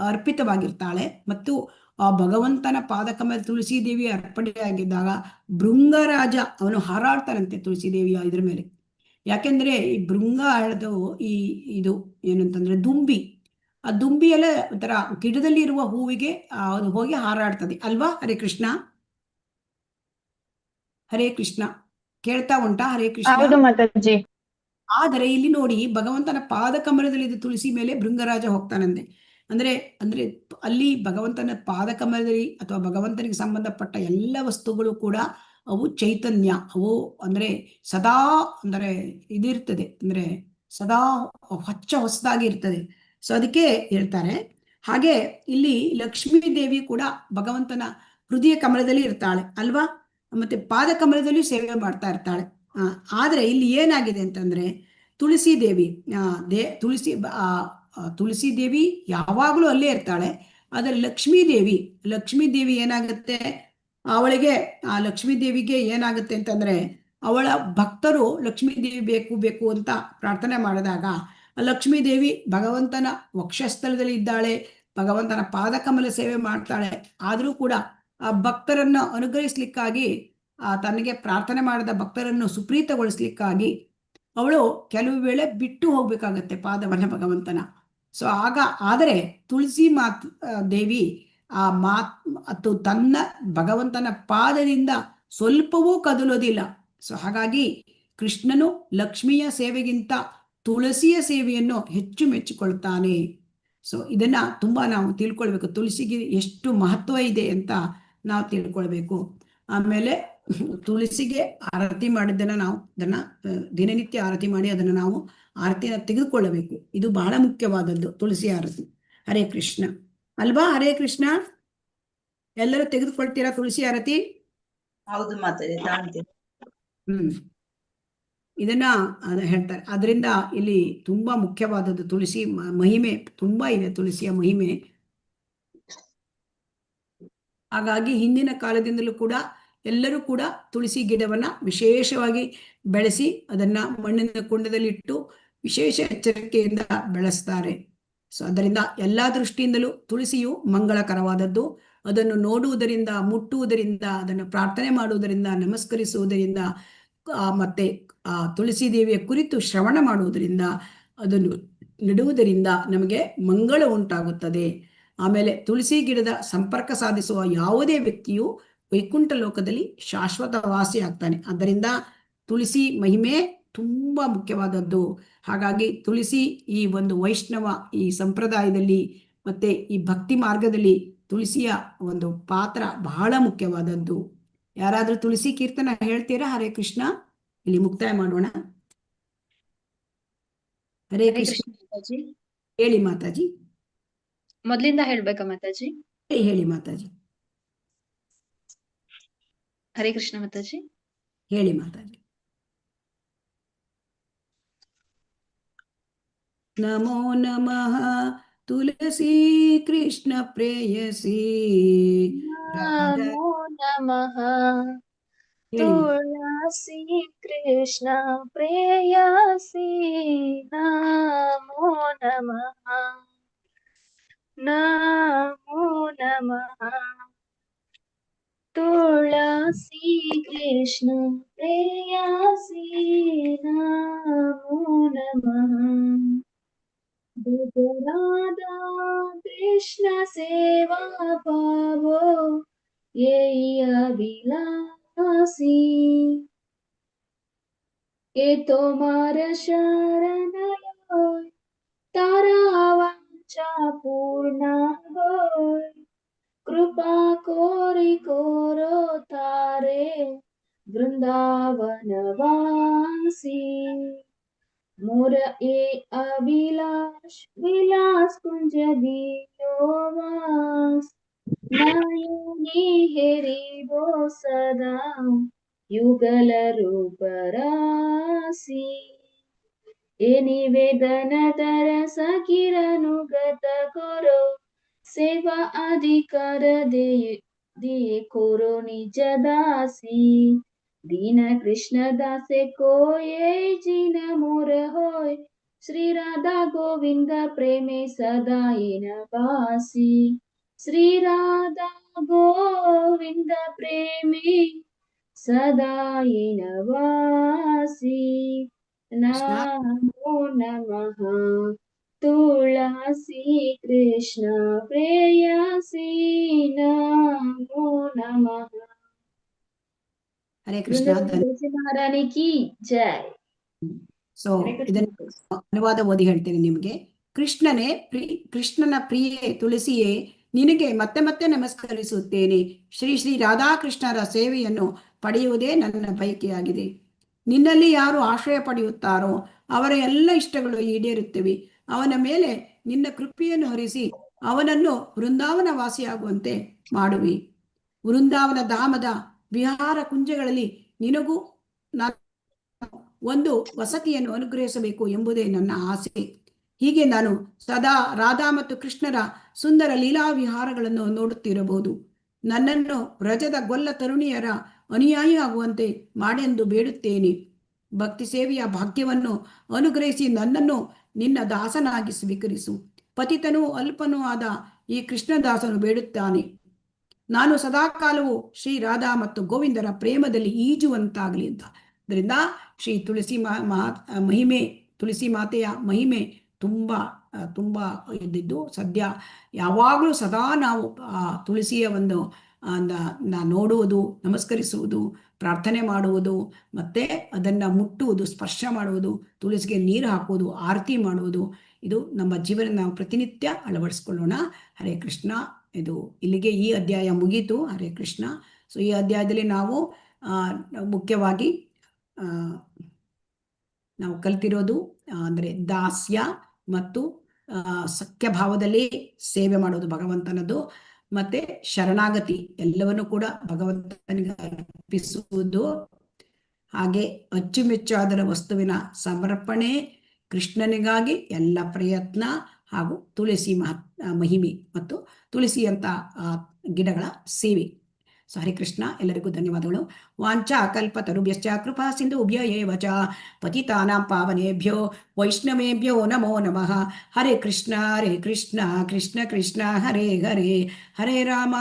ಅರ್ಪಿತವಾಗಿರ್ತಾಳೆ. ಮತ್ತು ಆ ಭಗವಂತನ ಪಾದ ಕಮಲ ತುಳಸಿ ದೇವಿ ಅರ್ಪಣೆಯಾಗಿದ್ದಾಗ ಭೃಂಗರಾಜ ಅವನು ಹಾರಾಡ್ತಾನಂತೆ ತುಳಸಿ ದೇವಿಯ ಇದ್ರ ಮೇಲೆ. ಯಾಕೆಂದ್ರೆ ಈ ಭೃಂಗ ಹೇಳೋದು ಇದು ಏನಂತಂದ್ರೆ ದುಂಬಿ. ಆ ದುಂಬಿ ಎಲ್ಲ ಒಂಥರ ಗಿಡದಲ್ಲಿ ಇರುವ ಹೂವಿಗೆ ಅದು ಹೋಗಿ ಹಾರಾಡ್ತದೆ ಅಲ್ವಾ? ಹರೇ ಕೃಷ್ಣ, ಹರೇ ಕೃಷ್ಣ. ಕೇಳ್ತಾ ಉಂಟಾ? ಹರೇ ಕೃಷ್ಣ. ಆದರೆ ಇಲ್ಲಿ ನೋಡಿ, ಭಗವಂತನ ಪಾದ ಕಮಲದಲ್ಲಿ ತುಳಸಿ ಮೇಲೆ ಭೃಂಗರಾಜ ಹೋಗ್ತಾನಂತೆ. ಅಂದ್ರೆ ಅಲ್ಲಿ ಭಗವಂತನ ಪಾದ ಕಮಲದಲ್ಲಿ ಅಥವಾ ಭಗವಂತನಿಗೆ ಸಂಬಂಧಪಟ್ಟ ಎಲ್ಲ ವಸ್ತುಗಳು ಕೂಡ ಅವು ಚೈತನ್ಯ, ಅವು ಅಂದ್ರೆ ಸದಾ ಅಂದ್ರೆ ಇದಿರ್ತದೆ, ಅಂದ್ರೆ ಸದಾ ಹೊಸದಾಗಿ ಇರ್ತದೆ. ಸೊ ಅದಕ್ಕೆ ಹೇಳ್ತಾರೆ. ಹಾಗೆ ಇಲ್ಲಿ ಲಕ್ಷ್ಮೀ ದೇವಿ ಕೂಡ ಭಗವಂತನ ಹೃದಯ ಕಮಲದಲ್ಲಿ ಇರ್ತಾಳೆ ಅಲ್ವಾ? ಮತ್ತೆ ಪಾದ ಕಮಲದಲ್ಲಿ ಸೇವೆ ಮಾಡ್ತಾ ಇರ್ತಾಳೆ. ಆದ್ರೆ ಇಲ್ಲಿ ಏನಾಗಿದೆ ಅಂತಂದ್ರೆ, ತುಳಸಿ ದೇವಿ ತುಳಸಿ ದೇವಿ ಯಾವಾಗಲೂ ಅಲ್ಲೇ ಇರ್ತಾಳೆ. ಆದರೆ ಲಕ್ಷ್ಮೀ ದೇವಿ ಏನಾಗುತ್ತೆ, ಅವಳಿಗೆ ಆ ಲಕ್ಷ್ಮೀ ದೇವಿಗೆ ಏನಾಗುತ್ತೆ ಅಂತಂದ್ರೆ, ಅವಳ ಭಕ್ತರು ಲಕ್ಷ್ಮೀ ದೇವಿ ಬೇಕು ಅಂತ ಪ್ರಾರ್ಥನೆ ಮಾಡಿದಾಗ ಲಕ್ಷ್ಮೀ ದೇವಿ ಭಗವಂತನ ವಕ್ಷಸ್ಥಳದಲ್ಲಿ ಇದ್ದಾಳೆ, ಭಗವಂತನ ಪಾದಕಮಲ ಸೇವೆ ಮಾಡ್ತಾಳೆ. ಆದರೂ ಕೂಡ ಆ ಭಕ್ತರನ್ನ ಅನುಗ್ರಹಿಸ್ಲಿಕ್ಕಾಗಿ, ತನಗೆ ಪ್ರಾರ್ಥನೆ ಮಾಡಿದ ಭಕ್ತರನ್ನು ಸುಪ್ರೀತಗೊಳಿಸ್ಲಿಕ್ಕಾಗಿ ಅವಳು ಕೆಲವು ವೇಳೆ ಬಿಟ್ಟು ಹೋಗ್ಬೇಕಾಗತ್ತೆ ಪಾದವನ್ನ ಭಗವಂತನ. ಸೊ ಆದರೆ ತುಳಸಿ ದೇವಿ ಆ ತನ್ನ ಭಗವಂತನ ಪಾದದಿಂದ ಸ್ವಲ್ಪವೂ ಕದಲೋದಿಲ್ಲ. ಸೊ ಹಾಗಾಗಿ ಕೃಷ್ಣನು ಲಕ್ಷ್ಮಿಯ ಸೇವೆಗಿಂತ ತುಳಸಿಯ ಸೇವೆಯನ್ನು ಹೆಚ್ಚು ಮೆಚ್ಚಿಕೊಳ್ತಾನೆ. ಸೊ ಇದನ್ನ ತುಂಬಾ ನಾವು ತಿಳ್ಕೊಳ್ಬೇಕು, ತುಳಸಿಗೆ ಎಷ್ಟು ಮಹತ್ವ ಇದೆ ಅಂತ ನಾವು ತಿಳ್ಕೊಳ್ಬೇಕು. ಆಮೇಲೆ ತುಳಸಿಗೆ ಆರತಿ ಮಾಡಿದ್ದನ್ನ ನಾವು ಅದನ್ನ ದಿನನಿತ್ಯ ಆರತಿ ಮಾಡಿ ಅದನ್ನ ನಾವು ಆರತಿಯನ್ನು ತೆಗೆದುಕೊಳ್ಳಬೇಕು. ಇದು ಬಹಳ ಮುಖ್ಯವಾದದ್ದು, ತುಳಸಿ ಆರತಿ. ಹರೇ ಕೃಷ್ಣ ಅಲ್ವಾ? ಹರೇ ಕೃಷ್ಣ. ಎಲ್ಲರೂ ತೆಗೆದುಕೊಳ್ತೀರಾ ತುಳಸಿ ಆರತಿ? ಹೌದು ಮಾತಾಡಿ. ಇದನ್ನ ಹೇಳ್ತಾರೆ. ಅದರಿಂದ ಇಲ್ಲಿ ತುಂಬಾ ಮುಖ್ಯವಾದದ್ದು ತುಳಸಿ ಮಹಿಮೆ ತುಂಬಾ ಇದೆ. ತುಳಸಿಯ ಮಹಿಮೆ ಹಾಗಾಗಿ ಹಿಂದಿನ ಕಾಲದಿಂದಲೂ ಕೂಡ ಎಲ್ಲರೂ ಕೂಡ ತುಳಸಿ ಗಿಡವನ್ನ ವಿಶೇಷವಾಗಿ ಬೆಳೆಸಿ ಅದನ್ನ ಮಣ್ಣಿನ ಕುಂಡದಲ್ಲಿ ಇಟ್ಟು ವಿಶೇಷ ಎಚ್ಚರಿಕೆಯಿಂದ ಬೆಳೆಸ್ತಾರೆ. ಸೊ ಅದರಿಂದ ಎಲ್ಲಾ ದೃಷ್ಟಿಯಿಂದಲೂ ತುಳಸಿಯು ಮಂಗಳಕರವಾದದ್ದು. ಅದನ್ನು ನೋಡುವುದರಿಂದ, ಮುಟ್ಟುವುದರಿಂದ, ಅದನ್ನು ಪ್ರಾರ್ಥನೆ ಮಾಡುವುದರಿಂದ, ನಮಸ್ಕರಿಸುವುದರಿಂದ, ಮತ್ತೆ ಆ ತುಳಸಿ ದೇವಿಯ ಕುರಿತು ಶ್ರವಣ ಮಾಡುವುದರಿಂದ, ಅದನ್ನು ನೆಡುವುದರಿಂದ ನಮಗೆ ಮಂಗಳ ಉಂಟಾಗುತ್ತದೆ. ಆಮೇಲೆ ತುಳಸಿ ಗಿಡದ ಸಂಪರ್ಕ ಸಾಧಿಸುವ ಯಾವುದೇ ವ್ಯಕ್ತಿಯು ವೈಕುಂಠ ಲೋಕದಲ್ಲಿ ಶಾಶ್ವತ ವಾಸಿ ಆಗ್ತಾನೆ. ಆದ್ದರಿಂದ ತುಳಸಿ ಮಹಿಮೆ ತುಂಬಾ ಮುಖ್ಯವಾದದ್ದು. ಹಾಗಾಗಿ ತುಳಸಿ ಈ ಒಂದು ವೈಷ್ಣವ ಈ ಸಂಪ್ರದಾಯದಲ್ಲಿ ಮತ್ತೆ ಈ ಭಕ್ತಿ ಮಾರ್ಗದಲ್ಲಿ ತುಳಸಿಯ ಒಂದು ಪಾತ್ರ ಬಹಳ ಮುಖ್ಯವಾದದ್ದು. ಯಾರಾದ್ರೂ ತುಳಸಿ ಕೀರ್ತನ ಹೇಳ್ತೀರಾ? ಹರೇ ಕೃಷ್ಣ. ಇಲ್ಲಿ ಮುಕ್ತಾಯ ಮಾಡೋಣ. ಹರೇ ಕೃಷ್ಣ. ಮಾತಾಜಿ, ಹೇಳಿ ಮಾತಾಜಿ. ಮೊದ್ಲಿಂದ ಹೇಳ್ಬೇಕಾ ಮಾತಾಜಿ? ಹೇಳಿ ಮಾತಾಜಿ. ಹರೇ ಕೃಷ್ಣ ಮಾತಾಜಿ. ಹೇಳಿ ಮಾತಾಜಿ. ನಮೋ ನಮಃ ತುಳಸಿ ಕೃಷ್ಣ ಪ್ರೇಯಸಿ. ನಮೋ ನಮಃ ತುಳಸಿ ಕೃಷ್ಣ ಪ್ರೇಯಸಿ. ನಮೋ ನಮಃ ನಮೋ ನಮಃ ತುಳಸಿ ಕೃಷ್ಣ ಪ್ರೇಯಸಿ. ನಮೋ ನಮಃ ರಾಧಾ कृष्ण सेवा पावो यही अभिलाषी। ये तोमार शरण लोय तारा वांछा पूर्ण होय। कृपा कोरी कोरो तारे वृंदावन वासी। मोर ए अभिलाष विलास कुंज दियो वास। नयनी हेरिबो सदा युगल रूप राशि। ए निवेदन तरस किरनुगत करो सेवा अधिकार दिए कोरो निज दासी। दीन कृष्ण दासे कोये जिन मोर होय। श्री राधा गोविंद प्रेमे सदा इन वासी। श्री राधा गोविंद प्रेमे सदा इन वासी। नमो नमः तुलसी कृष्ण प्रेयसी। नमो नमः। ಹರೇ ಕೃಷ್ಣ. ಮಹಾರಾಣಿ ಕಿ ಜೈ. ಸೊ ಇದನ್ನು ಅನುವಾದ ಓದಿ ಹೇಳ್ತೇನೆ ನಿಮಗೆ. ಕೃಷ್ಣನ ಪ್ರಿಯೆ ತುಳಸಿಯೇ, ನಿನಗೆ ಮತ್ತೆ ಮತ್ತೆ ನಮಸ್ಕರಿಸುತ್ತೇನೆ. ಶ್ರೀ ಶ್ರೀ ರಾಧಾಕೃಷ್ಣರ ಸೇವೆಯನ್ನು ಪಡೆಯುವುದೇ ನನ್ನ ಬಯಕೆಯಾಗಿದೆ. ನಿನ್ನಲ್ಲಿ ಯಾರು ಆಶ್ರಯ ಪಡೆಯುತ್ತಾರೋ ಅವರ ಎಲ್ಲ ಇಷ್ಟಗಳು ಈಡೇರುತ್ತವೆ. ಅವನ ಮೇಲೆ ನಿನ್ನ ಕೃಪೆಯನ್ನು ಹರಿಸಿ ಅವನನ್ನು ವೃಂದಾವನ ವಾಸಿಯಾಗುವಂತೆ ಮಾಡುವಿ. ವೃಂದಾವನ ಧಾಮದ ವಿಹಾರ ಕುಂಜಗಳಲ್ಲಿ ನಿನಗೂ ಒಂದು ವಸತಿಯನ್ನು ಅನುಗ್ರಹಿಸಬೇಕು ಎಂಬುದೇ ನನ್ನ ಆಸೆ. ಹೀಗೆ ನಾನು ಸದಾ ರಾಧಾ ಮತ್ತು ಕೃಷ್ಣರ ಸುಂದರ ಲೀಲಾ ವಿಹಾರಗಳನ್ನು ನೋಡುತ್ತಿರಬಹುದು. ನನ್ನನ್ನು ವ್ರಜದ ಗೊಲ್ಲ ತರುಣಿಯರ ಅನುಯಾಯಿ ಆಗುವಂತೆ ಮಾಡೆಂದು ಬೇಡುತ್ತೇನೆ. ಭಕ್ತಿ ಸೇವೆಯ ಭಾಗ್ಯವನ್ನು ಅನುಗ್ರಹಿಸಿ ನನ್ನನ್ನು ನಿನ್ನ ದಾಸನಾಗಿ ಸ್ವೀಕರಿಸು. ಪತಿತನೂ ಅಲ್ಪನೂ ಆದ ಈ ಕೃಷ್ಣದಾಸನು ಬೇಡುತ್ತಾನೆ. ನಾನು ಸದಾಕಾಲವು ಶ್ರೀ ರಾಧಾ ಮತ್ತು ಗೋವಿಂದರ ಪ್ರೇಮದಲ್ಲಿ ಈಜುವಂತಾಗಲಿ ಅಂತ. ಅದರಿಂದ ಶ್ರೀ ತುಳಸಿ ಮಹಿಮೆ, ತುಳಸಿ ಮಾತೆಯ ಮಹಿಮೆ ತುಂಬ ಇದ್ದಿದ್ದು. ಸದ್ಯ ಯಾವಾಗಲೂ ಸದಾ ನಾವು ತುಳಸಿಯ ಒಂದು ನೋಡುವುದು, ನಮಸ್ಕರಿಸುವುದು, ಪ್ರಾರ್ಥನೆ ಮಾಡುವುದು, ಮತ್ತೆ ಅದನ್ನು ಮುಟ್ಟುವುದು, ಸ್ಪರ್ಶ ಮಾಡುವುದು, ತುಳಸಿಗೆ ನೀರು ಹಾಕುವುದು, ಆರತಿ ಮಾಡುವುದು, ಇದು ನಮ್ಮ ಜೀವನ ನಾವು ಪ್ರತಿನಿತ್ಯ ಅಳವಡಿಸ್ಕೊಳ್ಳೋಣ. ಹರೇ ಕೃಷ್ಣ. ಇದು ಇಲ್ಲಿಗೆ ಈ ಅಧ್ಯಾಯ ಮುಗೀತು. ಹರೇ ಕೃಷ್ಣ. ಸೊ ಈ ಅಧ್ಯಾಯದಲ್ಲಿ ನಾವು ಮುಖ್ಯವಾಗಿ ನಾವು ಕಲ್ತಿರೋದು ಅಂದರೆ ದಾಸ್ಯ ಮತ್ತು ಸಖ್ಯ ಭಾವದಲ್ಲಿ ಸೇವೆ ಮಾಡೋದು ಭಗವಂತನದು, ಮತ್ತೆ ಶರಣಾಗತಿ ಎಲ್ಲವನ್ನು ಕೂಡ ಭಗವಂತನಿಗೆ ಅರ್ಪಿಸುವುದು, ಹಾಗೆ ಅಚ್ಚುಮೆಚ್ಚಾದರ ವಸ್ತುವಿನ ಸಮರ್ಪಣೆ, ಕೃಷ್ಣನಿಗಾಗಿ ಎಲ್ಲ ಪ್ರಯತ್ನ, ಹಾಗೂ ತುಳಸಿ ಮಹಿಮೆ ಮತ್ತು ತುಳಸಿಯಂಥ ಗಿಡಗಳ ಸೇವೆ. ಸೊ ಹರೇ ಕೃಷ್ಣ, ಎಲ್ಲರಿಗೂ ಧನ್ಯವಾದಗಳು. ವಾಂಚಾ ಕಲ್ಪತರುಭ್ಯಶ್ಚ ಕೃಪಾ ಸಿಂಧುಭ್ಯ ಏವ ಚ ಪತಿತಾನಾಂ ಪಾವನೇಭ್ಯೋ ವೈಷ್ಣವೇಭ್ಯೋ ನಮೋ ನಮಃ. ಹರೇ ಕೃಷ್ಣ ಕೃಷ್ಣ ಕೃಷ್ಣ ಹರೇ ಹರೇ, ಹರೇ ರಾಮ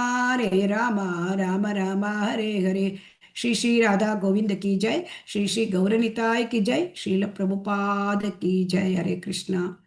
ರಾಮ ರಾಮ ಹರೇ ಹರೇ. श्री श्री राधा गोविंद की जय, श्री श्री गौरनिताय की जय, श्रील प्रभुपाद की जय. हरे कृष्णा.